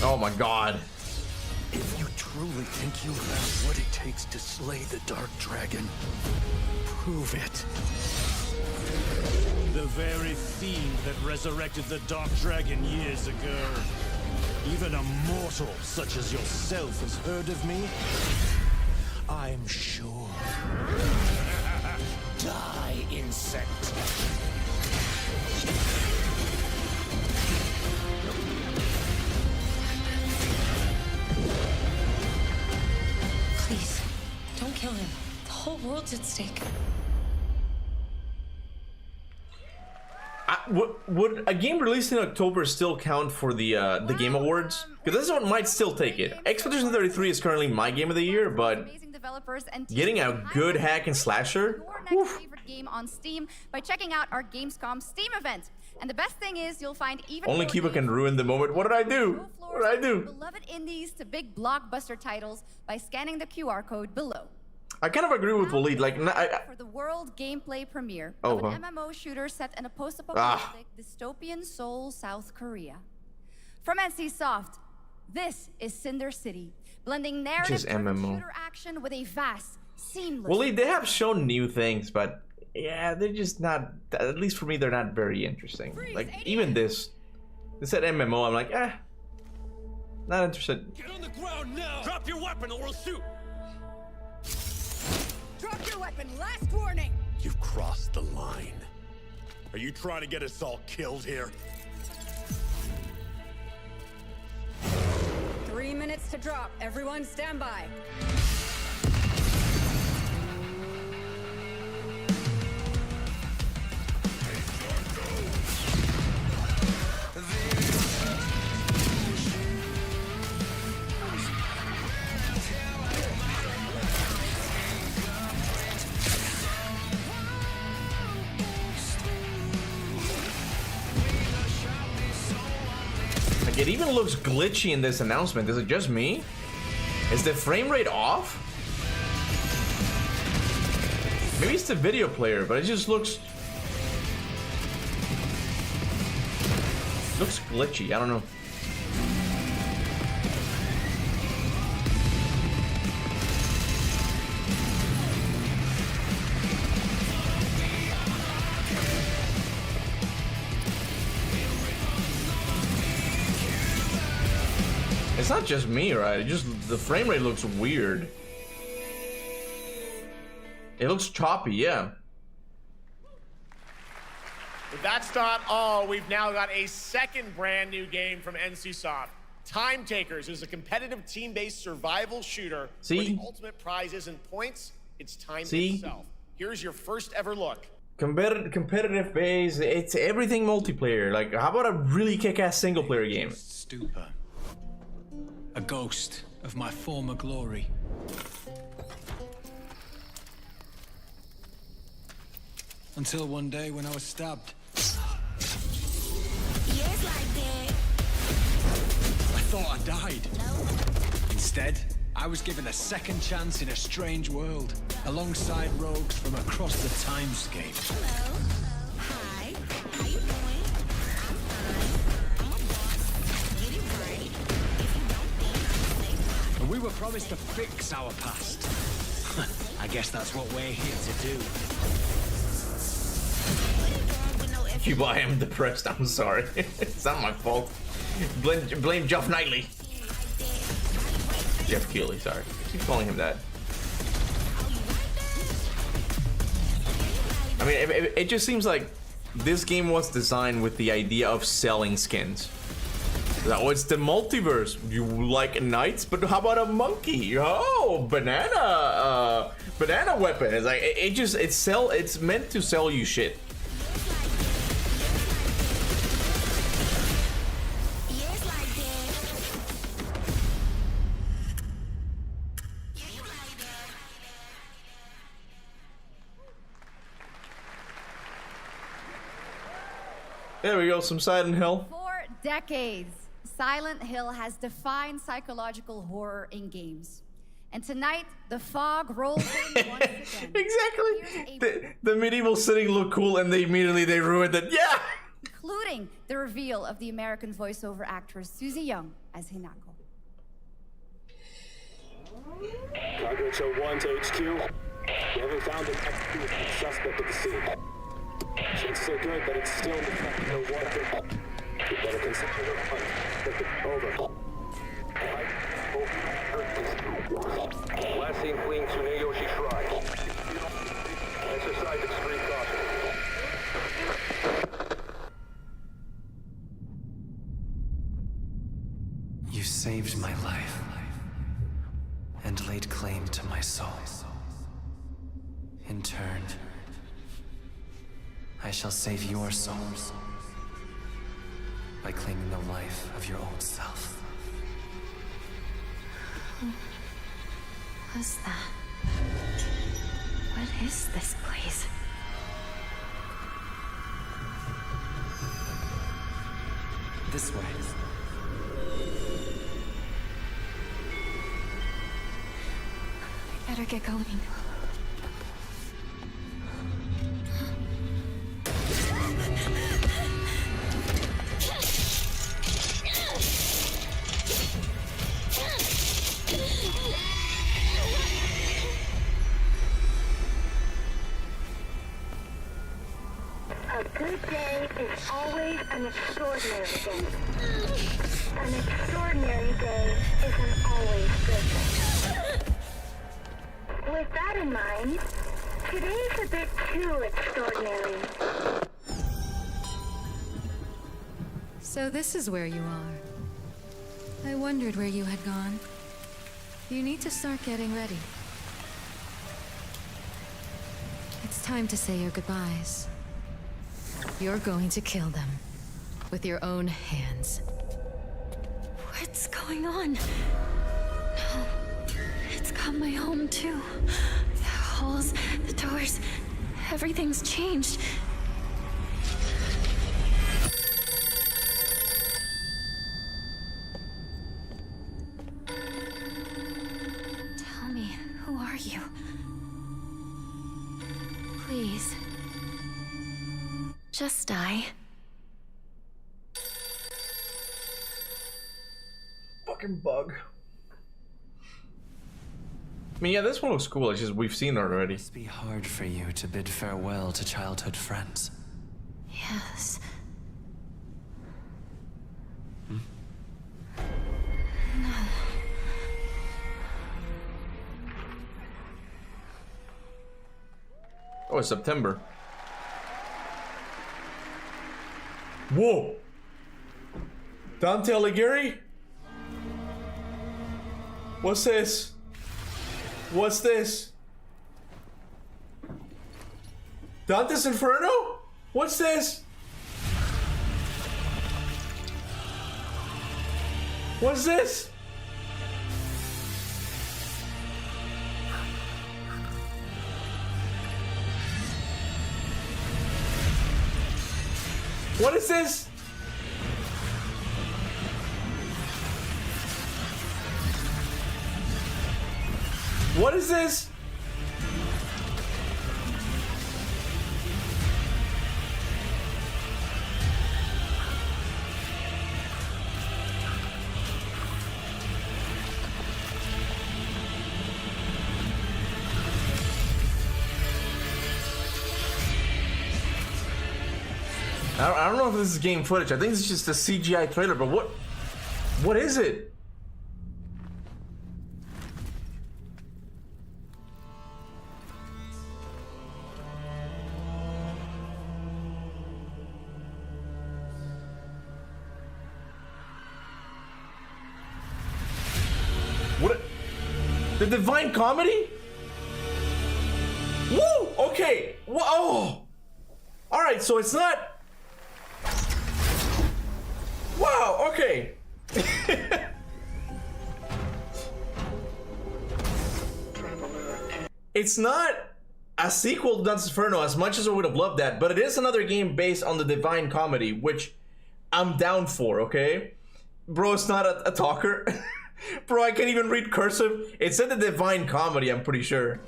Oh my god. If you truly think you have what it takes to slay the Dark Dragon, prove it. The very fiend that resurrected the Dark Dragon years ago. Even a mortal such as yourself has heard of me? I'm sure. Die, insect. Please, don't kill him. The whole world's at stake. Would a game released in October still count for the Game Awards? Because this one might still take it. Expedition 33 is currently my game of the year, but getting a good hack and slasher. Your next favorite game on Steam by checking out our Gamescom Steam event. And the best thing is you'll find even only Kuba can ruin the moment. What did I do? What did I do? Beloved indies to big blockbuster titles by scanning the QR code below. I kind of agree with Waleed. Like, For the world gameplay premiere of an MMO shooter set in a post-apocalyptic dystopian Seoul, South Korea. From NCSoft, this is Cinder City, blending narrative shooter action with a vast, seamless. Waleed, they have shown new things, but yeah, they're just not. At least for me, they're not very interesting. Like even this said MMO. I'm like, not interested. Get on the ground now! Drop your weapon or we'll shoot! Drop your weapon, last warning! You've crossed the line. Are you trying to get us all killed here? 3 minutes to drop. Everyone stand by. Like it even looks glitchy in this announcement. Is it just me? Is the frame rate off? Maybe it's the video player, but it just looks glitchy. I don't know. It's not just me, right? It just the frame rate looks weird. It looks choppy, yeah. But that's not all. We've now got a second brand new game from NCSoft. Time Takers is a competitive team-based survival shooter where the ultimate prize isn't points, it's time itself. Here's your first ever look. Competitive base, it's everything multiplayer. Like, how about a really kick-ass single-player game? Stupor. A ghost of my former glory. Until one day when I was stabbed. Yes, like that. I thought I died. Instead, I was given a second chance in a strange world, alongside rogues from across the timescape. Hello. Hi. How you doing? I'm fine. I'm a boss. Get it right. If you don't think, say bye. And we were promised to fix our past. I guess that's what we're here to do. Cuba, I am depressed. I'm sorry. It's not my fault. Blame Geoff Knightley. Jeff Keighley, sorry. I keep calling him that. I mean, it just seems like this game was designed with the idea of selling skins. Oh, it's the multiverse. You like knights, but how about a monkey? Oh, banana weapon. It's like it's meant to sell you shit. There we go, some Silent Hill. For decades, Silent Hill has defined psychological horror in games. And tonight, the fog rolls in once again. Exactly. The medieval setting looked cool and they ruined it. Yeah! Including the reveal of the American voiceover actress Susie Young as Hinako. Targets are 1 to HQ. We haven't found an suspect at the scene. Chances are good, but it's still in the fact no one. We better consider the hunt. Over. Last seen fleeing Tsuneyoshi Shrine. Exercise extreme caution. You saved my life and laid claim to my soul. In turn, I shall save your souls by claiming the life of your old self. Who was that? What is this place? This way. I better get going. A good day is always an extraordinary day. An extraordinary day isn't always good. With that in mind, today's a bit too extraordinary. So this is where you are. I wondered where you had gone. You need to start getting ready. It's time to say your goodbyes. You're going to kill them with your own hands. What's going on? No. It's got my home too. The halls, the doors, everything's changed. Tell me, who are you? Please. Just die. Fucking bug. I mean, yeah, this one looks cool. It's just we've seen it already. Must be hard for you to bid farewell to childhood friends. Yes. Hmm? No. Oh, it's September. Whoa! Dante Alighieri? What's this? What's this? Dante's Inferno? What's this? What's this? What is this? What is this? I don't know if this is game footage. I think it's just a CGI trailer, but what is it? The Divine Comedy? Woo! Okay. Whoa. Alright, so it's not... Wow, okay. It's not a sequel to Dante's Inferno as much as I would have loved that, but it is another game based on the Divine Comedy, which I'm down for, okay? Bro, it's not a talker. Bro, I can't even read cursive. It said the Divine Comedy, I'm pretty sure.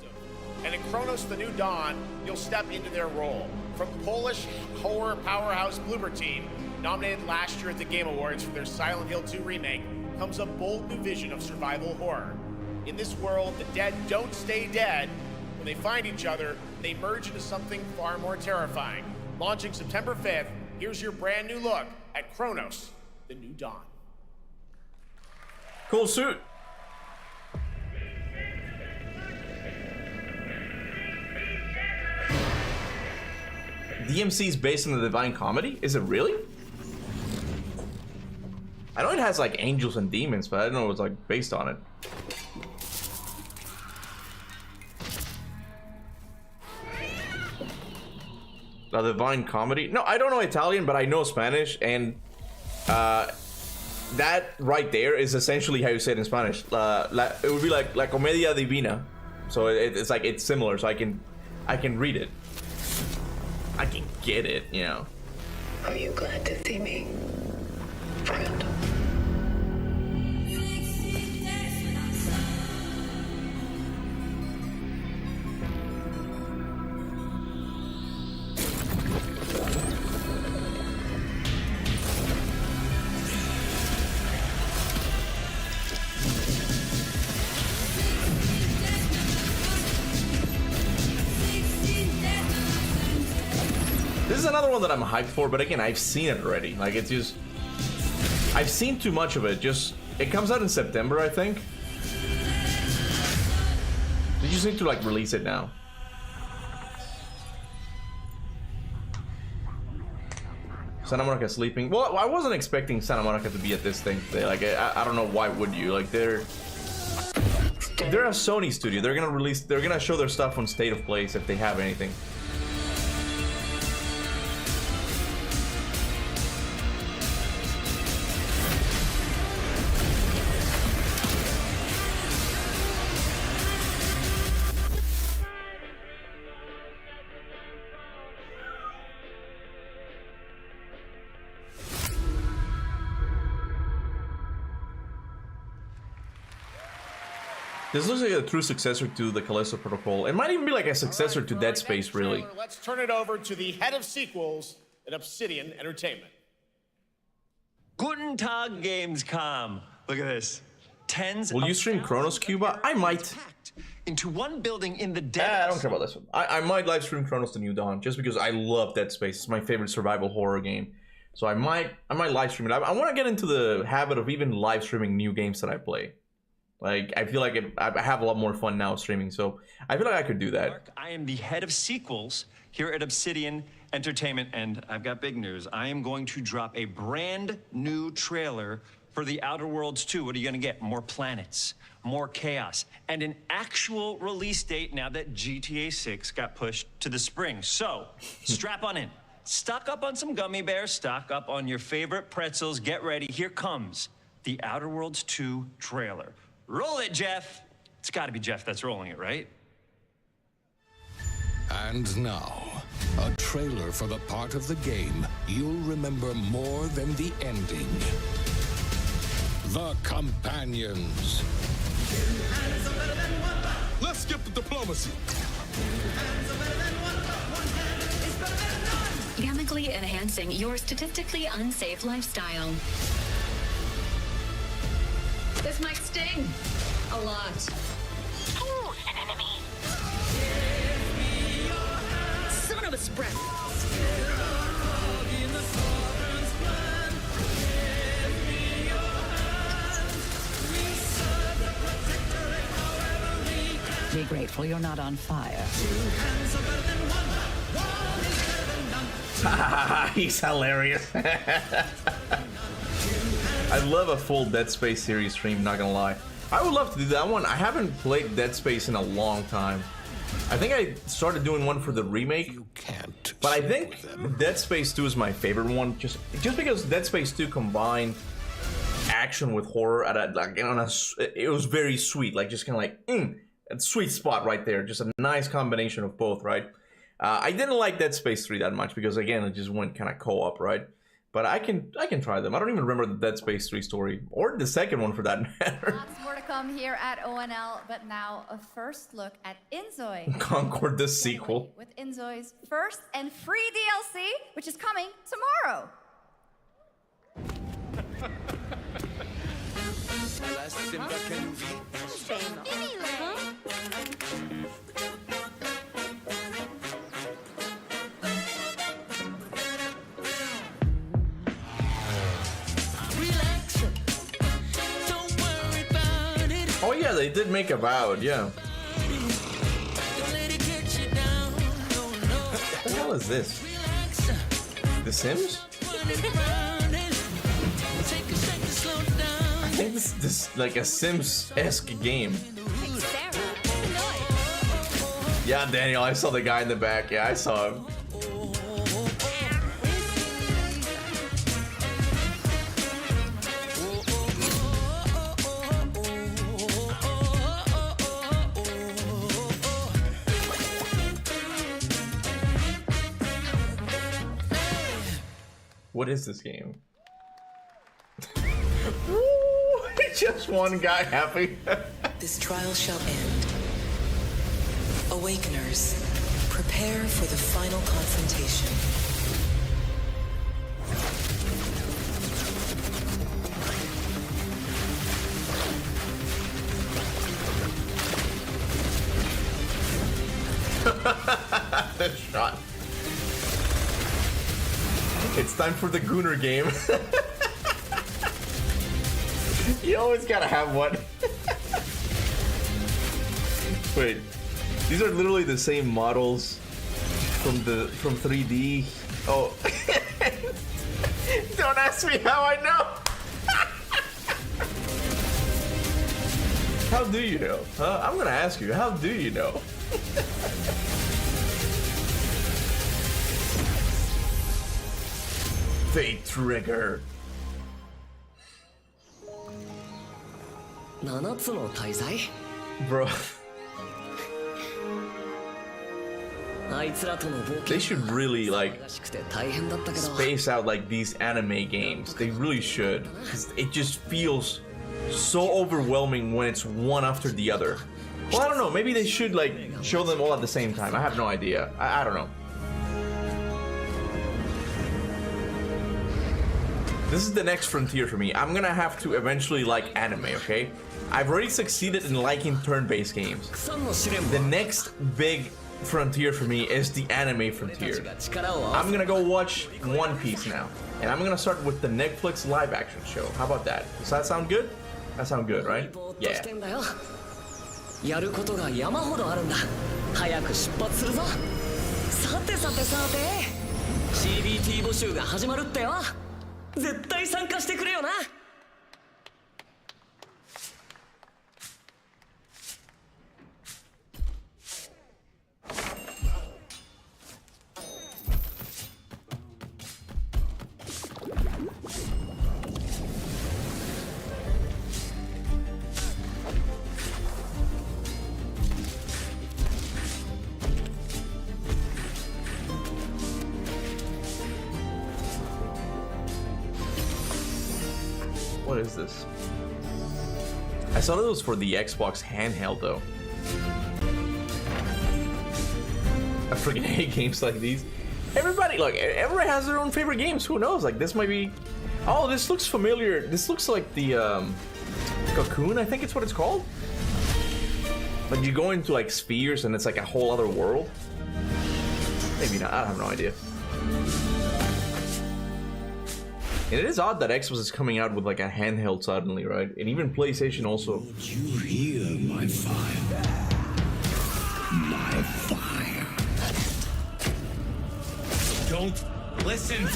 And in Kronos The New Dawn, you'll step into their role. From Polish horror powerhouse Bloober Team, nominated last year at the Game Awards for their Silent Hill 2 remake, comes a bold new vision of survival horror. In this world, the dead don't stay dead. When they find each other, they merge into something far more terrifying. Launching September 5th, here's your brand new look at Kronos The New Dawn. Cool suit. DMC is based on the Divine Comedy? Is it really? I know it has like angels and demons, but I didn't know it was like based on it. The Divine Comedy? No, I don't know Italian, but I know Spanish, and that right there is essentially how you say it in Spanish. It would be like La Comedia Divina, so it's like it's similar. So I can read it. I can get it, you know. Are you glad to see me, friend? This is another one that I'm hyped for, but again, I've seen it already. Like, it's just... I've seen too much of it. Just... It comes out in September, I think. They just need to, like, release it now. Santa Monica sleeping. Well, I wasn't expecting Santa Monica to be at this thing today. Like, I don't know why would you. Like, they're a Sony studio. They're gonna show their stuff on State of Plays if they have anything. This looks like a true successor to the Callisto Protocol. It might even be like a successor to Dead Space, really. Let's turn it over to the head of sequels at Obsidian Entertainment. Guten Tag, Gamescom. Look at this. Tens. Will you stream Kronos, Kuba? I might. Into one building in the dead. I don't care about this one. I might live stream Kronos The New Dawn just because I love Dead Space. It's my favorite survival horror game. So I might live stream it. I want to get into the habit of even live streaming new games that I play. Like, I feel like I have a lot more fun now streaming, so I feel like I could do that. I am the head of sequels here at Obsidian Entertainment, and I've got big news. I am going to drop a brand new trailer for The Outer Worlds 2. What are you going to get? More planets, more chaos, and an actual release date now that GTA 6 got pushed to the spring. So, strap on in. Stock up on some gummy bears, stock up on your favorite pretzels. Get ready. Here comes The Outer Worlds 2 trailer. Roll it, Jeff. It's got to be Jeff that's rolling it, right? And now, a trailer for the part of the game you'll remember more than the ending. The Companions. Let's skip the diplomacy. Chemically enhancing your statistically unsafe lifestyle. This might sting a lot. Ooh, an enemy. Son of a spread. Be grateful you're not on fire. He's hilarious. I love a full Dead Space series stream, not gonna lie. I would love to do that one. I haven't played Dead Space in a long time. I think I started doing one for the remake. You can't. But I think Dead Space 2 is my favorite one, just because Dead Space 2 combined action with horror at a like it was very sweet, like just kind of like a sweet spot right there, just a nice combination of both, right? I didn't like Dead Space 3 that much because again it just went kind of co-op, right? But I can try them. I don't even remember the Dead Space 3 story or the second one for that matter. Lots more to come here at ONL, but now a first look at Inzoi. Concord the sequel. With Inzoi's first and free DLC, which is coming tomorrow. Oh yeah, they did make Avowed, yeah. What the hell is this? The Sims? I think this is like a Sims-esque game. Yeah, Daniel, I saw the guy in the back. Yeah, I saw him. What is this game? Just one guy happy. This trial shall end. Awakeners, prepare for the final confrontation. That shot. It's time for the Gooner game. You always gotta have one. Wait, these are literally the same models from 3D. Oh, don't ask me how I know. How do you know? Huh? I'm gonna ask you. How do you know? Fate Trigger. 7つの大罪 Bro. あいつらとの冒 They 険 should really like しくて大変だったけど space out like these anime games. They really should. 'Cause it just feels so overwhelming when it's one after the other. Well, I don't know. Maybe they should like show them all at the same time. I have no idea. I don't know. This is the next frontier for me. I'm gonna have to eventually like anime, okay? I've already succeeded in liking turn-based games. The next big frontier for me is the anime frontier. I'm gonna go watch One Piece now. And I'm gonna start with the Netflix live-action show. How about that? Does that sound good? That sound good, right? Yeah. やることが山ほどあるんだ早く出発するぞさてさてさて CBT 募集が始まるってよ絶対参加してくれよな What is this? I saw that it was for the Xbox handheld though. I freaking hate games like these. Everybody, look, everybody has their own favorite games. Who knows? Like this might be. Oh, this looks familiar. This looks like the Cocoon. I think it's what it's called. Like you go into like spheres and it's like a whole other world. Maybe not. I have no idea. And it is odd that Xbox is coming out with like a handheld suddenly, right? And even PlayStation also. You hear my fire? My fire. Don't listen.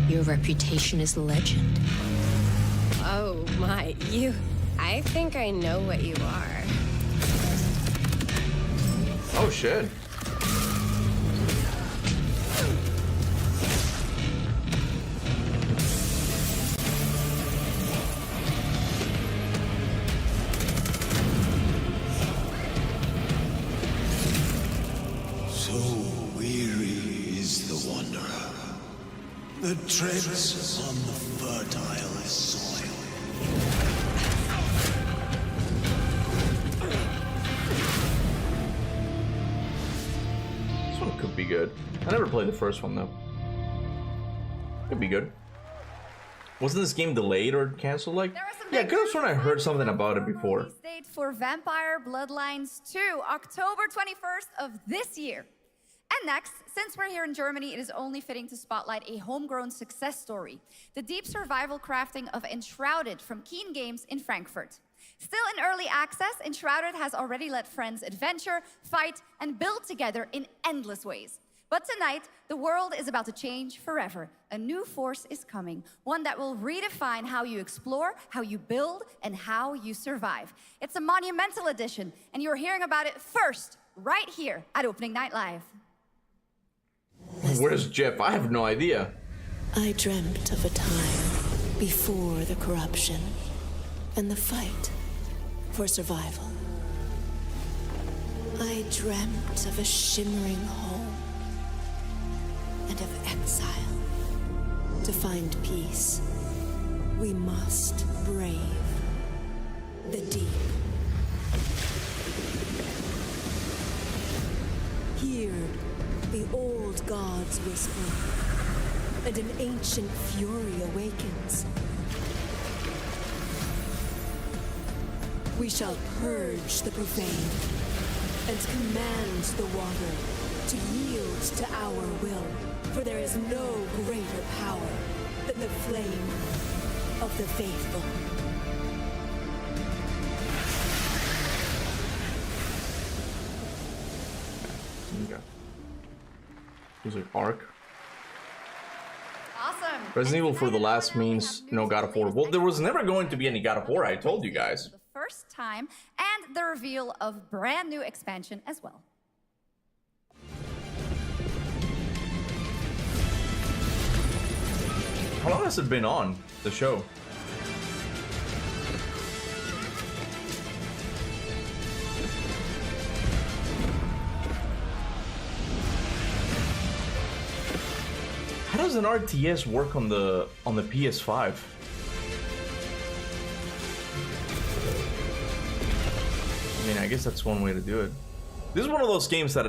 Your reputation is legend. Oh my, you... I think I know what you are. Oh shit. So weary is the wanderer that treads on the fertile soil. This one could be good. I never played the first one though. Could be good. Wasn't this game delayed or canceled? Like, yeah, I could have sworn I heard something about it before. Date for Vampire Bloodlines 2, October 21st of this year. And next, since we're here in Germany, it is only fitting to spotlight a homegrown success story. The deep survival crafting of Enshrouded from Keen Games in Frankfurt. Still in early access, Enshrouded has already let friends adventure, fight, and build together in endless ways. But tonight, the world is about to change forever. A new force is coming, one that will redefine how you explore, how you build, and how you survive. It's a monumental edition, and you're hearing about it first, right here at Opening Night Live. Where's Jeff? I have no idea. I dreamt of a time before the corruption and the fight for survival. I dreamt of a shimmering home and of exile. To find peace, we must brave the deep. Hear the old gods whisper, and an ancient fury awakens. We shall purge the profane and command the water to yield to our will, for there is no greater power than the flame of the faithful. Okay. He's like Ark. Awesome. Resident Evil for the last means no God of War. Well, there was never going to be any God of War, I told you guys. The first time, and the reveal of brand new expansion as well. How long has it been on the show? How does an RTS work on the PS5? I mean, I guess that's one way to do it. This is one of those games that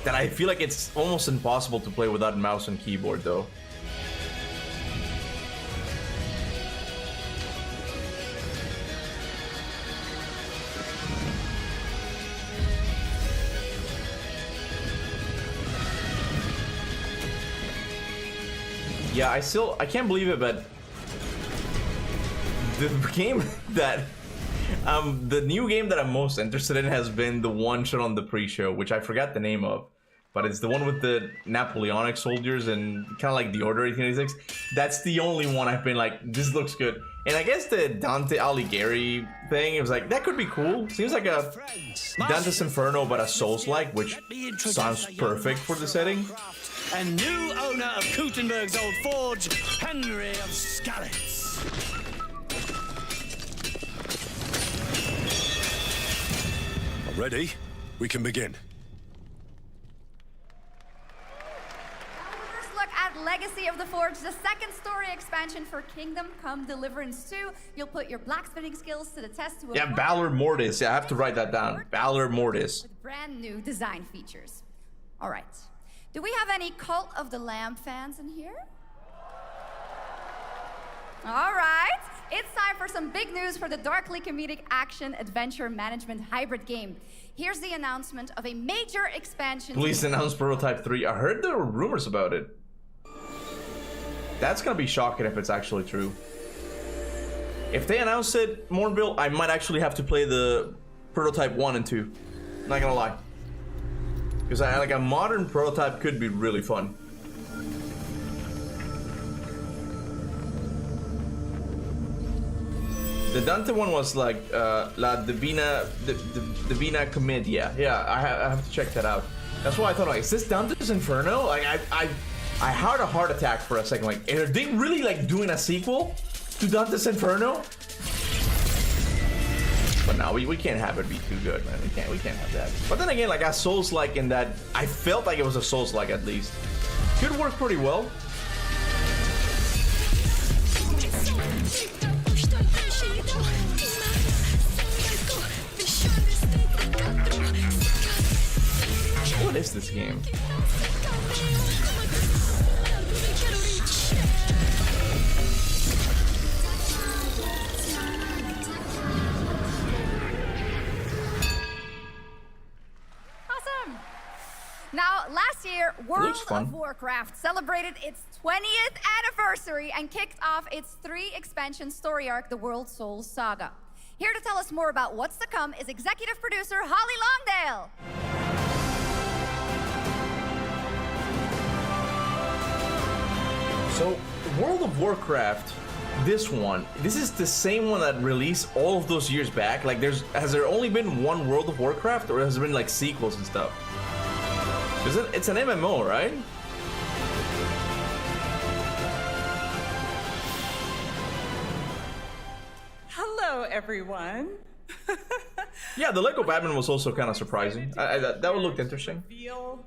I feel like it's almost impossible to play without mouse and keyboard, though. Yeah, I can't believe it, but the game that, the new game that I'm most interested in has been the one shown on the pre-show, which I forgot the name of, but it's the one with the Napoleonic soldiers and kind of like the Order 1886. That's the only one I've been like, this looks good. And I guess the Dante Alighieri thing, it was like, that could be cool. Seems like a Dante's Inferno, but a Souls-like, which sounds perfect for the setting. And new owner of Kutenberg's old forge, Henry of Skalitz. Ready? We can begin. First look at Legacy of the Forge, the second story expansion for Kingdom Come Deliverance 2. You'll put your blacksmithing skills to the test. Yeah, Valor Mortis. Yeah, I have to write that down. Valor Mortis. With brand new design features. All right. Do we have any Cult of the Lamb fans in here? All right. It's time for some big news for the darkly comedic action adventure management hybrid game. Here's the announcement of a major expansion. Please announce Prototype 3. I heard there were rumors about it. That's gonna be shocking if it's actually true. If they announce it, Mornville, I might actually have to play the Prototype 1 and 2. Not gonna lie. Because like a modern Prototype could be really fun. The Dante one was like La Divina Commedia. Yeah, I have to check that out. That's why I thought, like, is this Dante's Inferno? Like, I had a heart attack for a second. Like, are they really like doing a sequel to Dante's Inferno? But no, we can't have it be too good, man. We can't have that. But then again, like a Souls-like in that, I felt like it was a Souls-like at least. Could work pretty well. What is this game? Awesome! Now, last year, World of Warcraft celebrated its 20th anniversary and kicked off its 3-expansion story arc, the World Souls Saga. Here to tell us more about what's to come is executive producer Holly Longdale. So, World of Warcraft, this is the same one that released all of those years back? Like, has there only been one World of Warcraft, or has there been like sequels and stuff? It's an MMO, right? Hello, everyone. Yeah, the Lego Batman was also kind of surprising. That one looked interesting. Reveal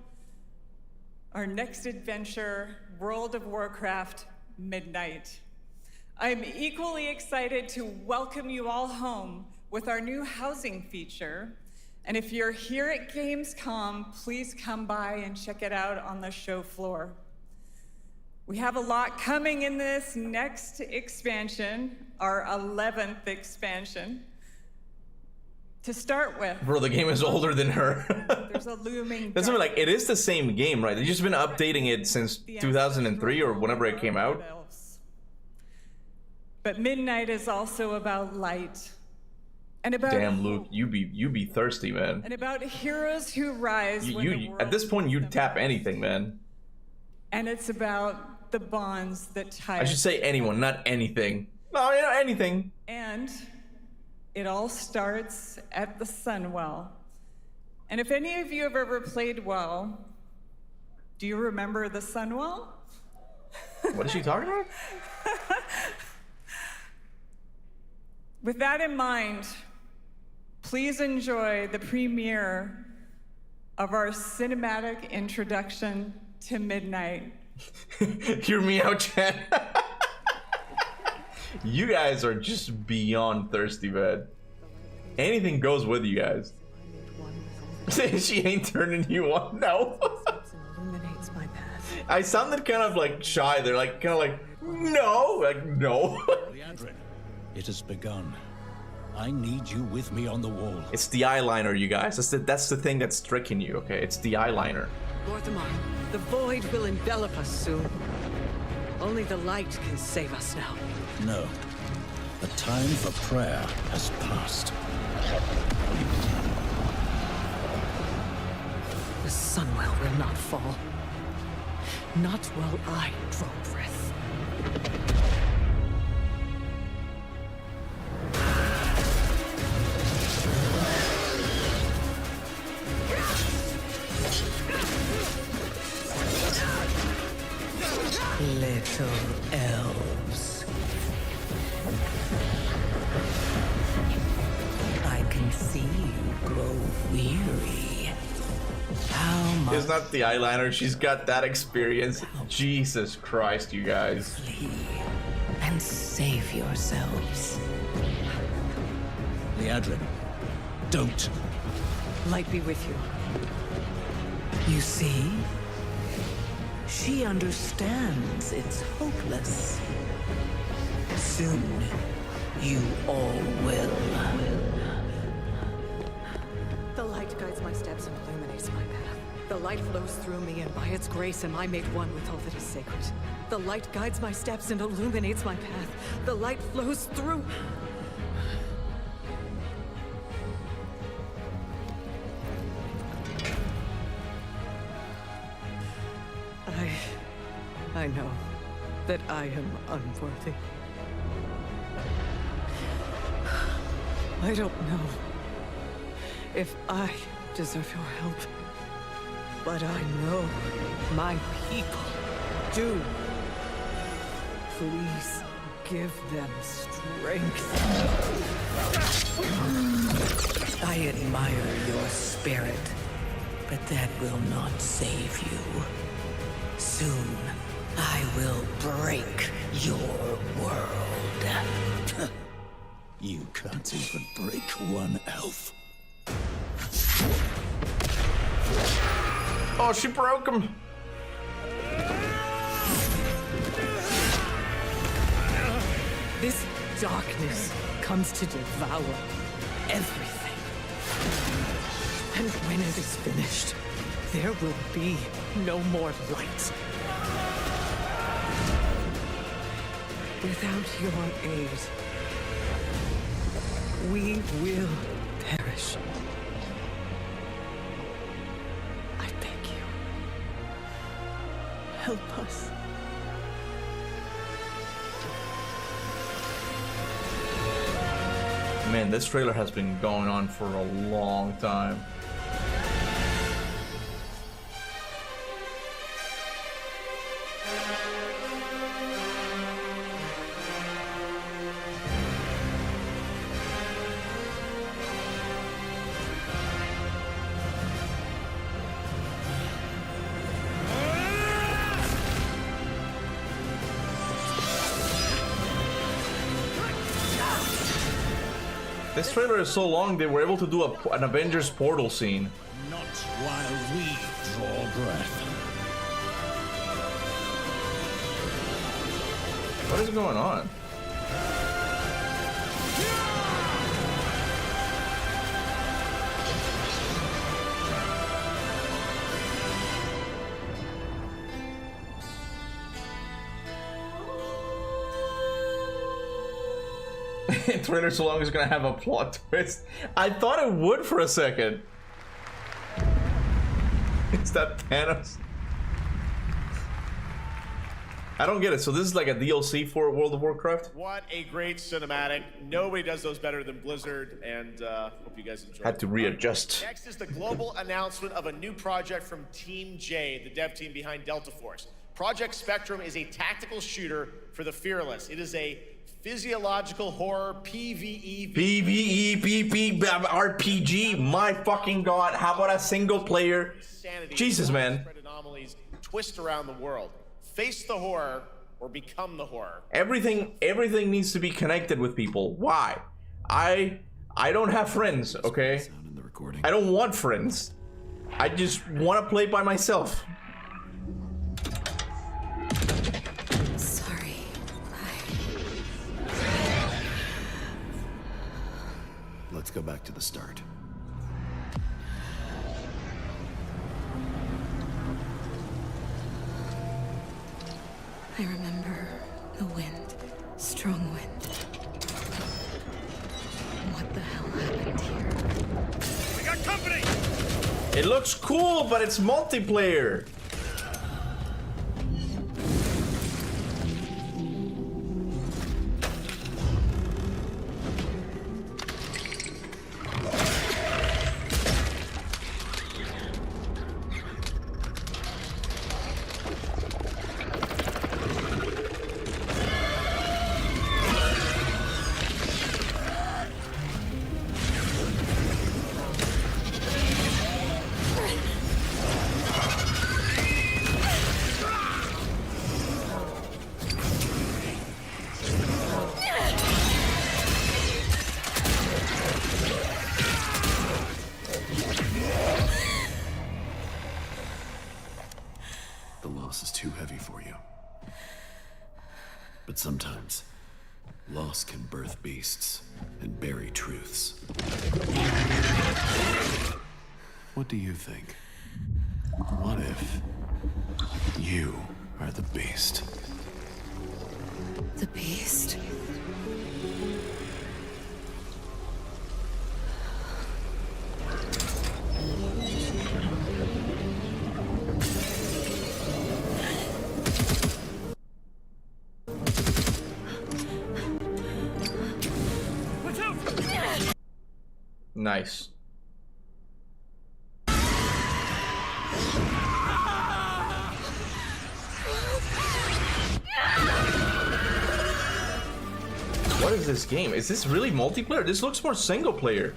our next adventure, World of Warcraft Midnight. I'm equally excited to welcome you all home with our new housing feature. And if you're here at Gamescom, please come by and check it out on the show floor. We have a lot coming in this next expansion, our 11th expansion. To start with, Bro, the game is older than her. there's a looming. That's like, it is the same game, right? They've just been updating it since 2003 or whenever it came out. But Midnight is also about light. And about Damn, Luke, you be thirsty, man. And about heroes who rise when the world at this point, you'd tap anything, man. And it's about the bonds that tie I should say anyone, not anything. No, you know, anything. And it all starts at the Sunwell. And if any of you have ever played WoW, do you remember the Sunwell? What is she talking about? With that in mind, please enjoy the premiere of our cinematic introduction to Midnight. Hear me out, chat. You guys are just beyond thirsty, man. Anything goes with you guys. She ain't turning you on, no. I sounded kind of like shy. They're like, kind of like, no, like, no. Leandrin, it has begun. I need you with me on the wall. It's the eyeliner, you guys. That's the thing that's tricking you, okay? It's the eyeliner. Gorthamar, the void will envelop us soon. Only the light can save us now. No. The time for prayer has passed. The Sunwell will not fall. Not while I draw breath. Little elves. I can see you grow weary. How much? It's not the eyeliner. She's got that experience. Jesus Christ, you guys. Flee and save yourselves. Leandrin, don't. Light be with you. You see? She understands it's hopeless. Soon, you all will. The light guides my steps and illuminates my path. The light flows through me, and by its grace am I made one with all that is sacred. The light guides my steps and illuminates my path. The light flows through... I know that I am unworthy. I don't know if I deserve your help, but I know my people do. Please give them strength. I admire your spirit, but that will not save you. Soon, I will break your world. You can't even break one elf. Oh, she broke him. This darkness comes to devour everything. And when it is finished, there will be no more light. Without your aid, we will perish. I beg you, help us. Man, this trailer has been going on for a long time. This trailer is so long, they were able to do an Avengers portal scene. Not while we draw breath. What is going on? Trailer so long is gonna have a plot twist. I thought it would for a second. Is that Thanos? I don't get it. So this is like a DLC for World of Warcraft? What a great cinematic. Nobody does those better than Blizzard, and hope you guys enjoy. Had to readjust. Next is the global announcement of a new project from Team J, the dev team behind Delta Force. Project Spectrum is a tactical shooter for the fearless. It is a physiological horror PvE RPG. My fucking god, how about a single player? Jesus, man. Anomalies twist around the world. Face the horror or become the horror. Everything needs to be connected with people. Why? I don't have friends, okay? I don't want friends. I just want to play by myself. Let's go back to the start. I remember the wind, strong wind. What the hell happened here? We got company! It looks cool, but it's multiplayer. Sometimes, loss can birth beasts and bury truths. What do you think? What if you are the beast? The beast? Nice. What is this game? Is this really multiplayer? This looks more single player.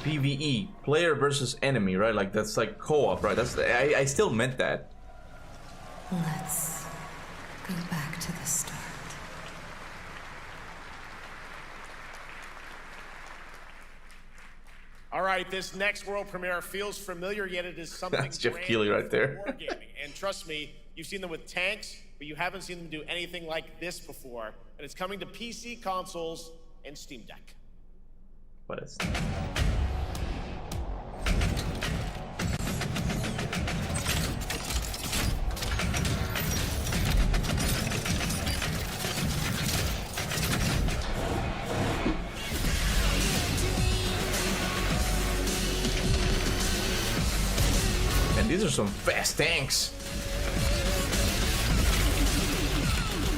PvE, player versus enemy, right? Like that's like co-op, right? That's I still meant that. Let's go back to the start. All right, this next world premiere feels familiar, yet it is something That's Jeff brand Keighley new right there. for wargaming. And trust me, you've seen them with tanks, but you haven't seen them do anything like this before. And it's coming to PC, consoles, and Steam Deck. What is And these are some fast tanks.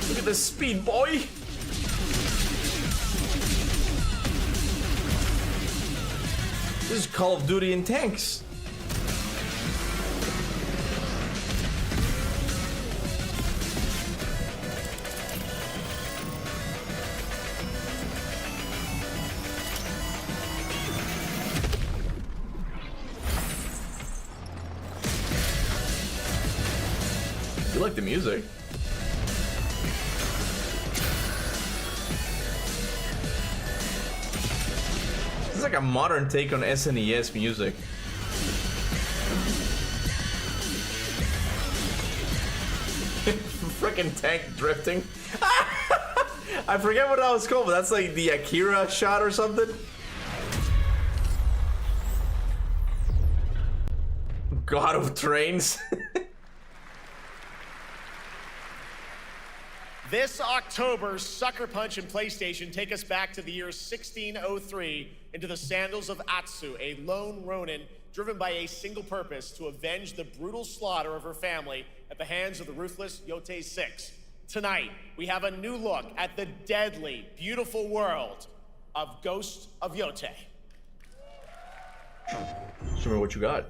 Look at this speed, boy. This is Call of Duty in tanks. You like the music? It's like a modern take on SNES music. Freaking tank drifting. I forget what that was called, but that's like the Akira shot or something. God of trains. This October, Sucker Punch and PlayStation take us back to the year 1603 into the sandals of Atsu, a lone Ronin driven by a single purpose to avenge the brutal slaughter of her family at the hands of the ruthless Yotei 6. Tonight, we have a new look at the deadly, beautiful world of Ghost of Yotei. Show me what you got.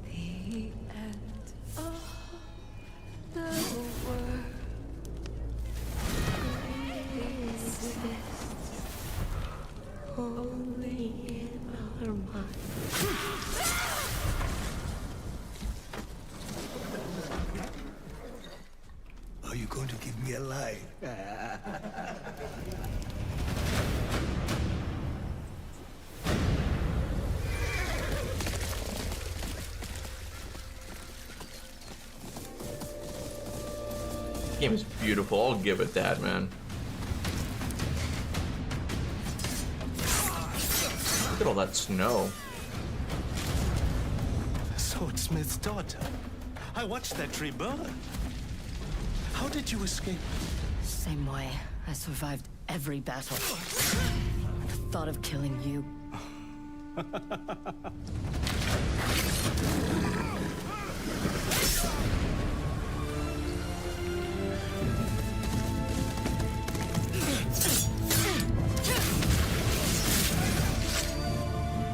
The end of the world exists only in our minds. Are you going to give me a lie? This game is beautiful. I'll give it that, man. Look at all that snow. Swordsmith's daughter. I watched that tree burn. How did you escape? Same way. I survived every battle. The thought of killing you.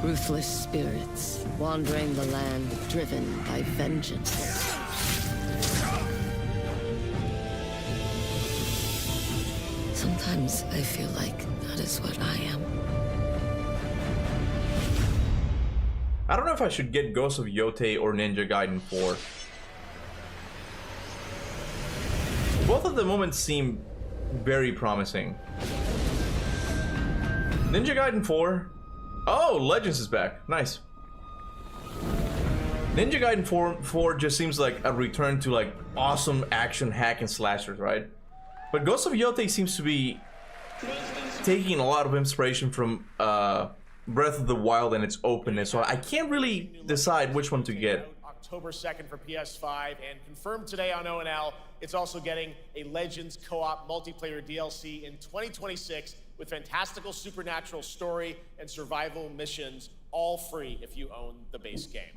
Ruthless spirits, wandering the land, driven by vengeance. Sometimes I feel like that is what I am. I don't know if I should get Ghost of Yotei or Ninja Gaiden 4. Both of the moments seem very promising. Ninja Gaiden 4. Oh, Legends is back. Nice. Ninja Gaiden 4 just seems like a return to like awesome action hack and slashers, right? But Ghost of Yote seems to be taking a lot of inspiration from Breath of the Wild and its openness, so I can't really decide which one to get. October 2nd for PS5, and confirmed today on ONL, it's also getting a Legends co-op multiplayer DLC in 2026 with fantastical supernatural story and survival missions, all free if you own the base game.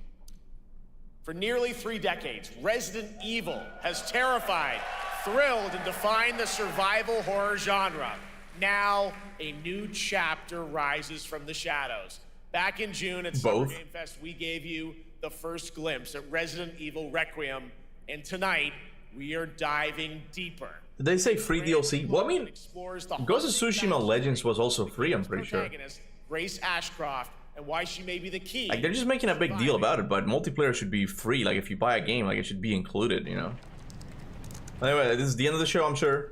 For nearly 3 decades, Resident Evil has terrified, thrilled, and defined the survival horror genre. Now, a new chapter rises from the shadows. Back in June at Summer Game Fest, we gave you the first glimpse at Resident Evil Requiem, and tonight, we are diving deeper. Did they say free DLC? Well, I mean, Ghost of Tsushima Legends was also free, I'm pretty sure. Grace Ashcroft, and why she may be the key. Like, they're just making a big deal about it, but multiplayer should be free. Like, if you buy a game, like, it should be included, you know? Anyway, this is the end of the show, I'm sure.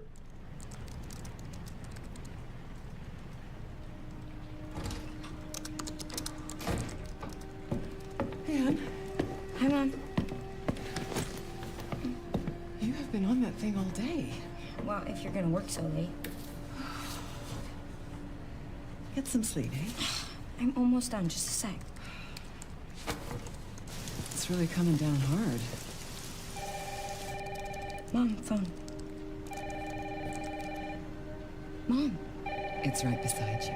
Anne. Hi, Mom. You have been on that thing all day. Well, if you're gonna work so late. Get some sleep, eh? I'm almost done, just a sec. It's really coming down hard. Mom, phone. Mom. It's right beside you.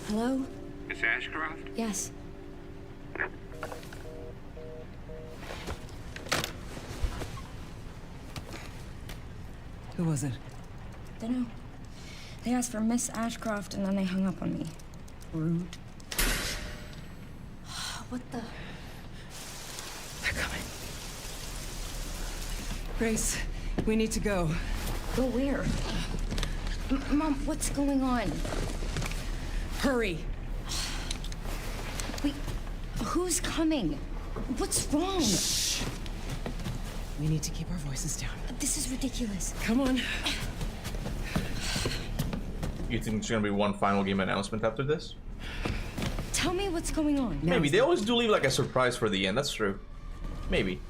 Hello? Miss Ashcroft? Yes. Who was it? Dunno. They asked for Miss Ashcroft and then they hung up on me. Rude. What the? They're coming. Grace, we need to go. Go where? Mom, what's going on? Hurry. Wait, who's coming? What's wrong? Shh. We need to keep our voices down. This is ridiculous. Come on. You think there's gonna be one final game announcement after this? Tell me what's going on. Maybe. They always do leave like a surprise for the end, that's true. Maybe.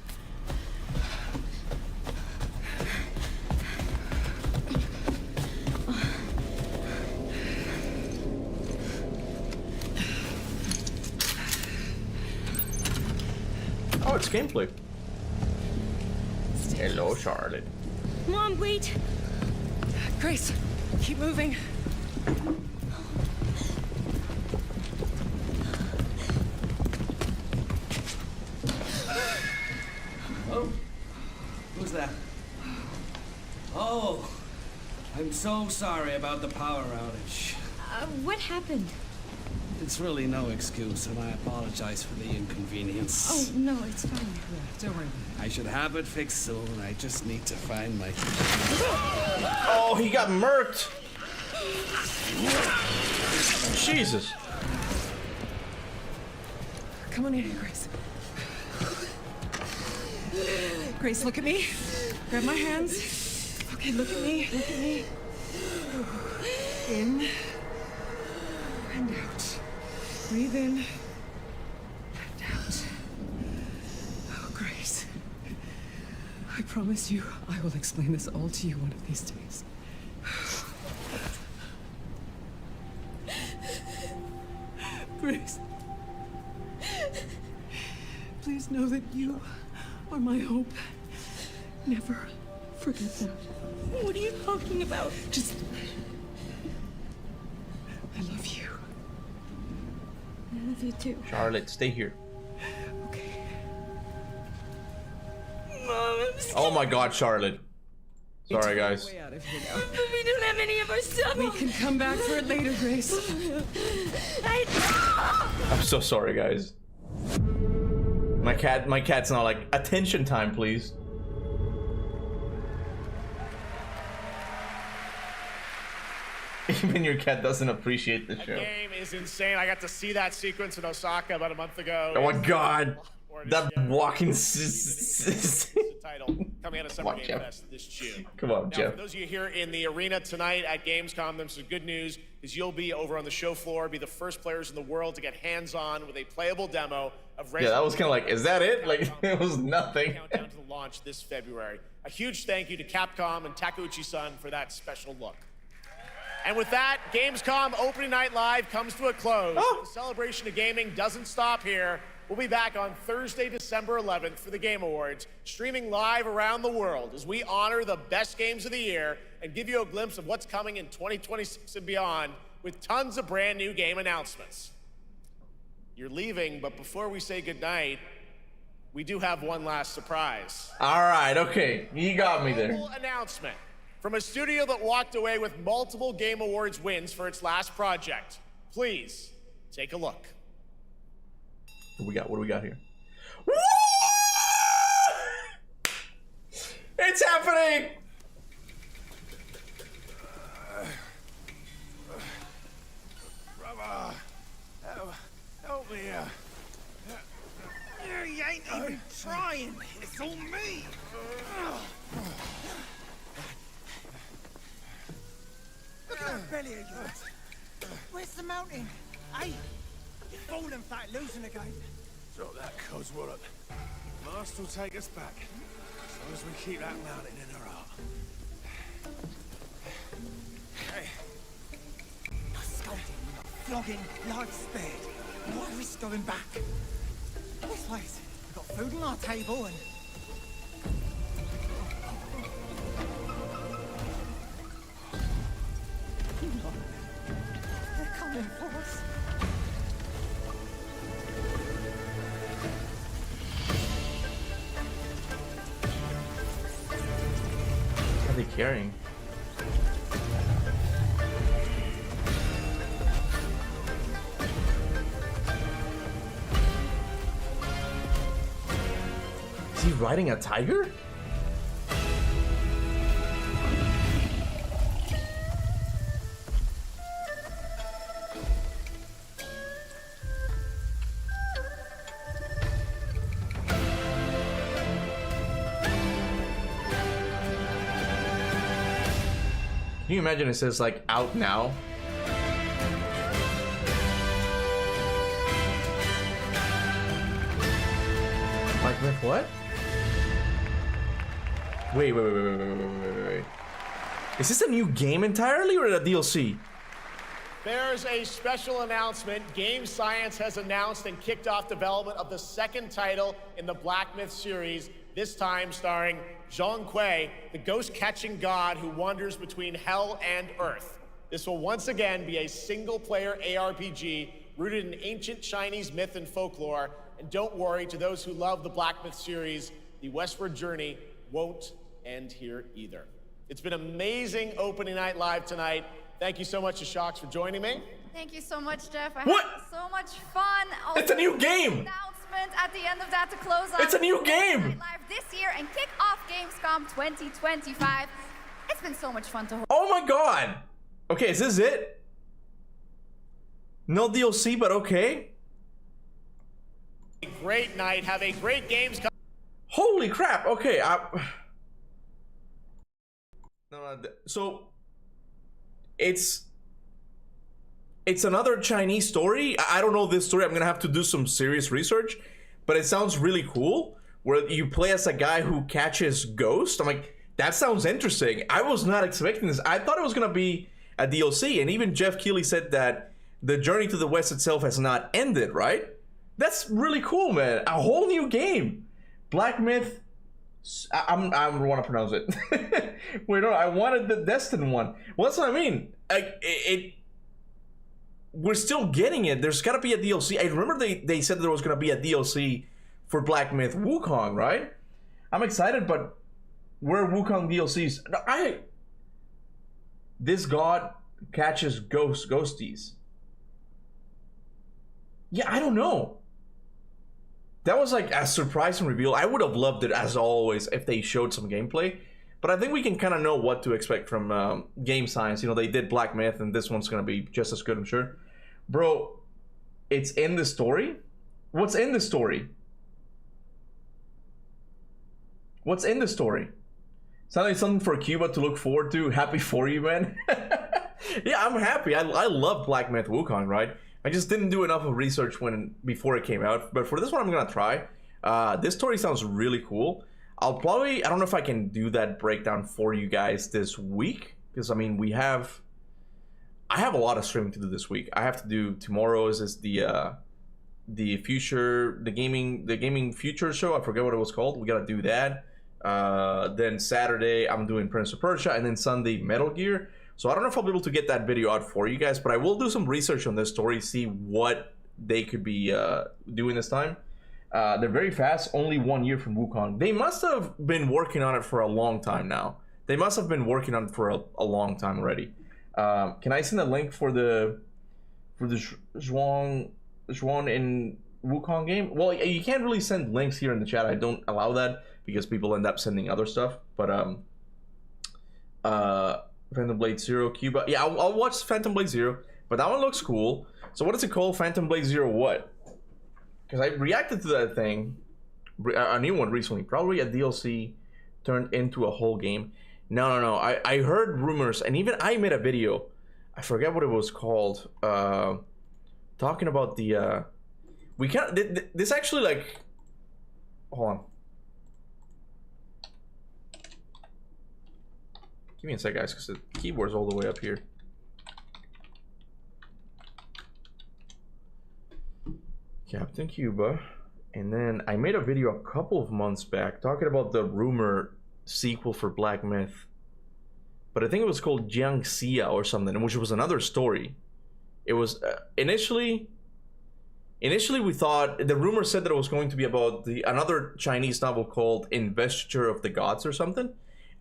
Oh, it's gameplay. Hello, Charlotte. Mom, wait! Grace, keep moving. Oh, who's that? Oh, I'm so sorry about the power outage. What happened? It's really no excuse, and I apologize for the inconvenience. Oh, no, it's fine. Don't worry. I should have it fixed soon. I just need to find my... Oh, he got murked. Jesus. Come on in here, Grace. Grace, look at me. Grab my hands. Okay, look at me. Look at me. In and out. Breathe in and out. Oh, Grace. I promise you, I will explain this all to you one of these days. Grace. Please know that you are my hope. Never forget that. What are you talking about? Just... I love you. I love you too. Charlotte, stay here. Okay. Mom, I'm scared. Oh my god, Charlotte. Sorry, guys. Way out of here now. But we don't have any of our stuff. We can come back for it later, Grace. I'm so sorry, guys. My cat's not like, attention time, please. Even your cat doesn't appreciate the show. That game is insane. I got to see that sequence in Osaka about a month ago. Oh my god. That walking title coming out of Summer Game Fest this June. Come on, now, Jeff. For those of you here in the arena tonight at Gamescom, there's some good news because because you'll be over on the show floor, be the first players in the world to get hands-on with a playable demo of Yeah, that was kind of like, is that it? Like, it was nothing. Countdown to the launch this February. A huge thank you to Capcom and Takeuchi-san for that special look. And with that, Gamescom Opening Night Live comes to a close. The celebration of gaming doesn't stop here. We'll be back on Thursday, December 11th for the Game Awards, streaming live around the world as we honor the best games of the year and give you a glimpse of what's coming in 2026 and beyond with tons of brand new game announcements. You're leaving, but before we say goodnight, we do have one last surprise. All right, okay, you got me there. Announcement from a studio that walked away with multiple Game Awards wins for its last project. Please take a look. What do we got here? It's happening! Brother, help me here. You ain't even trying. It's all me. Look at that belly of yours. Where's the mountain? Hey, you're falling flat, losing again. Drop that Coswallop. Master will take us back, as long as we keep that mountain in our heart. Hey. Not scolding, not flogging, life spared. No risk going back. This place, we've got food on our table and... They're coming for us. What are they carrying? Is he riding a tiger? Can you imagine it says like out now? Like what? Wait. Is this a new game entirely or a DLC? There's a special announcement. Game Science has announced and kicked off development of the second title in the Black Myth series, this time starring Zhong Kui, the ghost-catching god who wanders between hell and earth. This will once again be a single-player ARPG rooted in ancient Chinese myth and folklore. And don't worry, to those who love the Black Myth series, the westward journey won't end here either. It's been amazing opening night live tonight. Thank you so much to Shox for joining me. Thank you so much, Jeff. I What? had so much fun. Also, It's a new game! Announcement at the end of that to close out. It's a new game! Live this year and kick off Gamescom 2025. It's been so much fun to hold. Oh my god! Okay, is this it? No DLC, but okay. A great night. Have a great Gamescom. Holy crap! Okay, so it's another Chinese story. I don't know this story. I'm gonna have to do some serious research, but it sounds really cool. Where you play as a guy who catches ghosts. I'm like, that sounds interesting. I was not expecting this. I thought it was gonna be a DLC, and even Jeff Keighley said that the journey to the west itself has not ended. Right? That's really cool, man. A whole new game. Black Myth. I want to pronounce it. Wait, no, I wanted the Destin one. Well, that's what I mean. We're still getting it. There's got to be a DLC. I remember they said there was going to be a DLC for Black Myth Wukong, right? I'm excited, but where are Wukong DLCs? This god catches ghosties. Yeah, I don't know. That was like a surprising reveal. I would have loved it, as always, if they showed some gameplay. But I think we can kind of know what to expect from Game Science. You know, they did Black Myth, and this one's going to be just as good, I'm sure. Bro, it's in the story? What's in the story? What's in the story? Sounds like something for Kuba to look forward to. Happy for you, man. Yeah, I'm happy. I love Black Myth Wukong, right? I just didn't do enough of research before it came out. But for this one, I'm gonna try. This story sounds really cool. I don't know if I can do that breakdown for you guys this week, because I mean I have a lot of streaming to do this week. I have to do tomorrow's is the gaming future show. I forget what it was called. We gotta do that. Then Saturday I'm doing Prince of Persia, and then Sunday Metal Gear. So I don't know if I'll be able to get that video out for you guys, but I will do some research on this story, see what they could be doing this time. They're very fast, only 1 year from Wukong. They must have been working on it for a long time now. They must have been working on it for a long time already. Can I send a link for the Zhuang in Wukong game? Well, you can't really send links here in the chat. I don't allow that because people end up sending other stuff. But Phantom Blade Zero, Kuba. Yeah, I'll watch Phantom Blade Zero, but that one looks cool. So what is it called? Phantom Blade Zero what? Because I reacted to that thing, a new one recently. Probably a DLC turned into a whole game. No. I heard rumors, and even I made a video. I forget what it was called. Talking about the we can't. This actually like. Hold on. Give me a sec, guys, because the keyboard's all the way up here. Captain Kuba. And then I made a video a couple of months back talking about the rumor sequel for Black Myth. But I think it was called Jiangxia or something, which was another story. It was initially we thought the rumor said that it was going to be about another Chinese novel called Investiture of the Gods or something.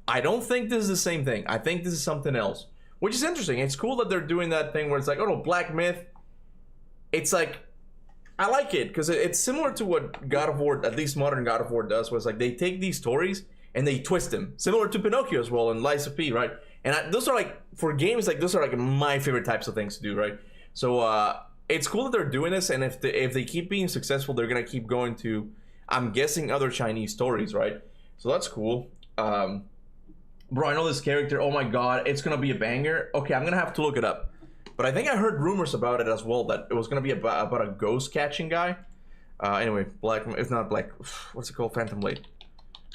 I don't think this is the same thing. I think this is something else, which is interesting. It's cool that they're doing that thing where it's like, oh no, Black Myth. It's like, I like it because it's similar to what God of War, at least modern God of War does, where it's like they take these stories and they twist them, similar to Pinocchio as well and Lies of P, right? And those are like, for games, like those are like my favorite types of things to do, right? So it's cool that they're doing this, and if they keep being successful, they're gonna keep going to, I'm guessing, other Chinese stories, right? So that's cool. Bro, I know this character. Oh my god, it's gonna be a banger. Okay, I'm gonna have to look it up. But I think I heard rumors about it as well, that it was gonna be about a ghost catching guy. Anyway, if not Black, what's it called? Phantom Blade.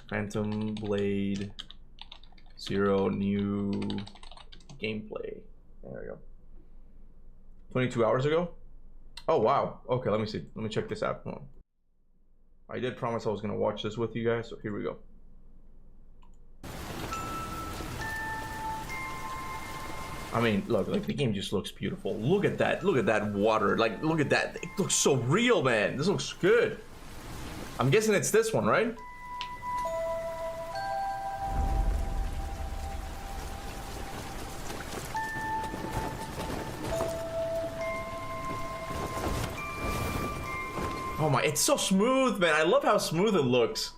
Phantom Blade Zero new gameplay. There we go. 22 hours ago? Oh wow. Okay, let me see. Let me check this out. Hold on. I did promise I was gonna watch this with you guys, so here we go. I mean, look, like the game just looks beautiful. Look at that. Look at that water. Like, look at that. It looks so real, man. This looks good. I'm guessing it's this one, right? Oh my, it's so smooth, man. I love how smooth it looks.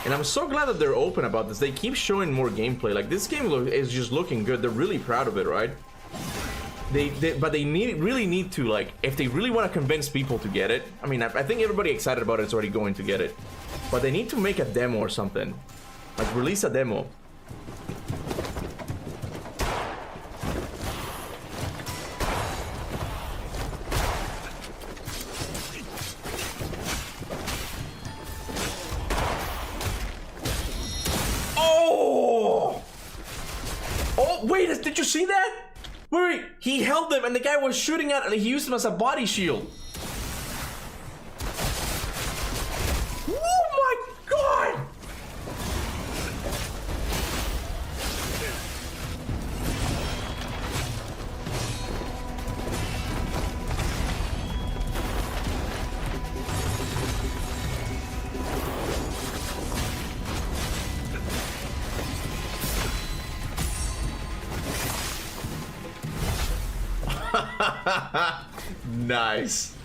And I'm so glad that they're open about this. They keep showing more gameplay. Like, this game is just looking good. They're really proud of it, right? But they really need to, like, if they really want to convince people to get it. I mean, I think everybody excited about it is already going to get it. But they need to make a demo or something. Like, release a demo. Wait, did you see that? Wait, he held them and the guy was shooting at, and he used them as a body shield. Oh my god! Nice.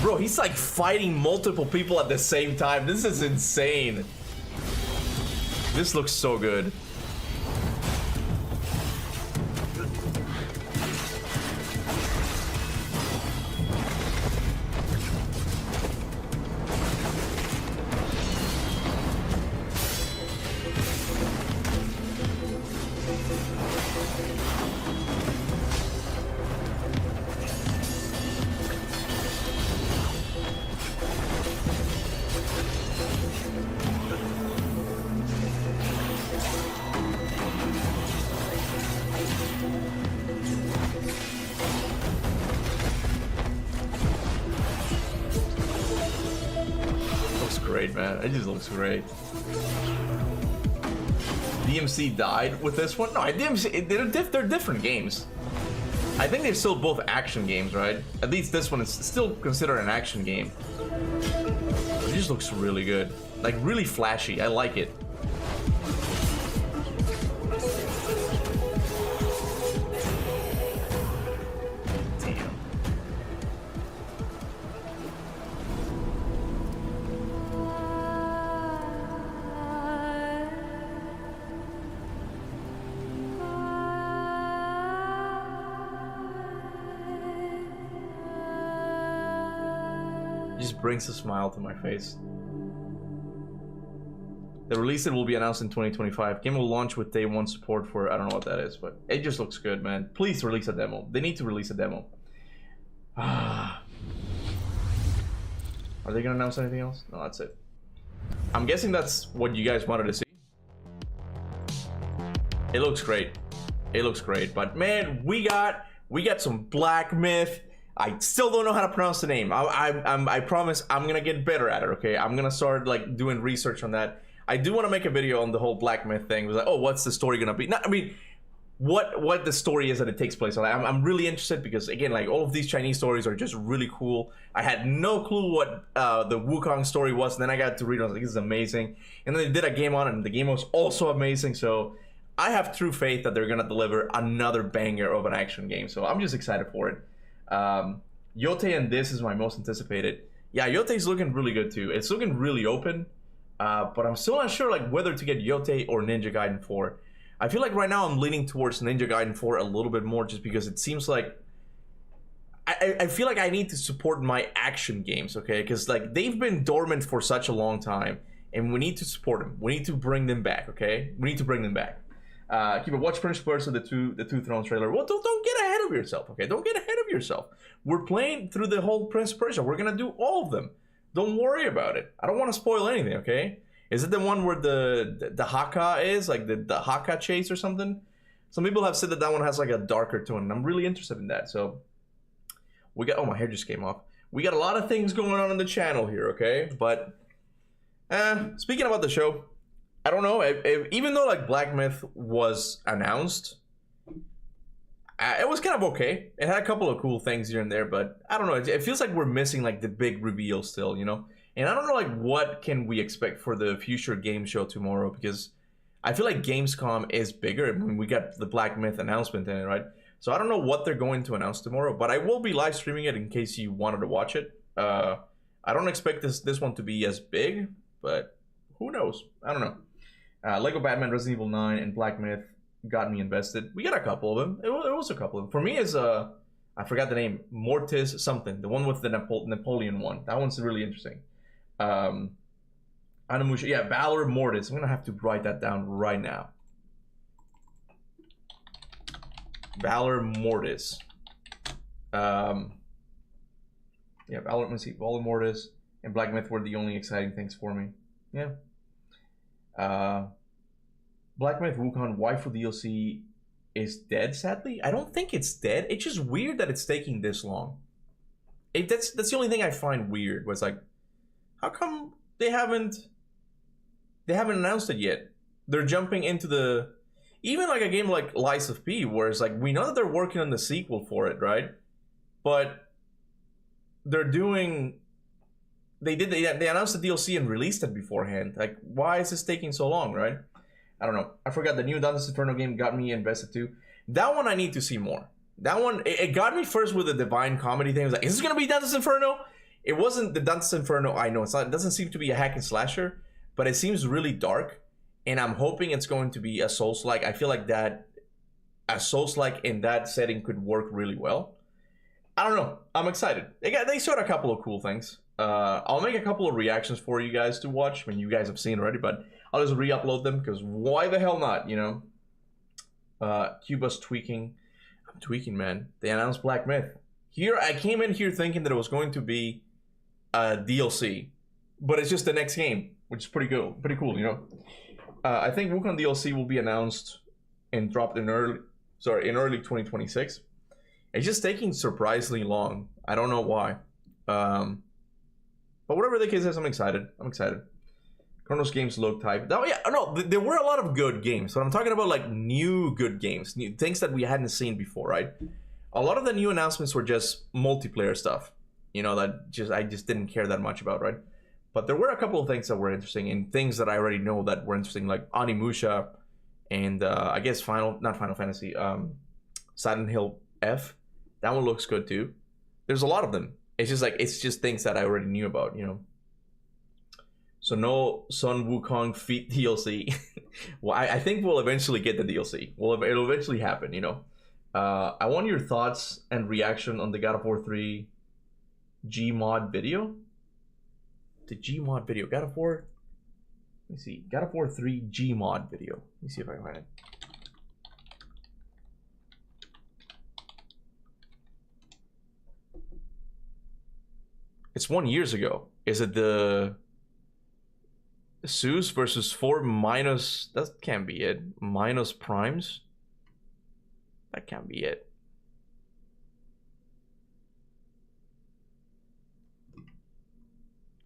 Bro, he's like fighting multiple people at the same time. This is insane. This looks so good. Man, it just looks great. DMC died with this one. No, DMC, they're different games. I think they're still both action games, right? At least this one is still considered an action game. It just looks really good, like really flashy. I like it. Just brings a smile to my face. The release date will be announced in 2025. Game will launch with day one support for, I don't know what that is, but it just looks good, man. Please release a demo. They need to release a demo. Are they gonna announce anything else? No, that's it. I'm guessing that's what you guys wanted to see. It looks great. It looks great, but man, we got some Black Myth. I still don't know how to pronounce the name. I promise I'm gonna get better at it, okay? I'm gonna start like doing research on that. I do want to make a video on the whole Black Myth thing. It was like, oh, what's the story gonna be? Not, I mean, what the story is that it takes place on. I'm really interested because again, like all of these Chinese stories are just really cool. I had no clue what the Wukong story was, and then I got to read it. I was like, this is amazing. And then they did a game on it, and the game was also amazing. So I have true faith that they're gonna deliver another banger of an action game. So I'm just excited for it. Yote and this is my most anticipated. Yeah, Yote's looking really good too. It's looking really open, but I'm still not sure like whether to get Yote or Ninja Gaiden 4. I feel like right now I'm leaning towards Ninja Gaiden 4 a little bit more just because it seems like I feel like I need to support my action games, okay? Because like they've been dormant for such a long time, and we need to support them. We need to bring them back, okay? We need to bring them back. Keep it. Watch Prince Persia, the Two Thrones trailer. Well, don't get ahead of yourself, okay? Don't get ahead of yourself. We're playing through the whole Prince Persia. We're gonna do all of them. Don't worry about it. I don't want to spoil anything, okay? Is it the one where the Haka is like the Haka chase or something? Some people have said that one has like a darker tone, and I'm really interested in that. So we got. Oh, my hair just came off. We got a lot of things going on the channel here, okay? But speaking about the show. I don't know, even though like Black Myth was announced, it was kind of okay. It had a couple of cool things here and there, but I don't know. It feels like we're missing like the big reveal still, you know? And I don't know like what can we expect for the future game show tomorrow, because I feel like Gamescom is bigger. I mean, we got the Black Myth announcement in it, right? So I don't know what they're going to announce tomorrow, but I will be live streaming it in case you wanted to watch it. I don't expect this one to be as big, but who knows? I don't know. Lego Batman, Resident Evil 9, and Black Myth got me invested. We got a couple of them. It was a couple of them. For me, is I forgot the name. Mortis something. The one with the Napoleon one. That one's really interesting. Animusha. Yeah, Valor Mortis. I'm gonna have to write that down right now. Valor Mortis. Yeah, Valor. Let me see. Valor Mortis and Black Myth were the only exciting things for me. Yeah. Black Myth Wukong waifu DLC is dead, sadly. I don't think it's dead. It's just weird that it's taking this long. That's the only thing I find weird. Was like, how come they haven't announced it yet? They're jumping into the even like a game like Lies of P, where it's like we know that they're working on the sequel for it, right? But they're doing. They announced the DLC and released it beforehand. Like, why is this taking so long, right? I don't know. I forgot the new Dante's Inferno game got me invested too. That one I need to see more. That one, it got me first with the Divine Comedy thing. I was like, is this gonna be Dante's Inferno? It wasn't the Dante's Inferno. I know it's not. It doesn't seem to be a hack and slasher, but it seems really dark, and I'm hoping it's going to be a Souls-like. I feel like that a Souls-like in that setting could work really well. I don't know. I'm excited. They showed a couple of cool things. I'll make a couple of reactions for you guys to watch. I mean, you guys have seen already, but I'll just re-upload them because why the hell not? You know. Kuba's tweaking. I'm tweaking, man. They announced Black Myth. Here, I came in here thinking that it was going to be a DLC, but it's just the next game, which is pretty cool, you know. I think Wukong DLC will be announced and dropped in early 2026. It's just taking surprisingly long. I don't know why. But whatever the case is, I'm excited. Chronos games look type. Oh yeah, no, there were a lot of good games, but I'm talking about like new good games, new things that we hadn't seen before, right? A lot of the new announcements were just multiplayer stuff, you know, that I just didn't care that much about, right? But there were a couple of things that were interesting and things that I already know that were interesting, like Onimusha and I guess not Final Fantasy, Silent Hill F. That one looks good too. There's a lot of them. It's just things that I already knew about, you know. So no Sun Wukong Feet DLC. Well, I think we'll eventually get the DLC. It'll eventually happen, you know. I want your thoughts and reaction on the God of War 3 Gmod video. The Gmod video. God of War. Let me see. God of War 3 Gmod video. Let me see if I can find it. It's 1 year ago. Is it the Zeus versus 4 minus? That can't be it. Minus primes? That can't be it.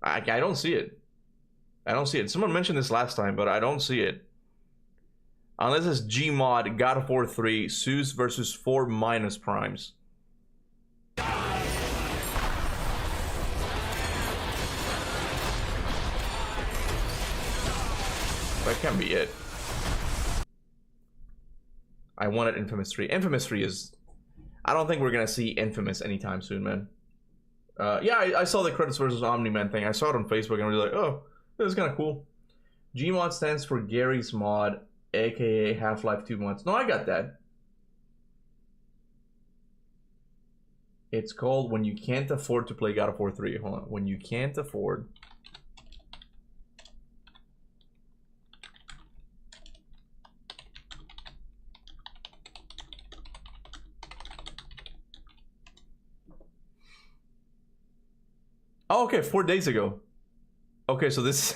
I don't see it. I don't see it. Someone mentioned this last time, but I don't see it. Unless it's Gmod God of War 3 Zeus versus 4 minus primes. That can't be it. I wanted Infamous 3. Infamous 3 is... I don't think we're gonna see Infamous anytime soon, man. Yeah, I saw the Credits versus Omni-Man thing. I saw it on Facebook and I was like, oh, this is kind of cool. Gmod stands for Gary's Mod, aka Half-Life 2 mods. No, I got that. It's called When You Can't Afford to Play God of War 3. Hold on. When You Can't Afford... Oh, okay, 4 days ago. Okay, so this...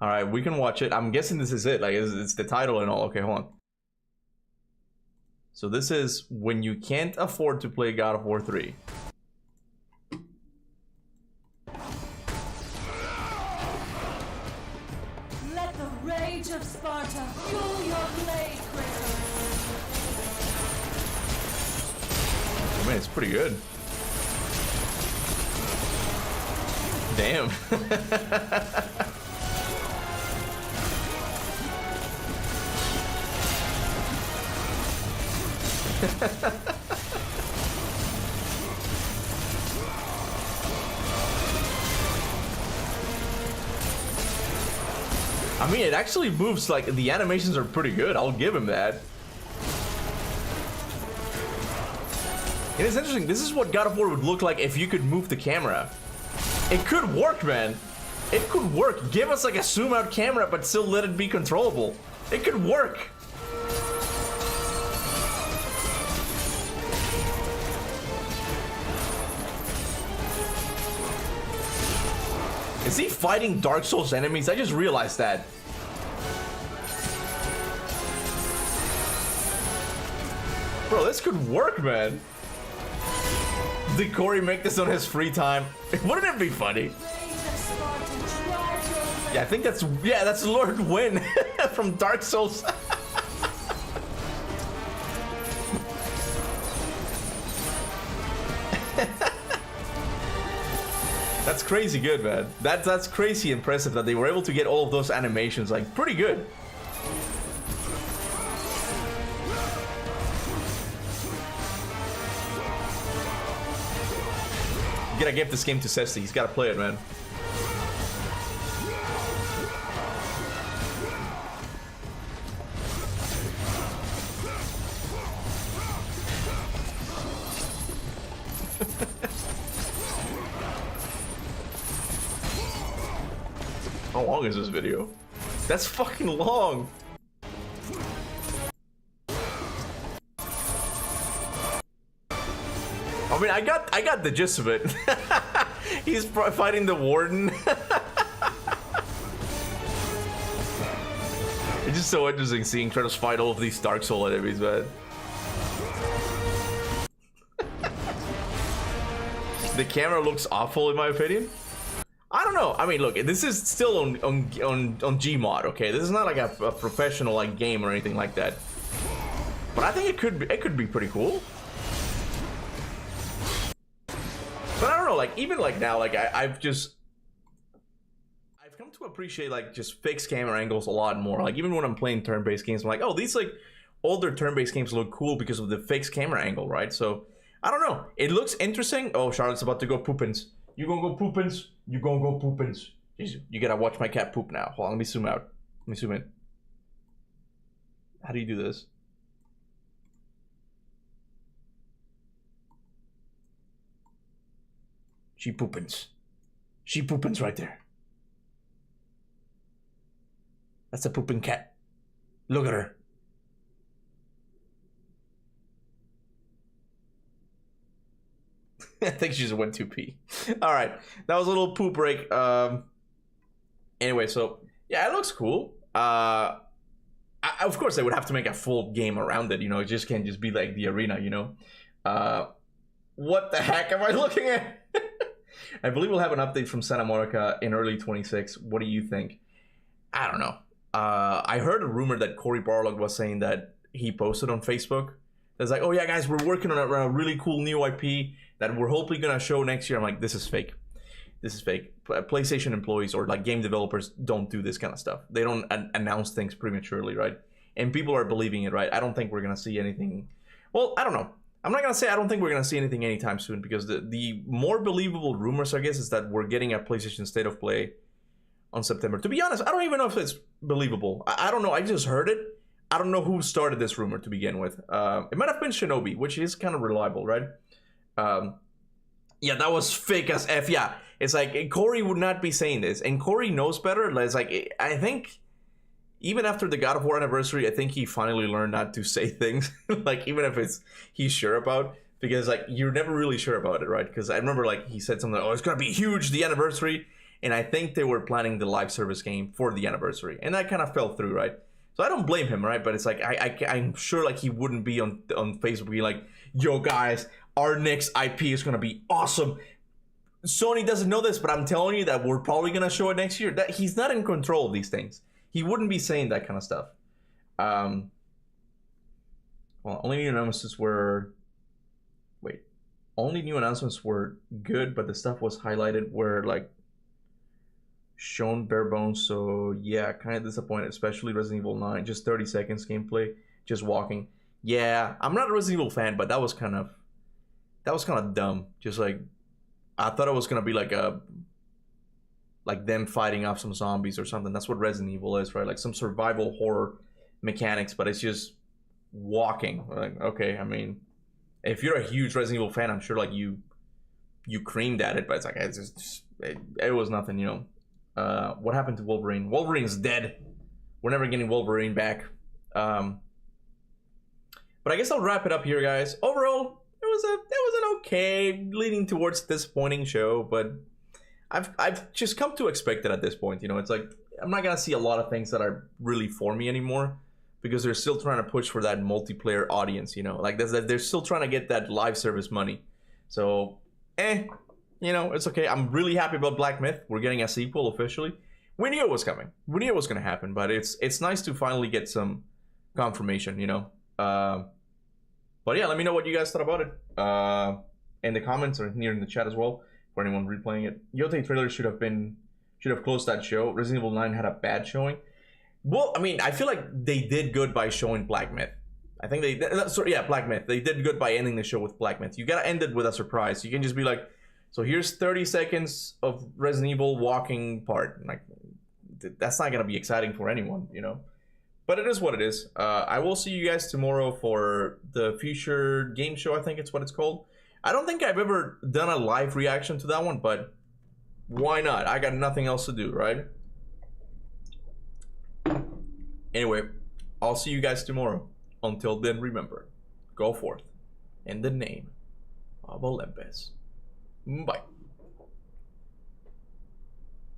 All right, we can watch it. I'm guessing this is it. Like, it's the title and all. Okay, hold on. So this is When You Can't Afford to Play God of War 3. Let the rage of Sparta fuel your blade, Kratos. Oh, man, it's pretty good. Damn. I mean, it actually moves, like, the animations are pretty good. I'll give him that. It is interesting. This is what God of War would look like if you could move the camera. It could work, man. It could work. Give us like a zoom out camera, but still let it be controllable. It could work. Is he fighting Dark Souls enemies? I just realized that. Bro, this could work, man. Did Corey make this on his free time? Wouldn't it be funny? Yeah, I think that's Lord Wynn from Dark Souls. That's crazy good, man. That's crazy impressive that they were able to get all of those animations, like, pretty good. gotta give this game to Cesti. He's gotta play it, man. How long is this video? That's fucking long. I mean, I got the gist of it. He's fighting the warden. It's just so interesting seeing Kratos fight all of these Dark Soul enemies, man. The camera looks awful in my opinion. I don't know. I mean, look, this is still on Gmod, okay? This is not like a professional like game or anything like that. But I think it could be pretty cool. But I don't know, like even like now, like I've come to appreciate like just fixed camera angles a lot more. Like even when I'm playing turn-based games, I'm like, oh, these like older turn-based games look cool because of the fixed camera angle, right? So I don't know. It looks interesting. Oh, Charlotte's about to go poopins. You gonna go poopins? You gonna go poopins? Jeez, you gotta watch my cat poop now. Hold on, let me zoom out. Let me zoom in. How do you do this? She poopins. She poopins right there. That's a pooping cat. Look at her. I think she just went to pee. All right, that was a little poop break. Anyway, so yeah, it looks cool. Of course, they would have to make a full game around it. You know, it just can't just be like the arena. You know, what the heck am I looking at? I believe we'll have an update from Santa Monica in early 26. What do you think? I don't know. I heard a rumor that Cory Barlog was saying that he posted on Facebook. That's like, oh yeah, guys, we're working on a really cool new IP that we're hopefully gonna show next year. I'm like, this is fake. This is fake. PlayStation employees or like game developers don't do this kind of stuff. They don't announce things prematurely, right? And people are believing it, right? I don't think we're gonna see anything. Well, I don't know. I'm not gonna say I don't think we're gonna see anything anytime soon because the more believable rumors, I guess, is that we're getting a PlayStation State of Play on September. To be honest, I don't even know if it's believable. I don't know. I just heard it. I don't know who started this rumor to begin with. It might have been Shinobi, which is kind of reliable, right? Yeah, that was fake as F. Yeah, it's like Cory would not be saying this, and Cory knows better. It's like I think even after the God of War anniversary, I think he finally learned not to say things like even if he's sure about, because like you're never really sure about it, right? Because I remember like he said something like, oh, it's gonna be huge, the anniversary, and I think they were planning the live service game for the anniversary, and that kind of fell through, right? So I don't blame him, right? But it's like I'm sure like he wouldn't be on Facebook being like, yo guys, our next IP is gonna be awesome. Sony doesn't know this, but I'm telling you that we're probably gonna show it next year. That he's not in control of these things. He wouldn't be saying that kind of stuff. Well, only new announcements were good, but the stuff was highlighted were like shown bare bones. So yeah, kind of disappointed, especially Resident Evil 9. Just 30 seconds gameplay, just walking. Yeah, I'm not a Resident Evil fan, but that was kind of dumb. Just like I thought it was gonna be like them fighting off some zombies or something. That's what Resident Evil is, right? Like some survival horror mechanics, but it's just walking. Like, okay, I mean, if you're a huge Resident Evil fan, I'm sure like you creamed at it, but it's like it was nothing, you know. What happened to Wolverine? Wolverine's dead. We're never getting Wolverine back. But I guess I'll wrap it up here, guys. Overall, it was an okay, leaning towards disappointing show, but I've just come to expect it at this point. You know, it's like I'm not gonna see a lot of things that are really for me anymore because they're still trying to push for that multiplayer audience. You know, like they're still trying to get that live service money. So, you know, it's okay. I'm really happy about Black Myth. We're getting a sequel officially. We knew it was coming. We knew it was gonna happen, but it's nice to finally get some confirmation. You know. But yeah, let me know what you guys thought about it in the comments or here in the chat as well. For anyone replaying it, Yote trailer should have closed that show. Resident Evil 9 had a bad showing. Well, I mean, I feel like they did good by showing Black Myth. I think Black Myth. They did good by ending the show with Black Myth. You gotta end it with a surprise. You can just be like, So here's 30 seconds of Resident Evil walking part. Like, that's not gonna be exciting for anyone, you know. But it is what it is. I will see you guys tomorrow for the future game show. I think it's what it's called. I don't think I've ever done a live reaction to that one, but why not? I got nothing else to do, right? Anyway, I'll see you guys tomorrow. Until then, remember, go forth in the name of Olympus. Bye.